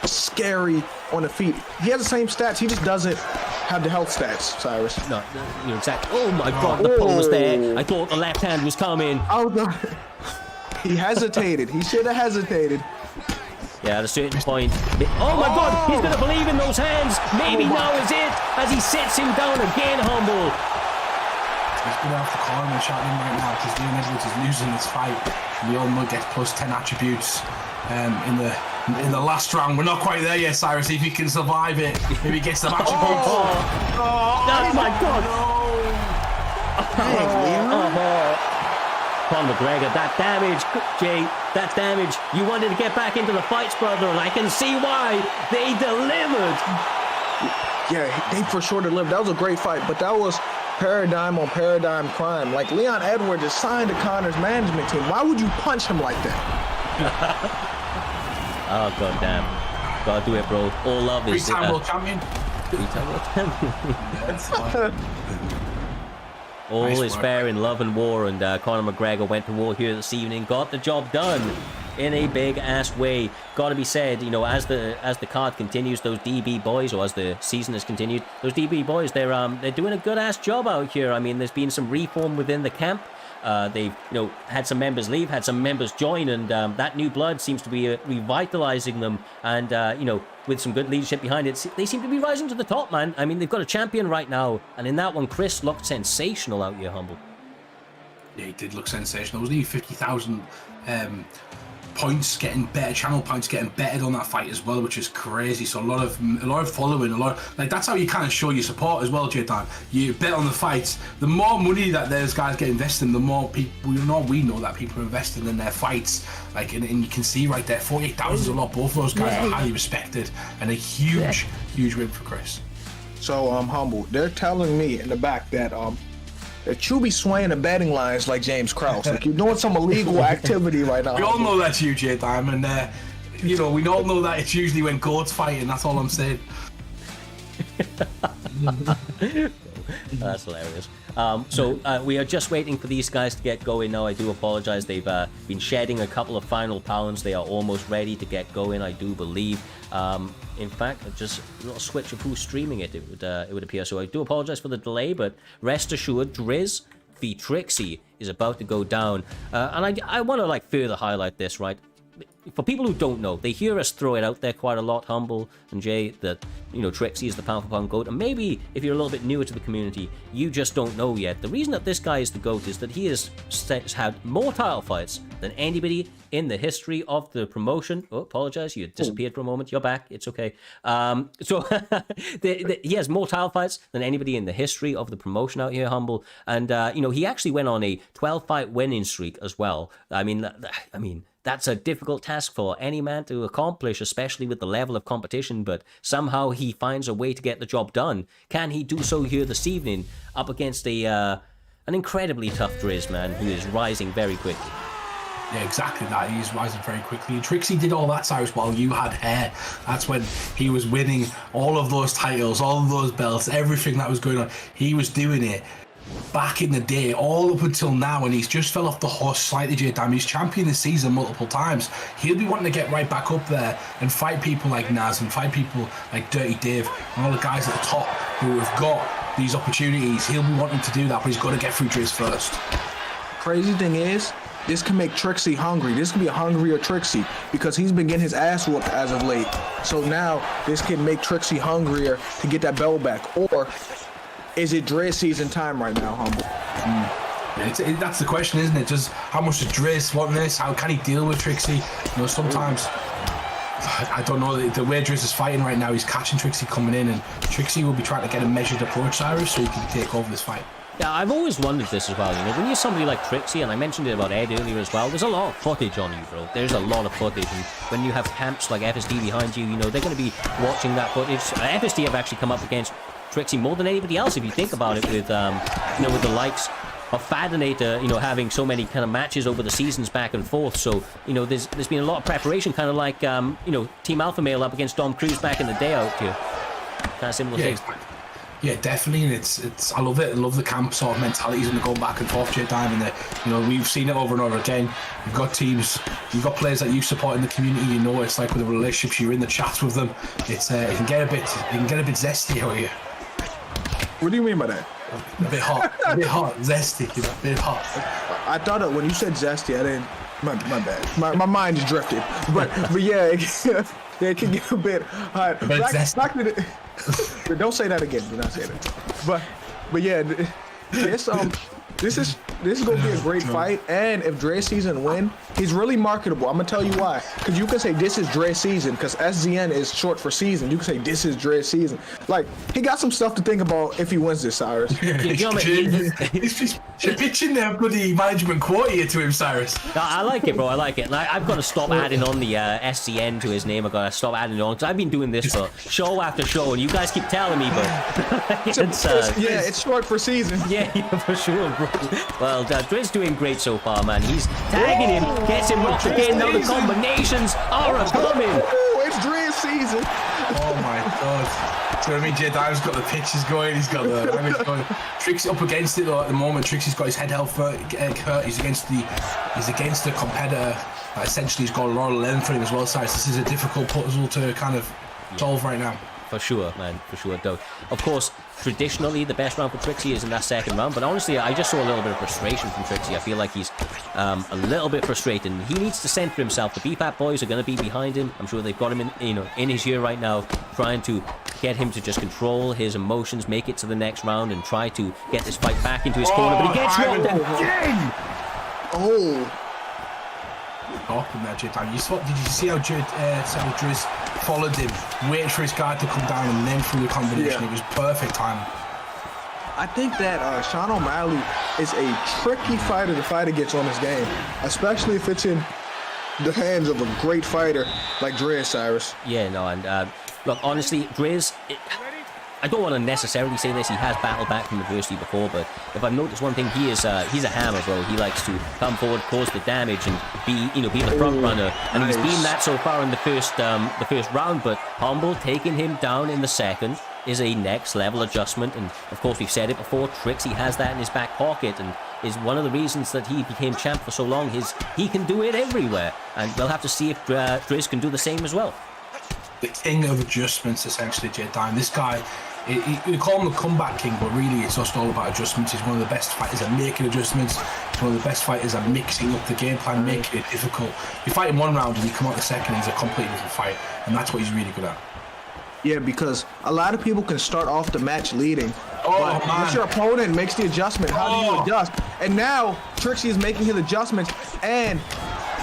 scary on the feet. He has the same stats, he just doesn't have the health stats, Cyrus. No, you're exactly. Oh my God, the pull was there. I thought the left hand was coming. Oh no. He hesitated. He should have hesitated. Yeah, at a certain point. Oh my God, he's going to believe in those hands. Maybe now is it, as he sits him down again, Humble. He's going to have to call him and shout him right now because Leon Edwards is losing this fight. We all know gets plus 10 attributes in the last round. We're not quite there yet, Cyrus. If he can survive it, maybe he gets some attributes. Oh my God. Conor McGregor, that damage, Jay, that damage. You wanted to get back into the fights, brother, and I can see why. They delivered. Yeah, they for sure delivered. That was a great fight, but that was paradigm on paradigm crime. Like, Leon Edwards is signed to Conor's management team. Why would you punch him like that? Oh, God damn. Gotta do it, bro. All love is... Three-time world champion. Three-time world champion. That's fine. All Nice is work. fair in love and war, and Conor McGregor went to war here this evening, got the job done in a big-ass way. Got to be said, you know, as the card continues, those DB boys, or as the season has continued, those DB boys, they're doing a good-ass job out here. I mean, there's been some reform within the camp. They've, you know, had some members leave, had some members join, and that new blood seems to be revitalizing them. And, you know, with some good leadership behind it, they seem to be rising to the top, man. I mean, they've got a champion right now, and in that one, Chris looked sensational out here, Humble. Yeah, he did look sensational. It was nearly 50,000 points getting better, channel points getting bettered on that fight as well, which is crazy. So a lot of following, like that's how you kind of show your support as well, J-Dan. You bet on the fights. The more money that those guys get invested in, the more people we know that people are investing in their fights. Like, and you can see right there, 48,000 is a lot. Both of those guys are highly respected, and a huge win for Chris. So, Humble, they're telling me in the back that you be swaying the betting lines like James Krause. Like, you're doing some illegal activity right now. We all know that's you, J-Dime, and you know, we all know that it's usually when Goat's fighting. That's all I'm saying. That's hilarious. So we are just waiting for these guys to get going now. I do apologize. They've been shedding a couple of final pounds. They are almost ready to get going, I do believe. In fact, just a little switch of who's streaming it, it would appear. So I do apologize for the delay, but rest assured, Driz v Trixie is about to go down. And I want to like further highlight this, right? For people who don't know, they hear us throw it out there quite a lot, Humble and Jay, that, you know, Trixie is the pound for pound GOAT. And maybe if you're a little bit newer to the community, you just don't know yet. The reason that this guy is the GOAT is that he has had more title fights than anybody in the history of the promotion. Oh, apologize, you disappeared for a moment. You're back. It's okay. He has more title fights than anybody in the history of the promotion out here, Humble. And, you know, he actually went on a 12-fight winning streak as well. I mean, that's a difficult task for any man to accomplish, especially with the level of competition, but somehow he finds a way to get the job done. Can he do so here this evening up against an incredibly tough Driz, man, who is rising very quickly? Yeah, exactly that. He's rising very quickly. Trixie did all that, Cyrus, while you had hair. That's when he was winning all of those titles, all of those belts, everything that was going on. He was doing it back in the day, all up until now, and he's just fell off the horse slightly, J-Dam. He's championed this season multiple times. He'll be wanting to get right back up there and fight people like Naz and fight people like Dirty Dave and all the guys at the top who have got these opportunities. He'll be wanting to do that, but he's got to get through Driz first. Crazy thing is, this can make Trixie hungry. This can be a hungrier Trixie because he's been getting his ass whooped as of late. So now this can make Trixie hungrier to get that belt back. Or is it Driz season time right now, Humble? That's the question, isn't it? Just how much does Driz want this? How can he deal with Trixie? You know, sometimes I don't know. The way Driz is fighting right now, he's catching Trixie coming in, and Trixie will be trying to get a measured approach, Cyrus, so he can take over this fight. Yeah, I've always wondered this as well. You know, when you're somebody like Trixie, and I mentioned it about Ed earlier as well, there's a lot of footage on you, bro. There's a lot of footage, and when you have camps like FSD behind you, you know, they're going to be watching that footage. FSD have actually come up against Trixie more than anybody else, if you think about it, with you know, with the likes of Fadinator, you know, having so many kind of matches over the seasons back and forth. So, you know, there's been a lot of preparation, kind of like you know, Team Alpha Male up against Dom Cruz back in the day out here. Kind of similar thing. Yeah, definitely, and it's I love it. I love the camp sort of mentalities and the going back and forth time, and you know, we've seen it over and over again. You've got teams, you've got players that you support in the community. You know, it's like with the relationships, you're in the chats with them. It's it can get a bit zesty out here. What do you mean by that? A bit hot, zesty, you know, a bit hot. I thought that when you said zesty, I didn't. My bad. My mind just drifted. But yeah, it can get a bit hot. Back to the, don't say that again. Do not say that. But yeah, this is gonna be a great fight. And if Dre's season win, he's really marketable. I'm gonna tell you why. Because you can say this is Dre's season, because SZN is short for season. You can say this is Dre's season. Like, he got some stuff to think about if he wins this, Cyrus. He's pitching their bloody management quote here to him, Cyrus. No, I like it, bro. I like it. And I've got to stop adding on the SCN to his name. I've got to stop adding it on, because I've been doing this for show after show, and you guys keep telling me, but it's short for season. Yeah, for sure, bro. Well, Driz doing great so far, man. He's tagging him, gets him rocked again. Now the combinations are coming. It's Driz season. Oh my god. So I mean, J-Dive's got the pitches going, he's got the damage going. Trixie up against it though at the moment. Trixie's got his head held hurt. He's against the competitor. Essentially, he's got a lot of length for him as well, Cyrus. This is a difficult puzzle to kind of solve right now. For sure, man. For sure, Doug. Of course, traditionally, the best round for Trixie is in that second round, but honestly, I just saw a little bit of frustration from Trixie. I feel like he's a little bit frustrated, and he needs to center himself. The BPAP boys are going to be behind him. I'm sure they've got him in his ear right now, trying to get him to just control his emotions, make it to the next round, and try to get this fight back into his corner, but he gets knocked out again! Oh! Talking there, J-Time. Did you see how Driz followed him, waited for his guard to come down, and then threw the combination? Yeah. It was perfect timing. I think that Sean O'Malley is a tricky fighter to fight against on this game, especially if it's in the hands of a great fighter like Driz, Cyrus. Yeah, no, and look, honestly, Driz, I don't want to necessarily say this, he has battled back from adversity before, but if I've noticed one thing, he's a hammer, bro. He likes to come forward, cause the damage, and be the front runner. And nice. He's been that so far in the first round, but Humble taking him down in the second is a next level adjustment. And of course, we've said it before, Trixie has that in his back pocket, and is one of the reasons that he became champ for so long. He can do it everywhere, and we'll have to see if Driz can do the same as well. The king of adjustments, essentially, J-Dime. This guy, we call him the comeback king, but really it's just all about adjustments. He's one of the best fighters at making adjustments. He's one of the best fighters at mixing up the game plan, making it difficult. You fight in one round and you come out the second, he's a completely different fight, and that's what he's really good at. Yeah, because a lot of people can start off the match leading. But once your opponent makes the adjustment, how do you adjust? And now Trixie is making his adjustments, and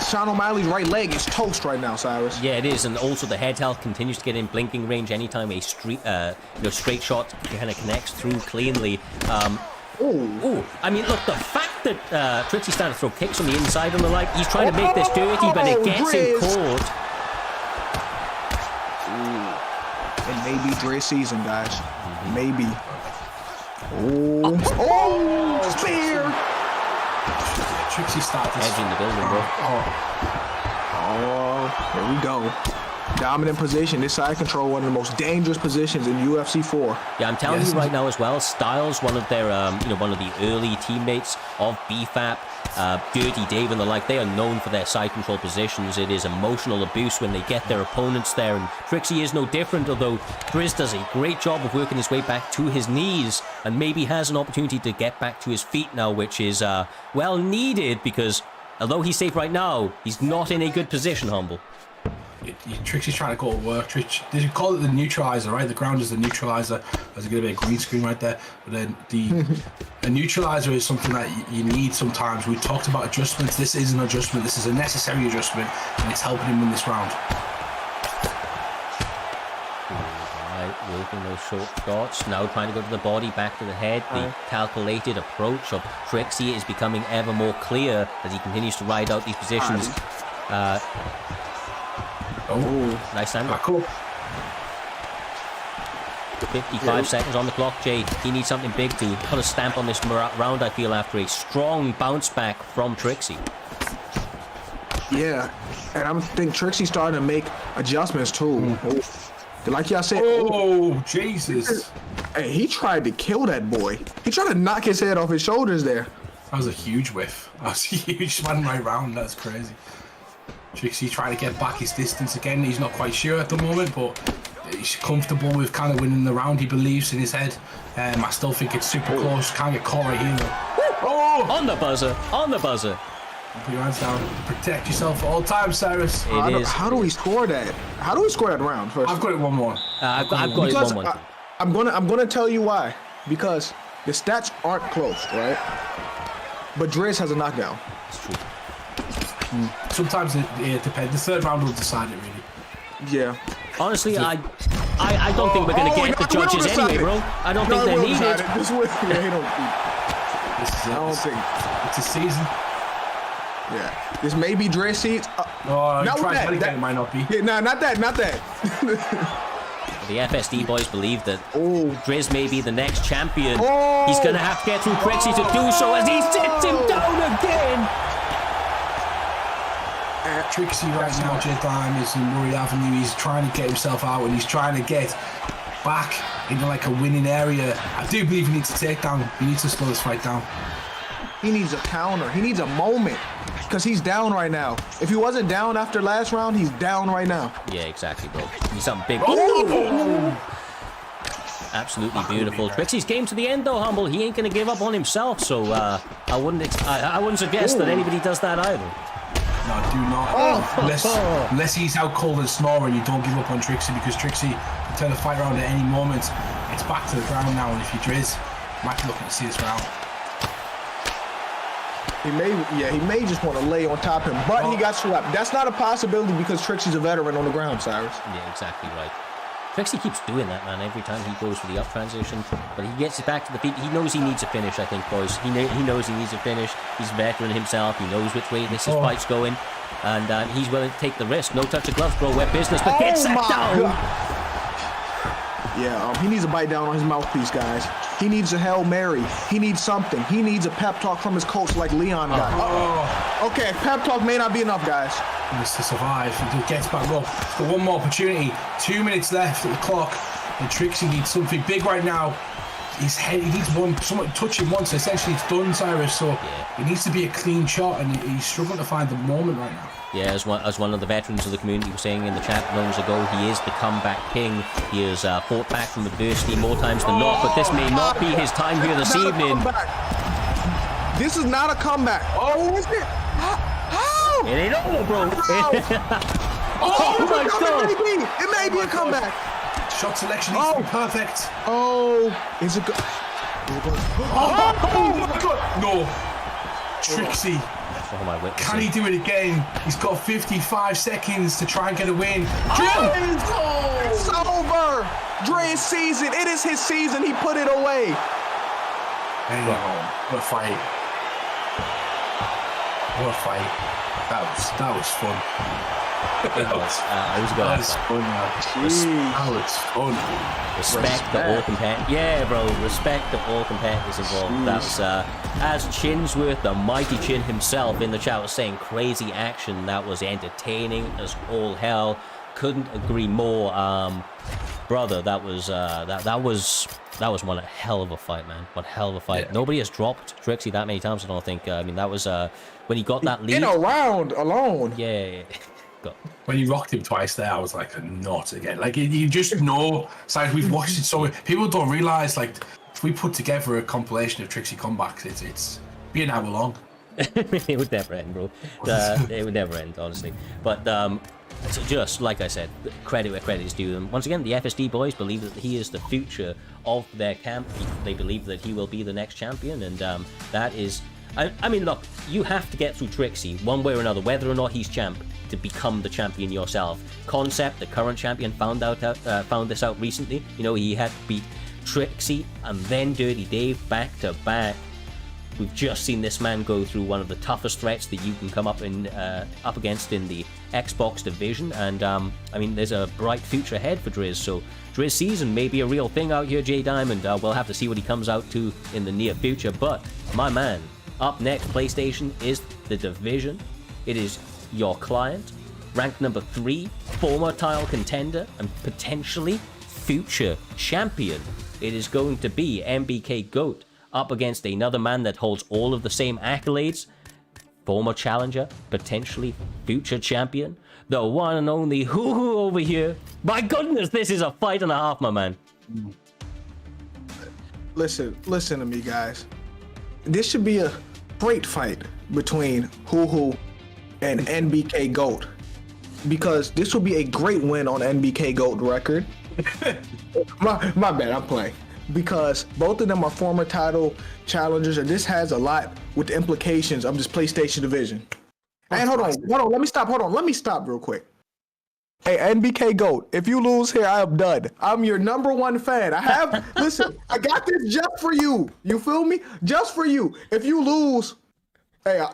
Sean O'Malley's right leg is toast right now, Cyrus. Yeah, it is, and also the head health continues to get in blinking range anytime a straight shot kind of connects through cleanly. Oh, I mean, look, the fact that Trixie's starting to throw kicks on the inside and the like, he's trying to make this dirty, but it gets him caught. It may be Driz season, guys. Maybe. Oh, spear! Trixie started this. Edge in the building, bro. Oh, here we go. Dominant position. This side control, one of the most dangerous positions in UFC 4. Yeah, I'm telling you right now as well, Styles, one of their, one of the early teammates of BFAP, Dirty Dave and the like, they are known for their side control positions. It is emotional abuse when they get their opponents there, and Trixie is no different, although Driz does a great job of working his way back to his knees, and maybe has an opportunity to get back to his feet now, which is, well needed, because although he's safe right now, he's not in a good position, Humble. Trixie's trying to go to work. Did you call it the neutralizer, right? The ground is the neutralizer. There's going to be a green screen right there. But then a neutralizer is something that you need sometimes. We talked about adjustments. This is an adjustment. This is a necessary adjustment, and it's helping him win this round. Right, working those short shots. Now trying to go to the body, back to the head. The calculated approach of Trixie is becoming ever more clear as he continues to ride out these positions. Nice angle. Cool. 55 seconds on the clock, Jay. He needs something big to put a stamp on this round, I feel, after a strong bounce back from Trixie. Yeah, and I think Trixie's starting to make adjustments too. Like y'all said. Oh, Jesus. Hey, he tried to kill that boy. He tried to knock his head off his shoulders there. That was a huge whiff. That was a huge man right round. That's crazy. Trixie trying to get back his distance again. He's not quite sure at the moment, but he's comfortable with kind of winning the round. He believes in his head. I still think it's super close. Can't get caught right here though. Oh! On the buzzer. On the buzzer. Put your hands down. Protect yourself at all times, Cyrus. How do we score that? How do we score that round first? I've got it 1-1. I've got it 1-1. I'm gonna tell you why. Because the stats aren't close, right? But Driz has a knockdown. It's true. Sometimes it depends. The third round will decide it, really. Yeah. Honestly, I don't think we're going to get the judges anyway, bro. I don't think they're needed. This is I don't think. It's a season. Yeah. This may be Driz seats. Not with that. It might not be. Yeah, not that. The FSD boys believe that Driz may be the next champion. He's going to have to get through Trixie to do so as he sits him down again. Trixie right now, J-Time, is in Murray Avenue. He's trying to get himself out and he's trying to get back into like a winning area. I do believe he needs to take down. He needs to slow this fight down. He needs a counter. He needs a moment because he's down right now. If he wasn't down after last round, he's down right now. Yeah, exactly, bro. He's something big. Absolutely beautiful. Trixie's game to the end, though, Humble. He ain't going to give up on himself, so I wouldn't suggest that anybody does that either. No, do not. Unless he's out cold and snoring, you don't give up on Trixie because Trixie can turn the fight around at any moment. It's back to the ground now, and if you Driz, might be looking to see this round. He may just want to lay on top of him, but he got swept. That's not a possibility because Trixie's a veteran on the ground, Cyrus. Yeah, exactly right. Trixie keeps doing that, man, every time he goes for the up transition, but he gets it back to the feet. He knows he needs a finish, I think, boys. He knows he needs a finish. He's a veteran himself. He knows which way this fight's going, and he's willing to take the risk. No touch of gloves, bro. Wet business, but gets that down. Yeah, he needs to bite down on his mouthpiece, guys. He needs a Hail Mary. He needs something. He needs a pep talk from his coach like Leon got. Okay, pep talk may not be enough, guys. He needs to survive. He gets back up. For one more opportunity. 2 minutes left at the clock. And Trixie needs something big right now. His head, he needs someone to touch him once. Essentially, it's done, Cyrus. So it needs to be a clean shot, and he's struggling to find the moment right now. Yeah, as one of the veterans of the community was saying in the chat moments ago, he is the comeback king. He has fought back from adversity more times than not, but this may not be his time here this evening. This is not a comeback. Oh, is it? How? It ain't over, bro. Oh my God! It may be a comeback. Shot selection needs to be perfect. Is it good? Oh my God! No. Trixie. Can he do it again? He's got 55 seconds to try and get a win. It's over. Dre's season. It is his season. He put it away. There you go. What a fight. What a fight. That was fun. It was good. That was fun, man. That was fun. Respect to all competitors. Yeah, bro. Respect to all competitors involved. That was as Chinsworth, the mighty Chin himself, in the chat was saying, crazy action. That was entertaining as all hell. Couldn't agree more, brother. That was one hell of a fight, man. One hell of a fight. Yeah. Nobody has dropped Trixie that many times, I don't think. I mean, that was when he got that lead. In a round alone. Yeah. Go. When he rocked him twice there, I was like, not again. Like, you just know, it's like we've watched it so people don't realize, like, if we put together a compilation of Trixie comebacks, it's be an hour long. It would never end, bro. It would never end, honestly. But so just like I said, credit where credit is due them. Once again, the FSD boys believe that he is the future of their camp. They believe that he will be the next champion, and that is. I mean, look, you have to get through Trixie one way or another, whether or not he's champ, to become the champion yourself. Concept, the current champion, found this out recently. You know, he had to beat Trixie and then Dirty Dave back to back. We've just seen this man go through one of the toughest threats that you can come up against in the Xbox division, and I mean, there's a bright future ahead for Driz. So Driz season may be a real thing out here, J Diamond. We'll have to see what he comes out to in the near future. But my man, up next, PlayStation is the division. It is your client, ranked number 3, former title contender, and potentially future champion. It is going to be MBK GOAT up against another man that holds all of the same accolades, former challenger, potentially future champion, the one and only Hoo over here. My goodness, this is a fight and a half, my man. Listen to me, guys. This should be a great fight between Hoo and NBK GOAT, because this will be a great win on NBK GOAT record. my bad, I'm playing. Because both of them are former title challengers, and this has a lot with the implications of this PlayStation division. And hold on, let me stop real quick. Hey, NBK GOAT, if you lose here, I am done. I'm your #1 fan. Listen, I got this just for you. You feel me? Just for you. If you lose, hey,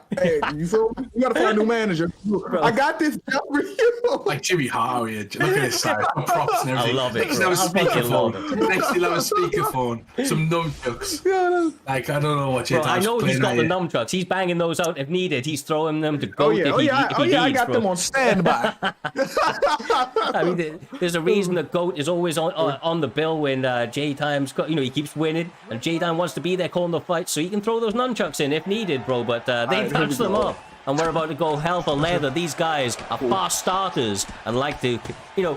you feel me? You gotta find a new manager. Bro. I got this just for you. Like Jimmy Hart, yeah. Look at his side, props and everything. I love it. Next, Bro. have a speakerphone. Next, he'll have a speakerphone. Some nunchucks. Yeah, like, I don't know what you're Bro, I know he's got the nunchucks. He's banging those out if needed. He's throwing them to go. I got them on standby. I mean, there's a reason the GOAT is always on the bill when J-Time's got, he keeps winning, and J-Time wants to be there calling the fight, so he can throw those nunchucks in if needed, bro. But they patch them up, and we're about to go hell for leather. These guys are fast starters and like to,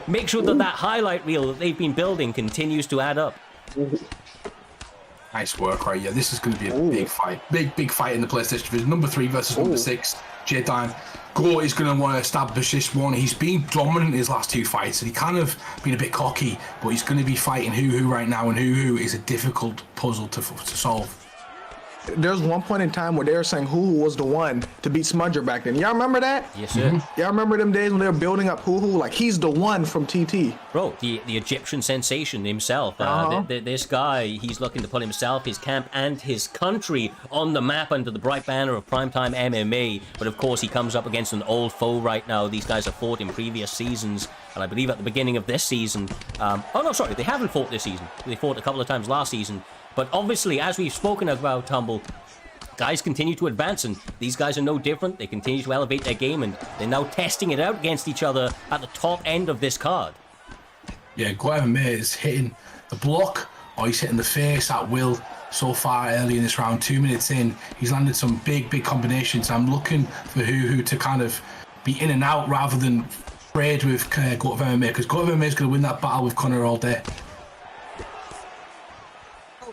make sure that highlight reel that they've been building continues to add up. Nice work, right? Yeah, this is going to be a big fight. Big fight in the PlayStation division. Number 3 versus number 6. J-Time. GOAT is going to want to establish this one. He's been dominant in his last 2 fights, and he kind of been a bit cocky, but he's going to be fighting Hoo right now, and Hoo is a difficult puzzle to solve. There's one point in time where they were saying Hoo was the one to beat Smudger back then. Y'all remember that? Yes, sir. Y'all remember them days when they were building up Hoo? Like, he's the one from TT. Bro, the Egyptian sensation himself. This guy, he's looking to put himself, his camp, and his country on the map under the bright banner of primetime MMA. But of course, he comes up against an old foe right now. These guys have fought in previous seasons. And I believe at the beginning of this season... they haven't fought this season. They fought a couple of times last season. But obviously, as we've spoken about, Tumble, guys continue to advance, and these guys are no different. They continue to elevate their game, and they're now testing it out against each other at the top end of this card. Yeah, Guevara is hitting the block, or he's hitting the face at will so far early in this round. 2 minutes in, he's landed some big combinations. I'm looking for Hoo to kind of be in and out rather than trade with Guevara, because Guevara is going to win that battle with Conor all day.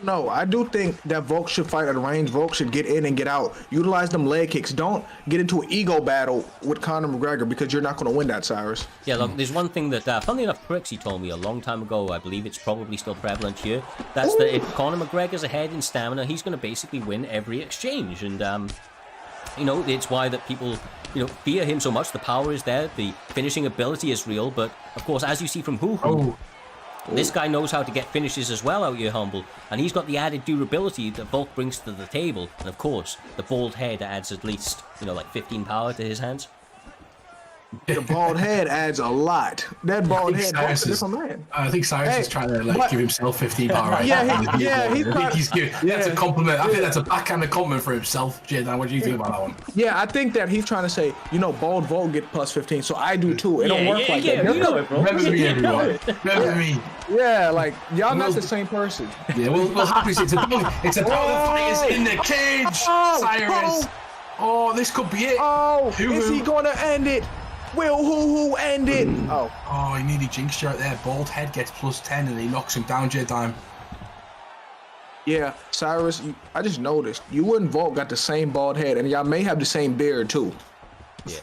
No, I do think that Volk should fight at range. Volk should get in and get out. Utilize them leg kicks. Don't get into an ego battle with Conor McGregor, because you're not going to win that, Cyrus. Yeah, look, there's one thing that, funnily enough, Trixie told me a long time ago. I believe it's probably still prevalent here. That's that if Conor McGregor's ahead in stamina, he's going to basically win every exchange. And, it's why that people, fear him so much. The power is there. The finishing ability is real. But, of course, as you see from Hoo, This guy knows how to get finishes as well out here, Humble, and he's got the added durability that Volk brings to the table. And of course, the bald head adds at least, like 15 power to his hands. The bald head adds a lot. That bald head is a different man. I think Cyrus is trying to give himself 15 power. Right? That's a compliment. I think that's a backhanded compliment for himself. Jaden, what do you think about that one? Yeah, I think that he's trying to say, bald Volk get plus 15, so I do too. It don't work like that. You know it, bro. Remember me, everyone. Remember me. Yeah, like y'all not the same person. Yeah, well, happy it's about the fighters in the cage, Cyrus. Oh, this could be it. Oh, is he gonna end it? Will who end it? Oh, he nearly jinxed you right there. Bald head gets plus 10 and he knocks him down, J-Dime. Yeah, Cyrus, I just noticed you and Volk got the same bald head, and y'all may have the same beard too. Yeah,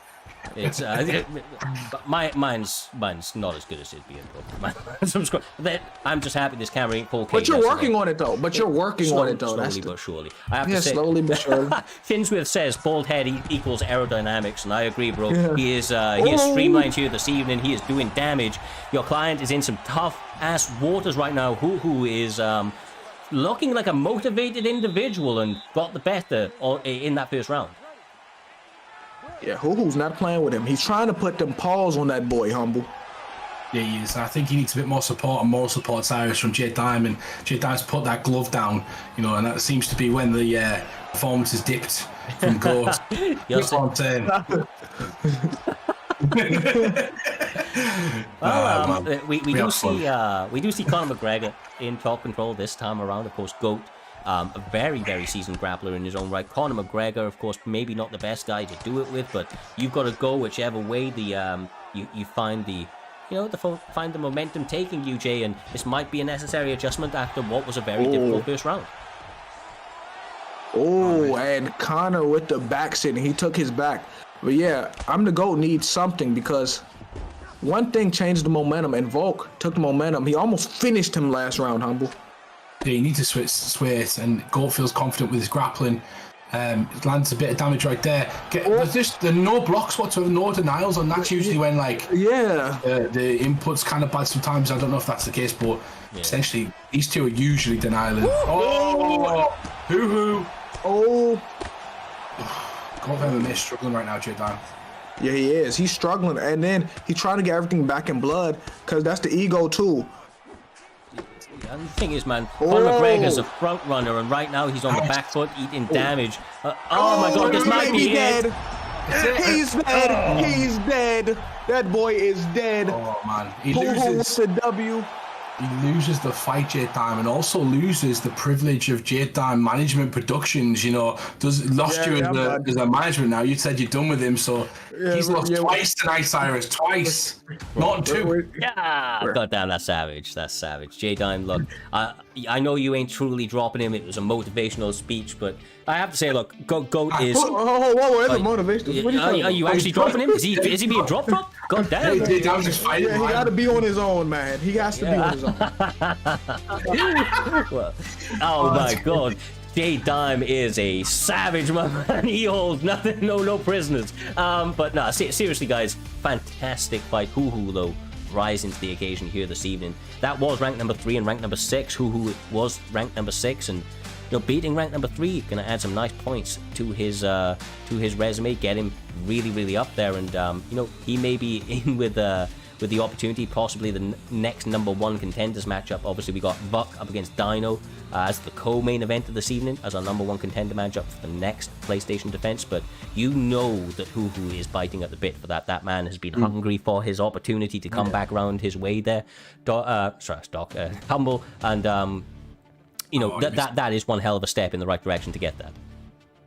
it's mine's not as good as it being, bro. I'm just happy this camera ain't 4K. But you're working on it though. Slowly but surely. I have to say, slowly but surely. Finsworth says bald head equals aerodynamics, and I agree, bro. Yeah. He is streamlined here this evening. He is doing damage. Your client is in some tough ass waters right now. Who is looking like a motivated individual and got the better in that first round. Yeah, who's not playing with him. He's trying to put them paws on that boy, Humble. Yeah, he is. I think he needs a bit more support and more support, Cyrus, from J-Dime. And J-Dime's put that glove down, and that seems to be when the performance is dipped from Goat. That's what I'm saying. We do see Conor McGregor in top control this time around. Of course, Goat, a very, very seasoned grappler in his own right. Conor McGregor, of course, maybe not the best guy to do it with, but you've got to go whichever way you find find the momentum taking you, Jay, and this might be a necessary adjustment after what was a very difficult first round. And Conor with the back sitting, he took his back. But yeah, I'm the GOAT needs something, because one thing changed the momentum, and Volk took the momentum. He almost finished him last round, Humble. Yeah, you need to switch, and Goat feels confident with his grappling. Lands a bit of damage right there. There's no blocks whatsoever, no denials, and that's usually when the input's kind of bad sometimes. I don't know if that's the case, but essentially these two are usually denialing. Hoo-hoo. Goat MMA struggling right now, J-Dime. Yeah, he is. He's struggling, and then he's trying to get everything back in blood, because that's the ego too. And the thing is, man, Conor McGregor's a front runner, and right now he's on the back foot eating damage. Oh my God, this might be dead. He's dead. Oh. He's dead. That boy is dead. Oh man, he loses the W. He loses the fight, J-Dime, and also loses the privilege of J-Dime Management Productions. Lost you as a management now. You said you're done with him, so he's lost twice tonight, Cyrus. Twice, not two. Yeah, God damn, that's savage. That's savage. J-Dime, look, I know you ain't truly dropping him. It was a motivational speech, but I have to say, look, Goat is. Whoa, that's a motivational. Are you actually dropping him? Is he being dropped? God damn. He got to be on his own, man. He has to be on his own. Oh my God. J-Dime is a savage, man. He holds nothing, no prisoners. But no, seriously, guys, fantastic fight. Hoo-hoo, though, rising to the occasion here this evening. That was rank number 3 and rank number 6. Hoo-hoo was rank number 6, and beating rank number 3 gonna add some nice points to his resume, get him really up there, and he may be in with the opportunity, possibly the next number 1 contenders matchup. Obviously, we got Buck up against Dino as the co-main event of this evening, as our number 1 contender matchup for the next PlayStation defense. But that Hoo-hoo is biting at the bit for that. That man has been hungry for his opportunity to come back around his way there. Humble, and that is one hell of a step in the right direction to get that.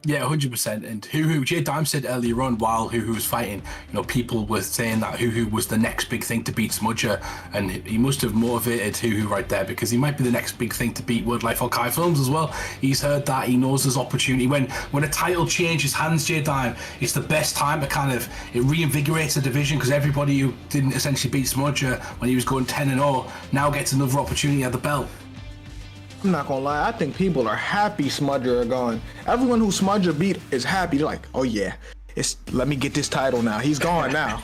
Yeah, 100%. And Hoo-hoo, J-Dime said earlier on, while Hoo-hoo was fighting, people were saying that Hoo-hoo was the next big thing to beat Smudger, and he must have motivated Hoo-hoo right there, because he might be the next big thing to beat Wordlife or Kai Films as well. He's heard that. He knows there's opportunity. When a title changes hands, J-Dime, it's the best time to it reinvigorates the division, because everybody who didn't essentially beat Smudger when he was going 10-0 now gets another opportunity at the belt. I'm not gonna lie, I think people are happy Smudger are gone. Everyone who Smudger beat is happy. They're like, oh yeah, let me get this title now. He's gone now.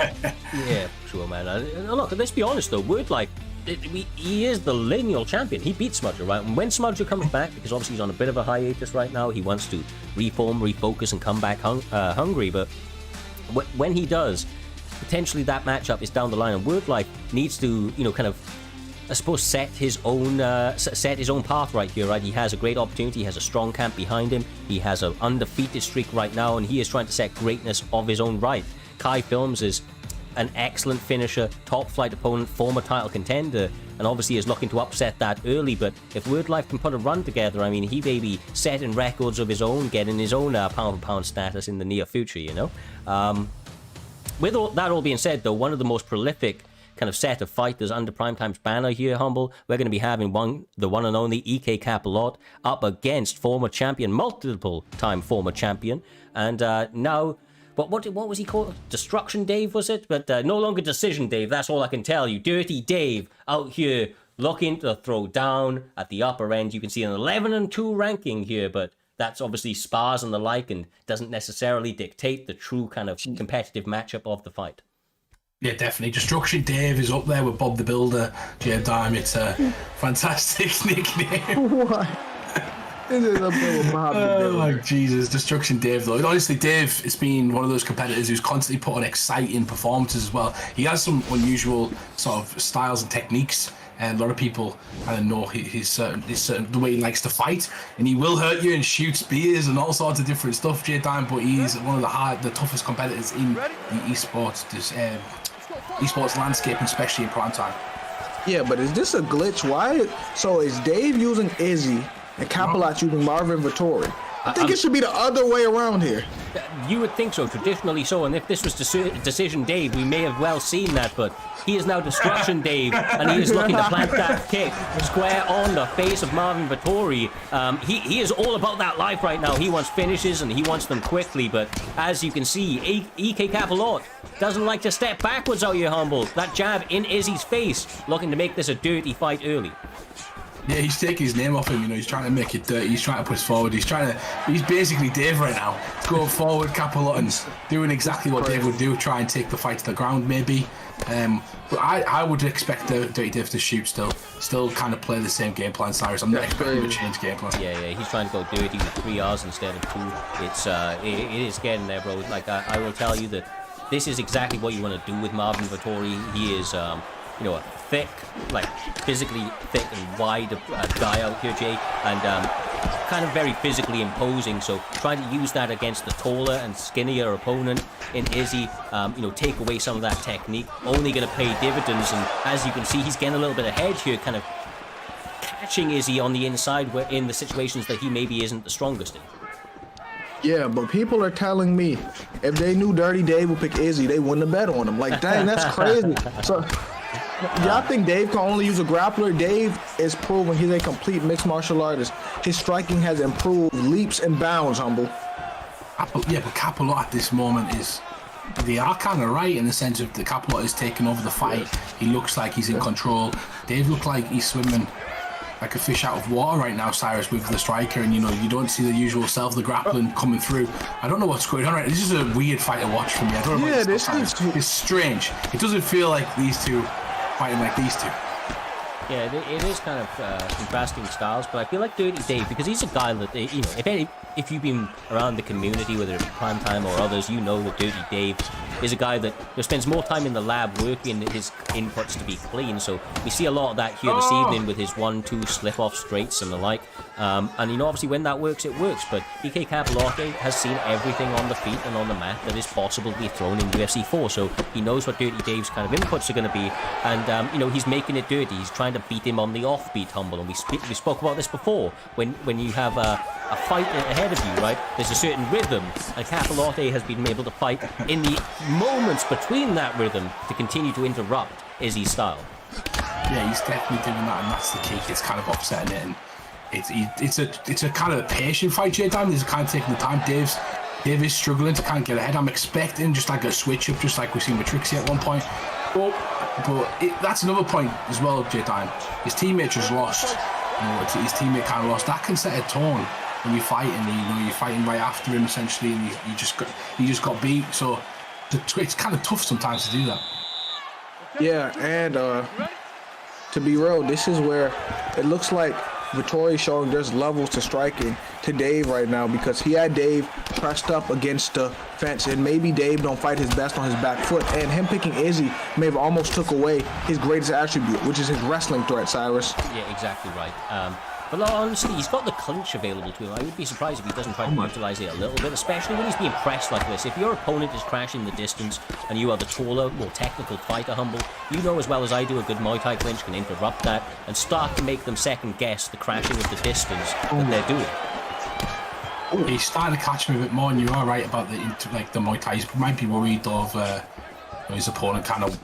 Yeah, sure, man. Look, let's be honest though, Wordlife he is the lineal champion. He beat Smudger, right? And when Smudger comes back, because obviously he's on a bit of a hiatus right now, he wants to reform, refocus, and come back hungry. But when he does, potentially that matchup is down the line, and Wordlife needs to, kind of, I suppose, set his own path right here, right? He has a great opportunity. He has a strong camp behind him. He has an undefeated streak right now, and he is trying to set greatness of his own right. Kai Films is an excellent finisher, top flight opponent, former title contender, and obviously is looking to upset that early. But if Wordlife can put a run together, I mean, he may be setting records of his own, getting his own pound for pound status in the near future, With that all being said, though, one of the most prolific kind of set of fighters under Primetime's banner here, Humble, we're going to be having the one and only EK Capalot up against former champion, multiple time former champion, and now. But what was he called? Destruction Dave, was it? But no longer Decision Dave, that's all I can tell you. Dirty Dave out here looking to throw down at the upper end. You can see an 11-2 ranking here, but that's obviously spars and the like and doesn't necessarily dictate the true kind of competitive matchup of the fight. Yeah, definitely. Destruction Dave is up there with Bob the Builder, J Dime. It's a fantastic nickname. What? This is a bit of Bob the Builder. Oh, Jesus. Destruction Dave, though. Honestly, Dave has been one of those competitors who's constantly put on exciting performances as well. He has some unusual sort of styles and techniques, and a lot of people kind of know his certain the way he likes to fight, and he will hurt you and shoot spears and all sorts of different stuff, J Dime, but he's one of the toughest competitors in the esports landscape, especially in prime time. Yeah, but is this a glitch? Why? So is Dave using Izzy and Capalot using Marvin Vittori? I think it should be the other way around here. You would think so, traditionally so, and if this was Decision Dave, we may have well seen that, but he is now Destruction Dave, and he is looking to plant that kick square on the face of Marvin Vittori. He is all about that life right now. He wants finishes, and he wants them quickly, but as you can see, EK Capalot doesn't like to step backwards out here, Humble. That jab in Izzy's face, looking to make this a dirty fight early. Yeah, he's taking his name off him, he's trying to make it dirty, he's trying to push forward, he's basically Dave right now. Going forward, Capalot, and doing exactly what Dave would do, try and take the fight to the ground maybe. But I would expect Dirty Dave to shoot still kind of play the same game plan, Cyrus. I'm not expecting him to change game plan. Yeah, he's trying to go dirty with 3 R's instead of 2. It is getting there, bro. Like, I will tell you that this is exactly what you want to do with Marvin Vittori. He is, a thick, like physically thick and wide guy out here, Jay, and kind of very physically imposing. So trying to use that against the taller and skinnier opponent in Izzy, take away some of that technique, only going to pay dividends. And as you can see, he's getting a little bit ahead here, kind of catching Izzy on the inside where in the situations that he maybe isn't the strongest in. Yeah, but people are telling me if they knew Dirty Dave would pick Izzy, they wouldn't have bet on him. Like, dang, that's crazy. So y'all think Dave can only use a grappler? Dave is proving he's a complete mixed martial artist. His striking has improved leaps and bounds, Humble. Yeah, but Capalot at this moment they are kind of right in the sense of the Capalot is taking over the fight. He looks like he's in control. Dave looks like he's swimming like a fish out of water right now, Cyrus, with the striker, and you don't see the usual the grappling coming through. I don't know what's going on right now. This is a weird fight to watch for me. I don't know it's strange. It doesn't feel like these two fighting like these two. Yeah, it is kind of contrasting styles, but I feel like Dirty Dave, because he's a guy that, if you've been around the community, whether it's Primetime or others, you know that Dirty Dave is a guy that spends more time in the lab working his inputs to be clean. So we see a lot of that here this evening with his 1-2 slip-off straights and the like. And obviously when that works, it works. But EK Capalote has seen everything on the feet and on the mat that is possible to be thrown in UFC 4. So he knows what Dirty Dave's kind of inputs are going to be. And, he's making it dirty. He's trying to beat him on the offbeat, Humble. And we spoke about this before. When you have a fight ahead of you, right, there's a certain rhythm. And Capalote has been able to fight in the moments between that rhythm to continue to interrupt Izzy's style. Yeah, he's definitely doing that, and that's the key. It's kind of upsetting it, and it's a kind of a patient fight, J-Dime. He's kind of taking the time. Dave is struggling to kind of get ahead. I'm expecting just like a switch up, just like we've seen with Trixie at one point. But that's another point as well, J-Dime. His teammate just lost. His teammate kind of lost. That can set a tone when you're fighting. You're fighting right after him essentially, and you just got beat. So it's kind of tough sometimes to do that. Yeah, and to be real, this is where it looks like Vittori's showing there's levels to striking to Dave right now, because he had Dave pressed up against the fence, and maybe Dave don't fight his best on his back foot, and him picking Izzy may have almost took away his greatest attribute, which is his wrestling threat, Cyrus. Yeah, exactly right. But honestly, he's got the clinch available to him. I would be surprised if he doesn't try to utilize it a little bit, especially when he's being pressed like this. If your opponent is crashing the distance and you are the taller, more technical fighter, Humble, you know as well as I do a good Muay Thai clinch can interrupt that and start to make them second guess the crashing of the distance that they're doing. He's starting to catch me a bit more, and you are right about the Muay Thai. He might be worried of his opponent kind of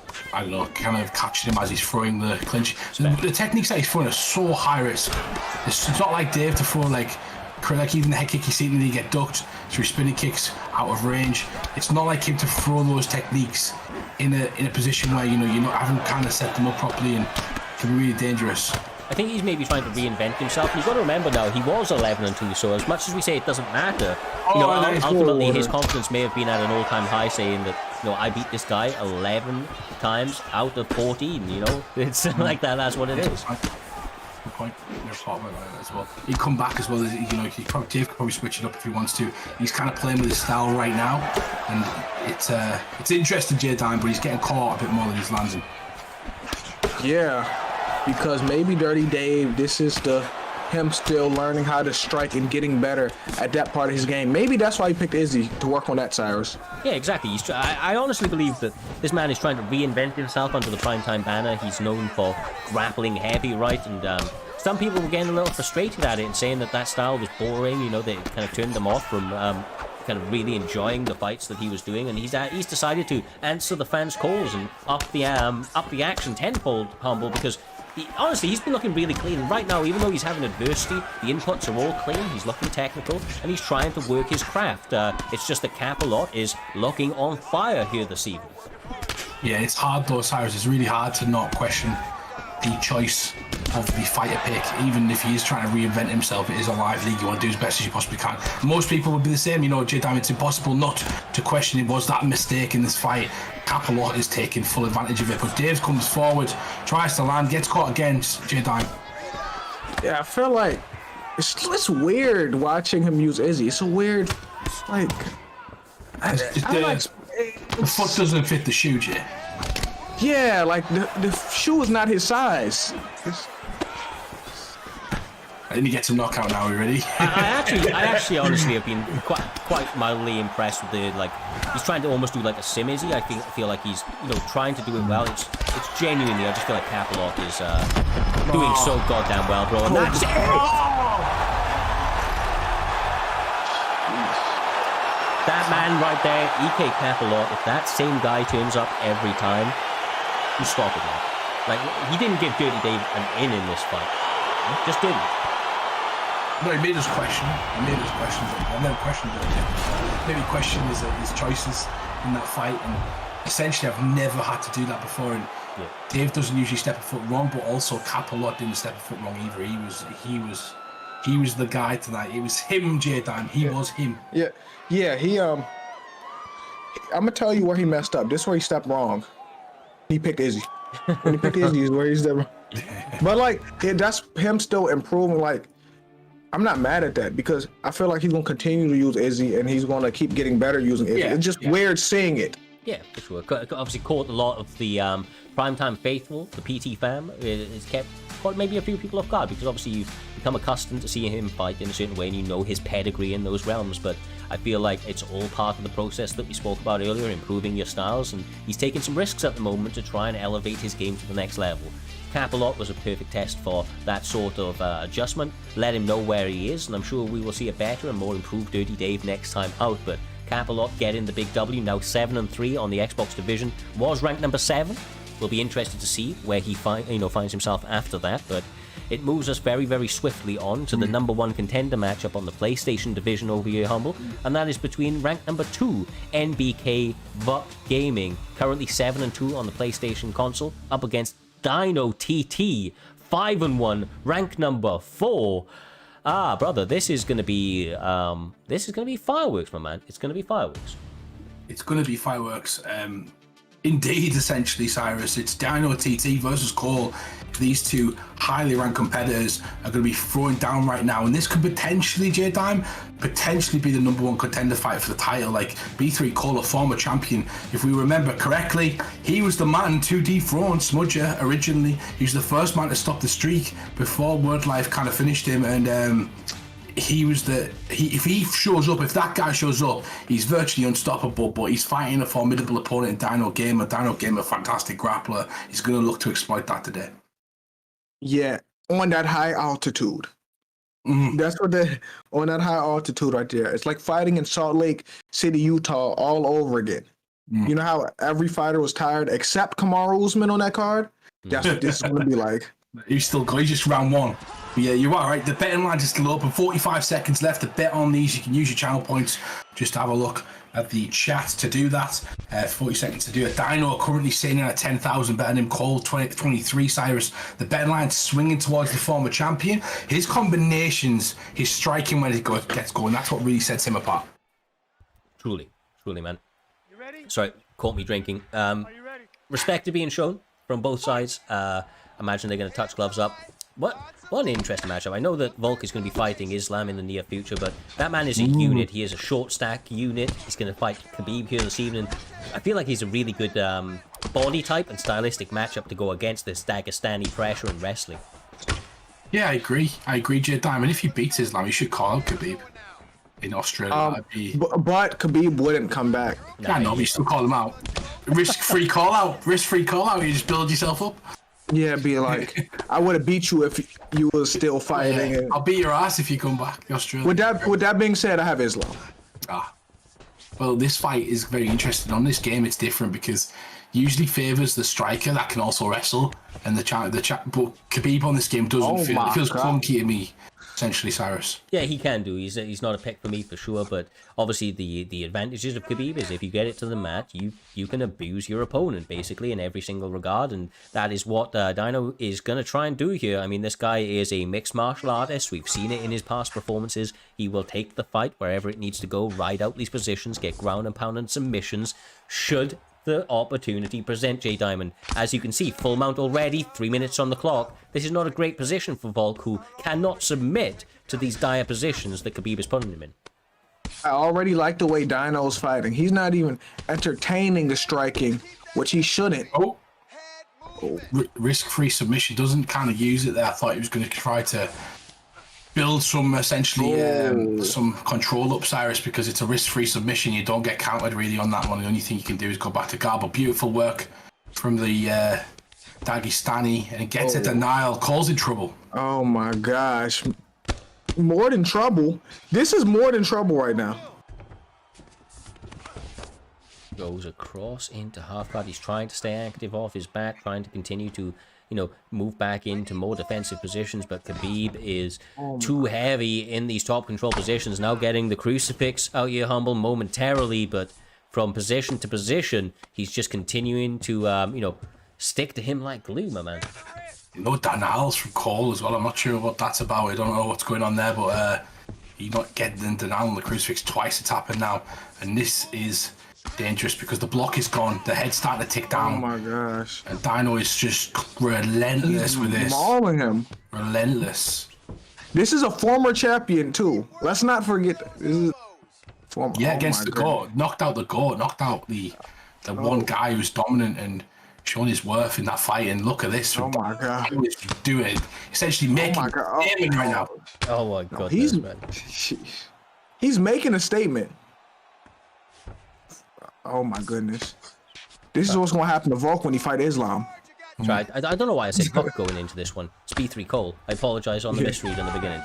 catching him as he's throwing the clinch. So the techniques that he's throwing are so high risk. It's not like Dave to throw like even the head kick he's seen and he get ducked through spinning kicks out of range. It's not like him to throw those techniques in a position where you're not having kind of set them up properly, and can be really dangerous. I think he's maybe trying to reinvent himself. You've got to remember now, he was 11-2, so as much as we say it doesn't matter, ultimately his confidence may have been at an all-time high, saying that, I beat this guy 11 times out of 14, It's like that, that's what it is. Good point. You're spot on that as well. He'd come Back as well, Dave could probably switch it up if he wants to. He's kind of playing with his style right now, and it's interesting, Jay Dime, but he's getting caught a bit more than he's landing. Yeah. Because maybe Dirty Dave, this is him still learning how to strike and getting better at that part of his game. Maybe that's why he picked Izzy, to work on that, Cyrus. Yeah, exactly. I honestly believe that this man is trying to reinvent himself under the primetime banner. He's known for grappling heavy, right? And some people were getting a little frustrated at it and saying that style was boring. They kind of turned them off from kind of really enjoying the fights that he was doing. And he's decided to answer the fans' calls and up the action tenfold, Humble, because honestly, he's been looking really clean. Right now, even though he's having adversity, the inputs are all clean, he's looking technical, and he's trying to work his craft. It's just that Cap-A-Lot is looking on fire here this evening. Yeah, it's hard though, Cyrus. It's really hard to not question the choice of the fighter pick. Even if he is trying to reinvent himself, it is a live league. You want to do as best as you possibly can. Most people would be the same, J-Dime. It's impossible not to question it. Was that a mistake in this fight? Cap-A-Lot is taking full advantage of it, but Dave comes forward, tries to land, gets caught against J-Dime. Yeah, I feel like it's weird watching him use Izzy. It's a weird, the foot doesn't fit the shoe, Jay. Yeah, the shoe is not his size. I think he gets a knockout now. Are you ready? I actually honestly have been quite mildly impressed with he's trying to almost do like a sim Izzy. I feel like he's trying to do it well. It's genuinely, I just feel like Cap-A-Lot is doing so goddamn well, bro. And that's it. That man right there, EK Cap-A-Lot. If that same guy turns up every time, you stop it now. He didn't give Dirty Dave an in this fight. He just didn't. No, he made us question. I've never questioned it. Maybe question his choices in that fight, and essentially I've never had to do that before. And Dave doesn't usually step a foot wrong, but also Cap-A-Lot didn't step a foot wrong either. He was the guy tonight. It was him, J-Dime. He was him. Yeah. He I'm gonna tell you where he messed up. This is where he stepped wrong. He picked Izzy. When he picked Izzy is where he stepped wrong. But that's him still improving. I'm not mad at that, because I feel like he's gonna continue to use Izzy, and he's gonna keep getting better using Izzy. It's just weird seeing it. Yeah, for sure. Obviously caught a lot of the primetime faithful, the PT fam. It's caught maybe a few people off guard, because obviously you've become accustomed to seeing him fight in a certain way, and you know his pedigree in those realms. But I feel like it's all part of the process that we spoke about earlier, improving your styles, and he's taking some risks at the moment to try and elevate his game to the next level. Cap-A-Lot was a perfect test for that sort of adjustment. Let him know where he is, and I'm sure we will see a better and more improved Dirty Dave next time out. But Cap-A-Lot getting the big W, now 7-3 on the Xbox division, was ranked number 7. We'll be interested to see where he finds himself after that, but it moves us very, very swiftly on to the number 1 contender matchup on the PlayStation division over here, Humble, and that is between ranked number 2, NBK Vuk Gaming, currently 7-2 on the PlayStation console, up against Dino TT, 5-1, rank number 4. Brother, this is gonna be fireworks, my man. It's gonna be fireworks. It's gonna be fireworks. Indeed, essentially, Cyrus. It's Dino TT versus Cole. These two highly ranked competitors are going to be throwing down right now, and this could potentially, J-Dime, potentially be the #1 contender fight for the title. Like B3 Cole, a former champion, if we remember correctly, he was the man to dethrone Smudger originally. He was the first man to stop the streak before Wordlife kind of finished him, and he was if he shows up, if that guy shows up, he's virtually unstoppable, but he's fighting a formidable opponent in Dino Gamer. Dino Gamer, fantastic grappler. He's going to look to exploit that today. Yeah, on that high altitude. That's what on that high altitude right there. It's like fighting in Salt Lake City, Utah, all over again. You know how every fighter was tired except Kamaru Usman on that card? That's what this is going to be like. He's still going. He's just round one. But yeah, you are right. The betting lines are still open. 45 seconds left to bet on these. You can use your channel points. Just have a look at the chat to do that. 40 seconds to do it. Dino currently sitting at 10,000, betting him Cole 23. Cyrus, the betting line swinging towards the former champion. His combinations, his striking when he gets going, that's what really sets him apart. Truly, man. Sorry, caught me drinking. Respect to being shown from both sides. Imagine they're going to touch gloves up. What an interesting matchup. I know that Volk is going to be fighting Islam in the near future, but that man is a unit. He is a short stack unit. He's going to fight Khabib here this evening. I feel like he's a really good body type and stylistic matchup to go against this Dagestani pressure in wrestling. Yeah, I agree, J Diamond. If he beats Islam, you should call out Khabib in Australia. But Khabib wouldn't come back. I know, but you still call him out. Risk-free call out. Risk-free call out. You just build yourself up. Yeah, be like, I would have beat you if you were still fighting. Yeah, I'll beat your ass if you come back, Australia. With that being said, I have Islam. Well, this fight is very interesting. On this game, it's different because usually favors the striker that can also wrestle, and but Khabib on this game doesn't feel. It feels clunky to me. Essentially, Cyrus. Yeah, he can do. He's not a pick for me for sure, but obviously the advantages of Khabib is if you get it to the mat, you can abuse your opponent basically in every single regard, and that is what Dino is going to try and do here. I mean, this guy is a mixed martial artist. We've seen it in his past performances. He will take the fight wherever it needs to go, ride out these positions, get ground and pound and submissions, should the opportunity present. J Diamond, as you can see, full mount already, 3 minutes on the clock. This is not a great position for Volk, who cannot submit to these dire positions that Khabib is putting him in. I already like the way Dino's fighting. He's not even entertaining the striking, which he shouldn't. Risk-free submission, doesn't kind of use it there. I thought he was going to try to build some some control up, Cyrus, because it's a risk-free submission. You don't get countered really on that one. The only thing you can do is go back to guard. But beautiful work from the Dagestani, and gets a denial, calls in trouble. Oh my gosh. More than trouble. This is more than trouble right now. Goes across into half guard. He's trying to stay active off his back, trying to continue to, move back into more defensive positions, but Khabib is too heavy in these top control positions. Now getting the crucifix out here, Humble, momentarily, but from position to position, he's just continuing to, stick to him like glue, my man. Denials from Cole as well. I'm not sure what that's about. I don't know what's going on there, but he's not getting the denial on the crucifix twice. It's happened now, and this is dangerous because the block is gone. The head's starting to tick down. Oh my gosh. And Dino is just relentless with this. Mauling him. Relentless. This is a former champion too. Let's not forget. This is against the GOAT. Knocked out the GOAT. Knocked out the one guy who's dominant and shown his worth in that fight. And look at this. Oh my god. Doing essentially making a statement right now. Oh my god. He's making a statement. Oh my goodness. This is what's going to happen to Volk when he fight Islam. Right. I don't know why I said Cook going into this one. It's B3 Cole. I apologize on the misread in the beginning.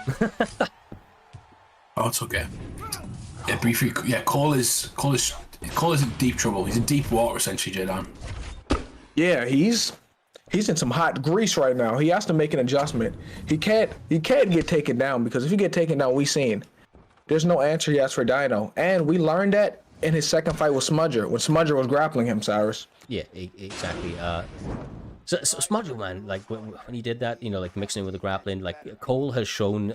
Oh, it's okay. Yeah, briefly. Yeah, Cole is in deep trouble. He's in deep water essentially, J-Dan. Yeah, he's in some hot grease right now. He has to make an adjustment. He can't get taken down, because if you get taken down, we seen there's no answer he has for Dino, and we learned that in his second fight with Smudger, when Smudger was grappling him, Cyrus. Yeah, exactly. So Smudger, man, like when he did that, like mixing it with the grappling, like Cole has shown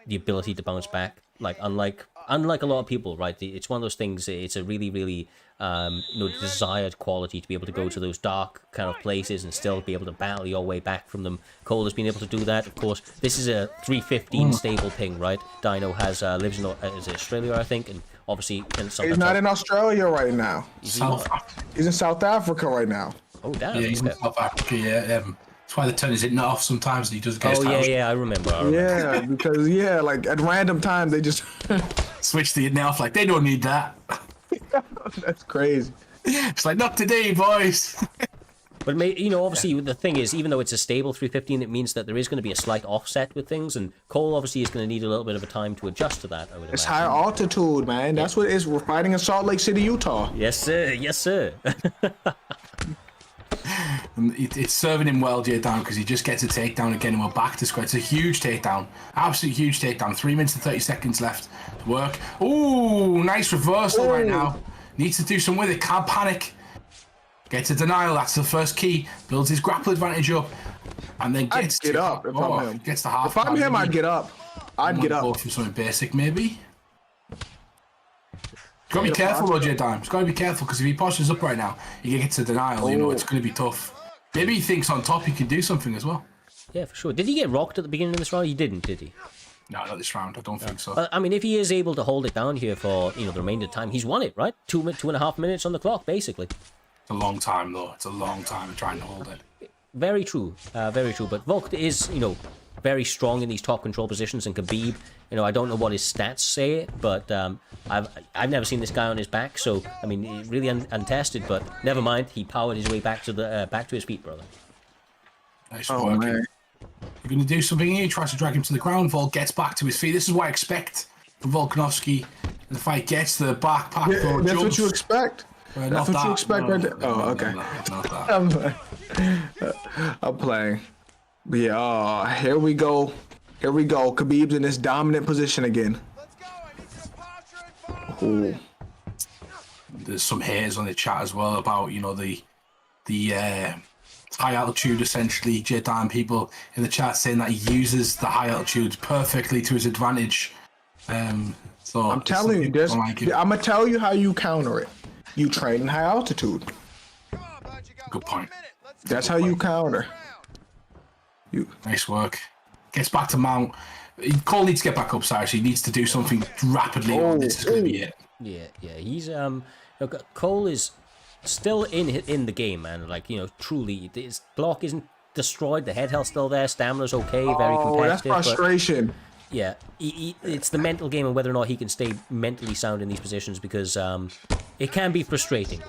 the ability to bounce back, like unlike unlike a lot of people, right? It's one of those things. It's a really, really desired quality to be able to go to those dark kind of places and still be able to battle your way back from them. Cole has been able to do that. Of course, this is a 315 stable ping, right? Dino has lives in is it Australia, I think, and obviously he's not in Australia right now. He's in South Africa right now. Oh damn! Yeah, he's in South Africa. Yeah, that's why they turn his internet off sometimes. And he doesn't get. Oh yeah, I remember. Yeah, because like at random times they just switch the internet off. Like they don't need that. That's crazy. It's like not today, boys. But obviously the thing is, even though it's a stable 315, it means that there is going to be a slight offset with things, and Cole obviously is going to need a little bit of a time to adjust to that. I would it's imagine. high altitude, man. That's what it is. We're fighting in Salt Lake City, Utah. Yes, sir. Yes, sir. And it's serving him well, Jay down, because he just gets a takedown again, and we're back to square. It's a huge takedown, absolute huge takedown. 3 minutes and 30 seconds left to work. Ooh, nice reversal right now. Needs to do something with it. Can't panic. Gets a denial. That's the first key. Builds his grapple advantage up, and then gets I'd get up if I'm him. Gets the half. If I'm him, I'd get up. I'd get up. Go for something basic, maybe. Got to be careful, Roger Dime. He's got to be careful because if he pushes up right now, he gets a denial. It's going to be tough. Maybe he thinks on top he can do something as well. Yeah, for sure. Did he get rocked at the beginning of this round? He didn't, did he? No, not this round. I don't think so. I mean, if he is able to hold it down here for the remainder of the time, he's won it, right? 2.5 minutes on the clock, basically. It's a long time, though. It's a long time trying to hold it. Very true. Very true. But Volk is, very strong in these top control positions, and Khabib, I don't know what his stats say, but I've never seen this guy on his back, so I mean, really untested. But never mind, he powered his way back to his feet, brother. Nice work. Man. You're going to do something here. He tries to drag him to the ground. Volk gets back to his feet. This is what I expect from Volkanovski. The fight gets the back throw. That's jumps. What you expect. That's what you expect right there. Oh, okay. Not that. I'm playing. But yeah, here we go. Here we go. Khabib's in this dominant position again. Ooh. There's some haters on the chat as well about the high altitude. Essentially, J-Dan people in the chat saying that he uses the high altitude perfectly to his advantage. So I'm telling you, I'm gonna tell you how you counter it. You train in high altitude. Good point. That's how you counter. Nice work. Gets back to mount. Cole needs to get back up, Cyrus. He needs to do something rapidly. This is going to be it. Yeah. He's Cole is still in the game, man. Like truly, his block isn't destroyed. The head health's still there. Stamina's okay. Very competitive. That's frustration. Yeah, it's the mental game and whether or not he can stay mentally sound in these positions, because it can be frustrating.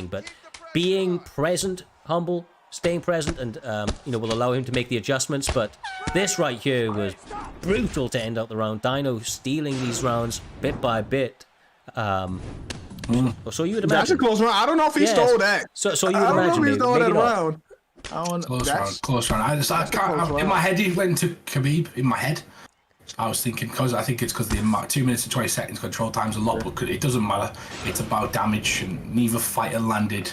But being present, humble, staying present, and will allow him to make the adjustments. But this right here was brutal to end out the round. Dino stealing these rounds bit by bit. So you would imagine that's a close round. I don't know if he stole that. So you would imagine maybe that round. Close round. I can't. In my head, he went to Khabib. In my head, I was thinking because I think it's because the 2 minutes and 20 seconds control time's a lot, but it doesn't matter. It's about damage, and neither fighter landed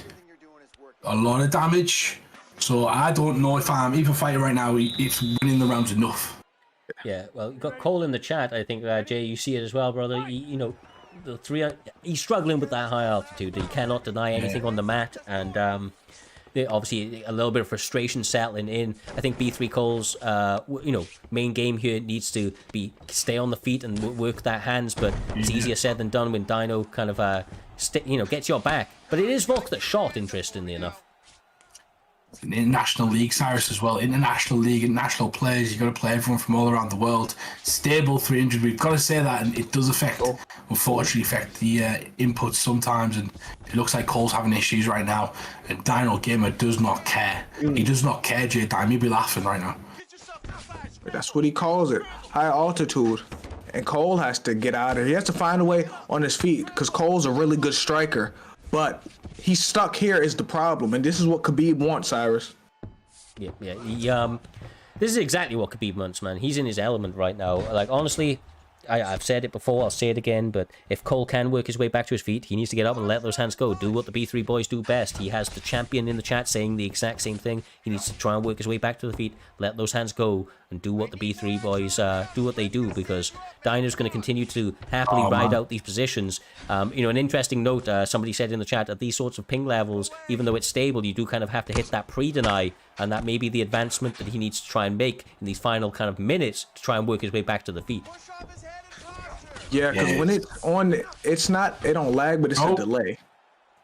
a lot of damage. So I don't know if I'm even fighting right now. It's winning the rounds enough. Yeah, well, you got Cole in the chat. I think Jay, you see it as well, brother. He's struggling with that high altitude. He cannot deny anything on the mat, and obviously a little bit of frustration settling in. I think B3 Cole's main game here needs to be stay on the feet and work that hands, but it's easier said than done when Dino kind of gets your back. But it is Volk that shot, interestingly enough. In the International League, Cyrus, as well. International League, international players, you've got to play everyone from all around the world. Stable 300, we've got to say that, and it does unfortunately affect the inputs sometimes, and it looks like Cole's having issues right now, and Dino Gamer does not care. He does not care, J-Dime. He'll be laughing right now. That's what he calls it, high altitude. And Cole has to get out of here. He has to find a way on his feet, because Cole's a really good striker. But he's stuck here is the problem, and this is what Khabib wants, Cyrus. Yeah. This is exactly what Khabib wants, man. He's in his element right now. Like, honestly, I've said it before, I'll say it again, but if Cole can work his way back to his feet, he needs to get up and let those hands go. Do what the B3 boys do best. He has the champion in the chat saying the exact same thing. He needs to try and work his way back to the feet, let those hands go, and do what the B3 boys do what they do, because Dino's going to continue to happily ride out these positions. An interesting note, somebody said in the chat, at these sorts of ping levels, even though it's stable, you do kind of have to hit that pre-deny, and that may be the advancement that he needs to try and make in these final kind of minutes to try and work his way back to the feet. Yeah, because when it's on, it don't lag, but it's a delay.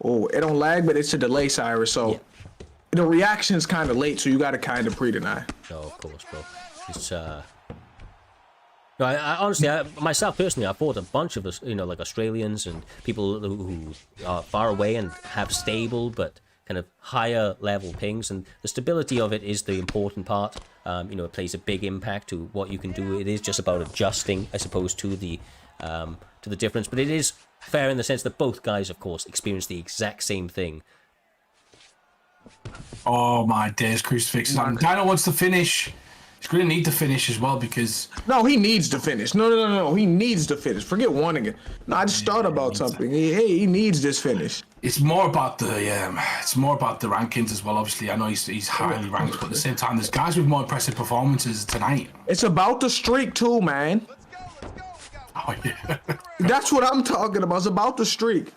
Oh, it don't lag, but it's a delay, Cyrus. So the reaction is kind of late, so you got to kind of pre-deny. No, of course, bro. It's No, I honestly, myself personally, I fought a bunch of us, like Australians and people who are far away and have stable but kind of higher level pings, and the stability of it is the important part. It plays a big impact to what you can do. It is just about adjusting, I suppose, to the difference. But it is fair in the sense that both guys, of course, experience the exact same thing. Oh my days, crucifix! Dino wants to finish. He's going to need to finish as well, because... No, he needs to finish. No. He needs to finish. Forget wanting it. No, I just thought about something. He needs this finish. It's more about the rankings as well. Obviously, I know he's highly ranked, but at the same time, there's guys with more impressive performances tonight. It's about the streak too, man. Oh yeah. That's what I'm talking about. It's about the streak.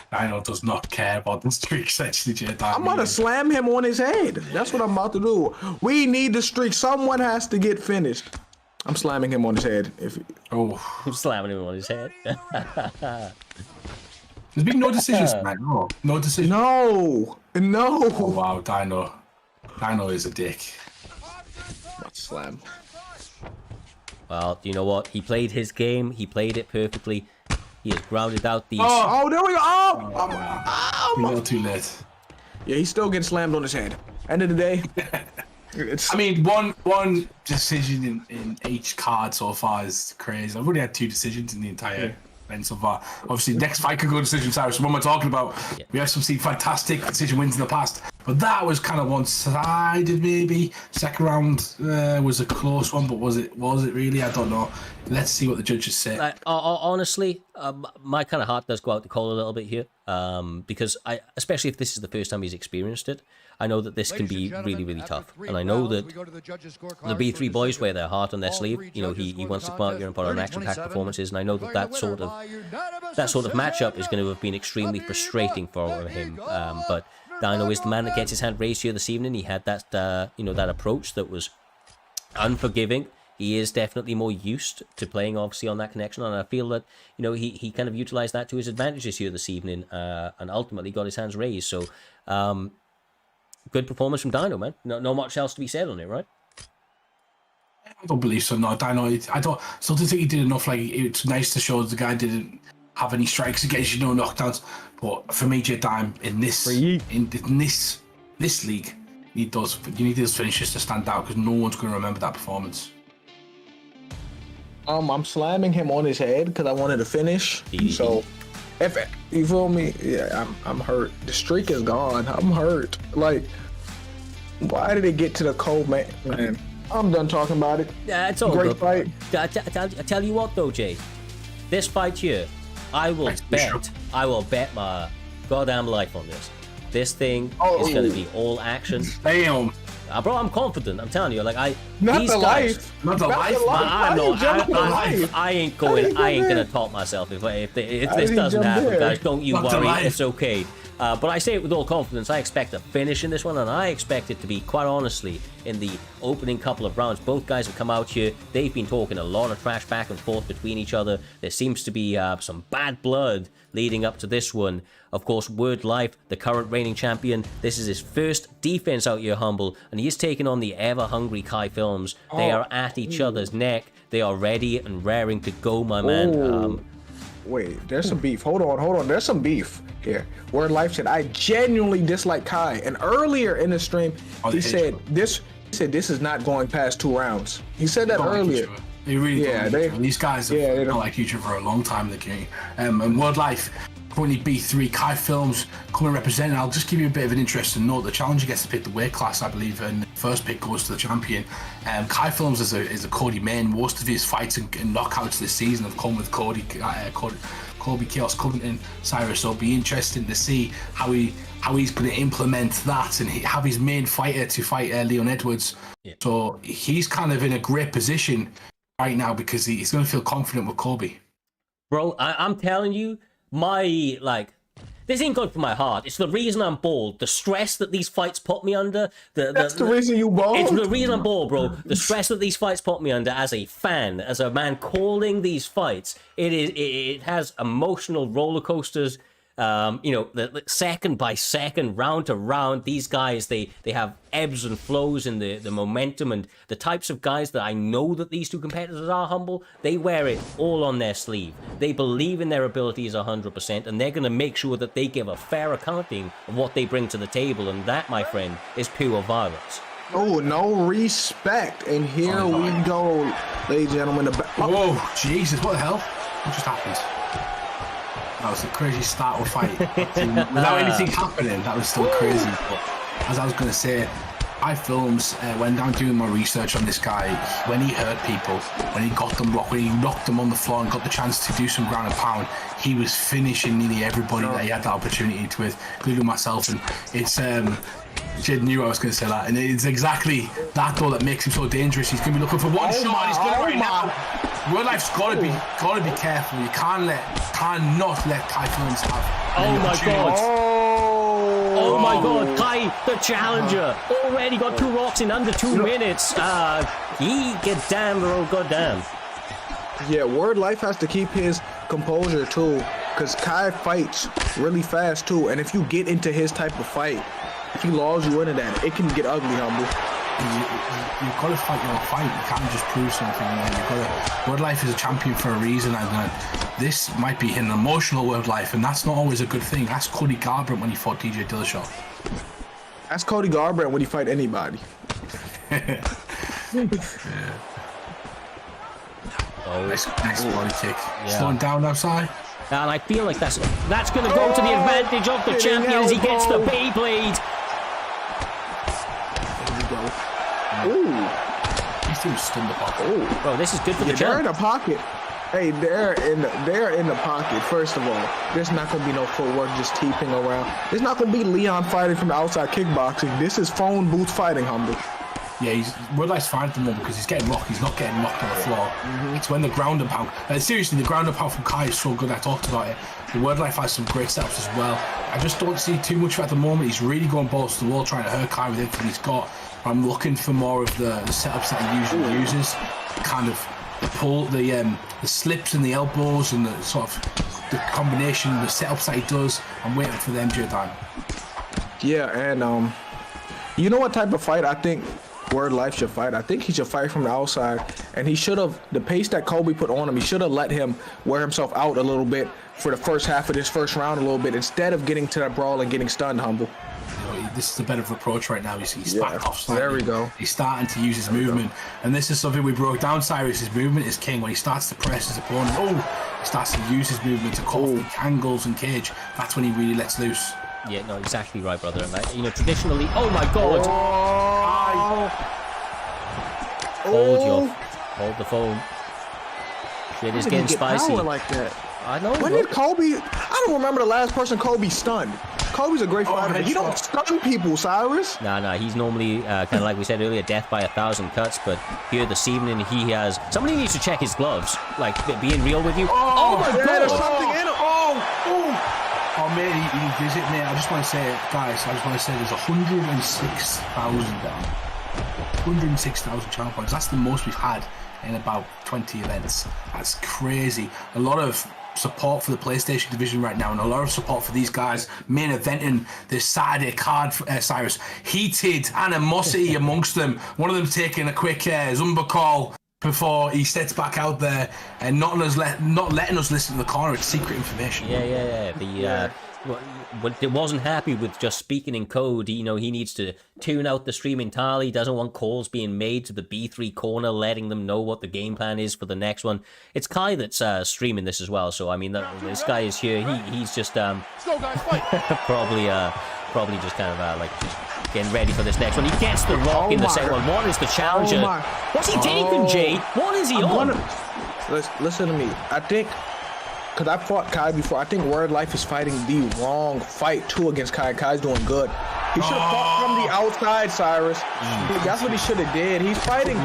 Dino does not care about the streak, essentially, Jay. I'm about to slam him on his head. That's what I'm about to do. We need the streak. Someone has to get finished. I'm slamming him on his head. I'm slamming him on his head. There's been no decisions, man. No decisions. No. Oh, wow, Dino. Dino is a dick. About to slam. Well, you know what? He played his game. He played it perfectly. He has grounded out these... Oh, there we go. A little too late. Yeah, he's still getting slammed on his head. End of the day. I mean, one decision in each card so far is crazy. I've only had 2 decisions in the entire event so far. Obviously, next fight could go decision, Cyrus. What am I talking about? Yeah. We have seen fantastic decision wins in the past, but that was kind of one-sided, maybe. Second round was a close one, but was it really? I don't know. Let's see what the judges say. Honestly, my kind of heart does go out to Cole a little bit here, because especially if this is the first time he's experienced it, I know that this can be really, really tough. And I know that the B3 boys wear their heart on their sleeve. He wants to come out here and put on action-packed performances, and I know that sort of matchup is going to have been extremely frustrating for him. But Dino is the man that gets his hand raised here this evening. He had that, that approach that was unforgiving. He is definitely more used to playing, obviously, on that connection, and I feel that, he kind of utilized that to his advantages here this evening, and ultimately got his hands raised. So, good performance from Dino, man. No much else to be said on it, right? I don't believe so. No, Dino. Still don't think he did enough. Like, it's nice to show the guy didn't have any strikes against knockdowns. But for me, J-Dime, in this league, you need those finishes to stand out, because no one's going to remember that performance. I'm slamming him on his head because I wanted to finish. So, if you feel me, yeah, I'm hurt. The streak is gone. I'm hurt. Like, why did it get to the cold man? I'm done talking about it. Yeah, it's all great fight. I tell you what, though, Jay, this fight here, I will bet my goddamn life on this. This thing is going to be all action. Damn. Bro, I'm confident. I'm telling you, like I ain't gonna top myself if this doesn't happen, guys. Don't you worry. It's okay. But I say it with all confidence. I expect a finish in this one, and I expect it to be, quite honestly, in the opening couple of rounds. Both guys have come out here. They've been talking a lot of trash back and forth between each other. There seems to be some bad blood leading up to this one. Of course, Wordlife, the current reigning champion, this is his first defense out here, Humble, and he is taking on the ever-hungry Kai Films. They are at each other's neck. They are ready and raring to go, my man. Wait, there's some beef. Hold on. There's some beef here. Wordlife said, I genuinely dislike Kai. And earlier in the stream, he said this is not going past 2 rounds. He said that earlier. They really don't. These guys have not liked each other for a long time in the game. And Wordlife, currently B3, Kai Films coming representing. I'll just give you a bit of an interesting note. The challenger gets to pick the weight class, I believe, and the first pick goes to the champion. Kai Films is a Cody main. Most of his fights and knockouts this season have come with Cody Colby Chaos Covington, Cyrus. So it'll be interesting to see how he's going to implement that and have his main fighter to fight Leon Edwards. Yeah. So he's kind of in a great position right now because he's going to feel confident with Colby. Bro, I'm telling you, this ain't good for my heart. It's the reason I'm bald. The stress that these fights put me under. That's the reason you bald? It's the reason I'm bald, bro. The stress that these fights put me under as a fan, as a man calling these fights, it has emotional roller coasters. The second by second, round to round, these guys, they have ebbs and flows in the momentum, and the types of guys that I know that these two competitors are, Humble, they wear it all on their sleeve. They believe in their abilities 100%, and they're going to make sure that they give a fair accounting of what they bring to the table, and that, my friend, is pure violence. Oh, no respect. And here we go, ladies and gentlemen. Whoa, Jesus, what the hell? What just happened? That was a crazy start of a fight. Without anything happening, that was still crazy. But as I was going to say, I films when I'm doing my research on this guy, when he hurt people, when he got them rocked, when he knocked them on the floor and got the chance to do some ground and pound, he was finishing nearly everybody that he had the opportunity to with, including myself. And it's Jid knew I was going to say that, and it's exactly that though that makes him so dangerous. He's going to be looking for one shot. He's going right now. Wordlife's got to be careful. You cannot let Kai Films have. Oh my god! Oh my god! Kai, the challenger, already got 2 rocks in under 2 minutes. He get damn, bro, goddamn. Yeah, Wordlife has to keep his composure too, because Kai fights really fast too, and if you get into his type of fight, if he lulls you into that, it can get ugly, Humble. You've got to fight your fight. You can't just prove something. Wordlife is a champion for a reason, and this might be an emotional Wordlife, and that's not always a good thing. Ask Cody Garbrandt when he fought DJ Dillashaw. Ask Cody Garbrandt when he fight anybody. Yeah. Nice body kick. Yeah. Slowing down outside. And I feel like that's going to go to the advantage of the champion as he gets the Beyblade. Ooh. These two stunned the pocket. Oh, bro, this is good for the champ. They're in the pocket. Hey, they're in the pocket. First of all, there's not gonna be no footwork just teeping around. There's not gonna be Leon fighting from the outside kickboxing. This is phone booth fighting, Humble. Yeah, Wordlife's fine at the moment because he's getting rocked. He's not getting knocked on the floor. It's when the ground and pound. Seriously, the ground and pound from Kai is so good. I talked about it. The Wordlife has some great setups as well. I just don't see too much of it at the moment. He's really going balls to the wall, trying to hurt Kai with everything he's got. I'm looking for more of the setups that he usually uses, kind of the pull, the slips and the elbows and the sort of the combination, the setups that he does. I'm waiting for them to time. Yeah, and you know what type of fight I think Wordlife should fight? I think he should fight from the outside, and he should have, the pace that Colby put on him, he should have let him wear himself out a little bit for the first half of this first round a little bit, instead of getting to that brawl and getting stunned, Humble. This is a better approach right now. He's backed off slightly. There we go. He's starting to use his movement, and this is something we broke down. Cyrus, his movement is king. When he starts to press his opponent, he starts to use his movement to cut off angles and cage. That's when he really lets loose. Yeah, no, exactly right, brother. And traditionally, oh my god! Hold the phone. Shit is getting spicy. Like that. I know. When did Colby? I don't remember the last person Colby stunned. Colby's a great fighter, but he don't stun people, Cyrus. Nah, he's normally kind of like we said earlier, death by 1,000 cuts. But here this evening, he has. Somebody needs to check his gloves. Like being real with you. Oh my god! There's something in him. Oh man, he visit me. I just want to say, guys. I just want to say, there's 106,000 down. 106,000 channel points. That's the most we've had in about 20 events. That's crazy. A lot of support for the PlayStation division right now, and a lot of support for these guys main eventing this Saturday card. Cyrus, heated animosity amongst them. One of them taking a quick Zumba call before he steps back out there and not letting us listen to the corner. It's secret information. Yeah. It wasn't happy with just speaking in code. He needs to tune out the streaming tally. He doesn't want calls being made to the B3 corner, letting them know what the game plan is for the next one. It's Kai that's streaming this as well. So I mean, this guy is here. He's just probably just kind of like just getting ready for this next one. He gets the rock in the second one. What is the challenger? What's he taking, Jay? What is he on? Listen to me. I think because I fought Kai before. I think Wordlife is fighting the wrong fight too against Kai. Kai's doing good. He should have fought from the outside, Cyrus. That's what he should have did. He's fighting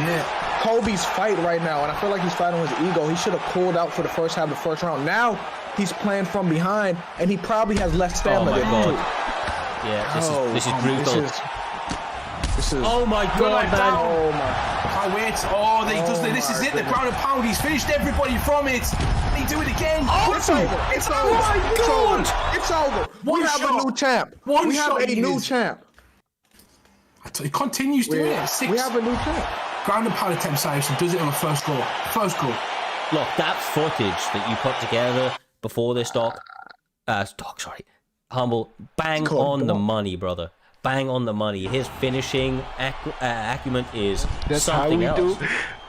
Kobe's fight right now, and I feel like he's fighting with his ego. He should have pulled out for the first half of the first round. Now he's playing from behind, and he probably has less stamina. Oh my god. Yeah, this is brutal. This is. Oh my god, man. Oh my. I wait. Oh, they does. This is it. The ground and pound. He's finished everybody from it. They do it again. Oh, it's over. It's over. Oh my god. It's over. One We have shot. a new champ. One We have shot a he new is. champ. It continues to it. Six. We have a new champ. Ground and pound attempt, Cyrus, and does it on the first goal. First goal. Look, that footage that you put together before this Humble, bang on the money, brother. Bang on the money. His finishing acumen is something else.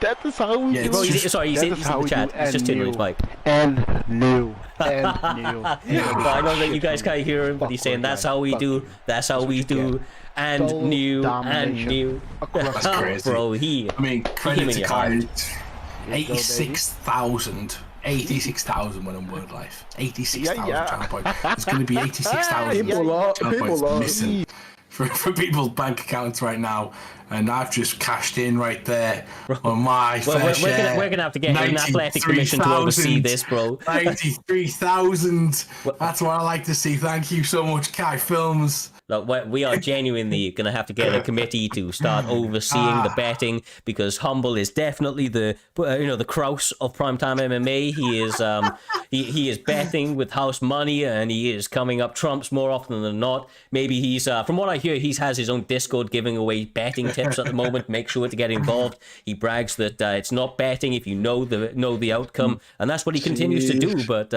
That is how we do. Bro, he's in the chat. He's just turning his mic. And new. But I know that you guys can't hear him, but he's saying that's how we do. That's how we do. And new. And new. That's crazy. Bro, I mean, credit to Kai. 86,000 when on Wordlife. 86,000 It's going to be 86,000 People missing for people's bank accounts right now, and I've just cashed in right there on my fair share. We're gonna have to get an athletic commission to oversee this, bro. 93,000. That's what I like to see. Thank you so much, Kai Films. Look, we are genuinely going to have to get a committee to start overseeing the betting, because Humble is definitely the Kraus of primetime MMA. He is he is betting with house money, and he is coming up trumps more often than not. Maybe he's from what I hear, he has his own Discord giving away betting tips at the moment. Make sure to get involved. He brags that it's not betting if you know the outcome, and that's what he continues to do. But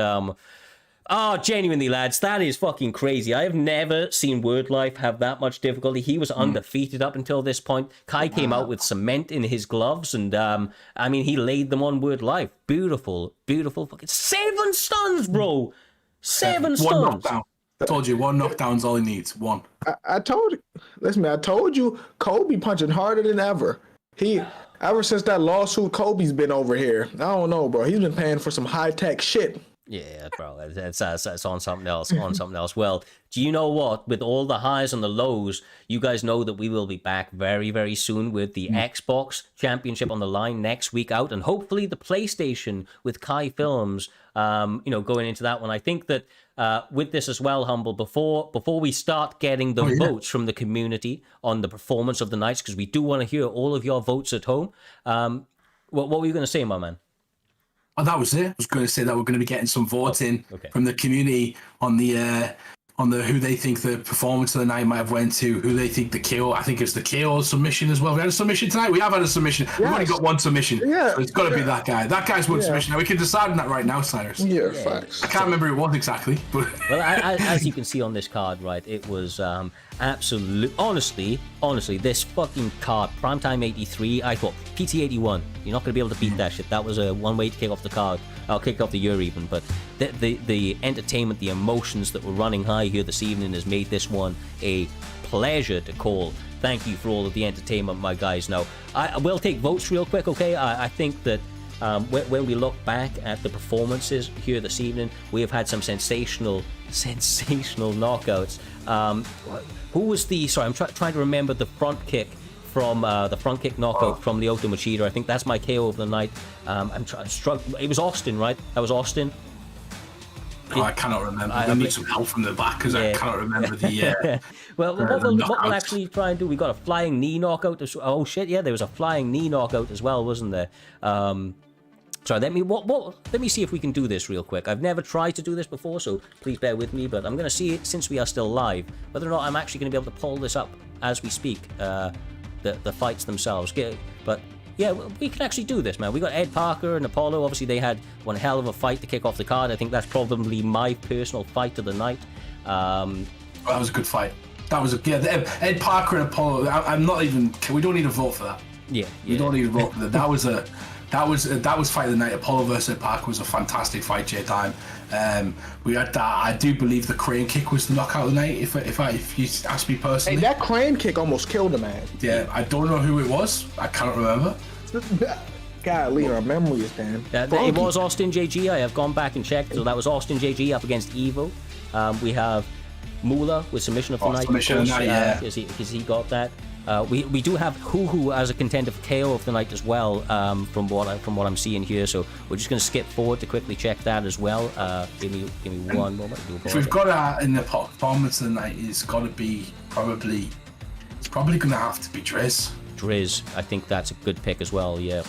genuinely, lads, that is fucking crazy. I have never seen Wordlife have that much difficulty. He was undefeated up until this point. Kai came out with cement in his gloves, and I mean, he laid them on Wordlife. Beautiful, beautiful fucking 7 stuns, bro. 7 stuns. One knockdown. I told you, one knockdown's all he needs. One. I told you. Listen, man, I told you, Kobe punching harder than ever. Ever since that lawsuit, Kobe's been over here. I don't know, bro. He's been paying for some high-tech shit. Yeah, bro, it's on something else. Well, do you know what? With all the highs and the lows, you guys know that we will be back very, very soon with the Xbox Championship on the line next week out, and hopefully the PlayStation with Kai Films. Going into that one, I think that with this as well, Humble. Before we start getting the votes from the community on the performance of the nights, because we do want to hear all of your votes at home. What were you going to say, my man? Oh, that was it. I was going to say that we're going to be getting some voting from the community on the who they think the performance of the night might have went to, who they think the KO. I think it's the KO submission as well. We had a submission tonight. We have had a submission. Yes. We've only got one submission. Yeah, so it's got to be that guy. That guy's one submission. Now we can decide on that right now, Cyrus. Yeah, facts. I can't remember who it was exactly, but well, as you can see on this card, right, it was absolute. Honestly, this fucking card, Primetime 83. I thought PT 81. You're not gonna be able to beat that shit. That was a one way to kick off the card. I'll kick off the year even, but the entertainment, the emotions that were running high here this evening has made this one a pleasure to call. Thank you for all of the entertainment, my guys. Now, I will take votes real quick, okay? I think that when we look back at the performances here this evening, we have had some sensational knockouts. Who was the... Sorry, I'm trying to remember the front kick from the front kick knockout from the Ultimate Cheater. I think that's my KO of the night. It was Austin, right? That was Austin. I cannot remember. I need some help from the back because I cannot remember the. Well, what we'll actually try and do, we got a flying knee knockout. Oh shit! Yeah, there was a flying knee knockout as well, wasn't there? Sorry, let me see if we can do this real quick. I've never tried to do this before, so please bear with me. But I'm going to see it since we are still live, whether or not I'm actually going to be able to pull this up as we speak. The fights themselves, but. Yeah, we can actually do this, man. We got Ed Parker and Apollo. Obviously, they had one hell of a fight to kick off the card. I think that's probably my personal fight of the night. That was a good fight. That was Ed Parker and Apollo. I'm not even. We don't need a vote for that. Yeah. We don't need a vote for that. That was fight of the night. Apollo versus Ed Parker was a fantastic fight, J-Time. We had that. I do believe the crane kick was the knockout of the night. If you ask me personally, hey, that crane kick almost killed a man. Yeah, I don't know who it was. I cannot remember. Golly, our memories, Dan. It was Austin JG. I have gone back and checked. So that was Austin JG up against Evo. We have Moolah with submission of the night, because he got that. We do have Hoo as a contender for KO of the night as well, from what I'm seeing here. So we're just going to skip forward to quickly check that as well. Give me one moment. If we've got in the performance of the night, it's got to be probably going to have to be Driz. Driz, I think that's a good pick as well. Yeah.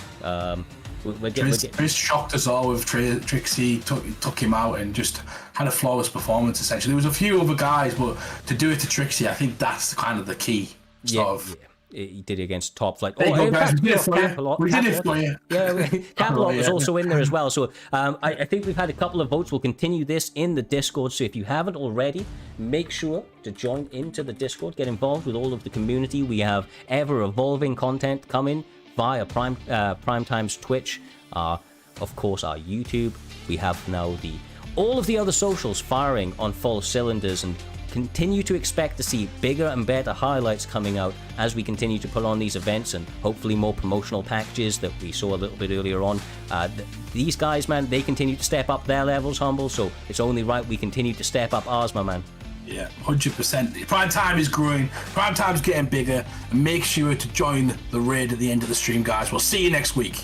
Driz shocked us all with Trixie, took him out and just had a flawless performance. Essentially, there was a few other guys, but to do it to Trixie, I think that's kind of the key. Yeah. He did it against Top Flight. We did it for you. Yeah, Camelot was also in there as well. So I think we've had a couple of votes. We'll continue this in the Discord. So if you haven't already, make sure to join into the Discord. Get involved with all of the community. We have ever-evolving content coming via Primetime's Twitch. Of course, our YouTube. We have now all of the other socials firing on full cylinders, and continue to expect to see bigger and better highlights coming out as we continue to put on these events, and hopefully more promotional packages that we saw a little bit earlier on. These guys, man, they continue to step up their levels, Humble, so it's only right we continue to step up ours, my man. Yeah, 100%. Prime Time is growing, Prime Time's getting bigger, and make sure to join the raid at the end of the stream, guys. We'll see you next week.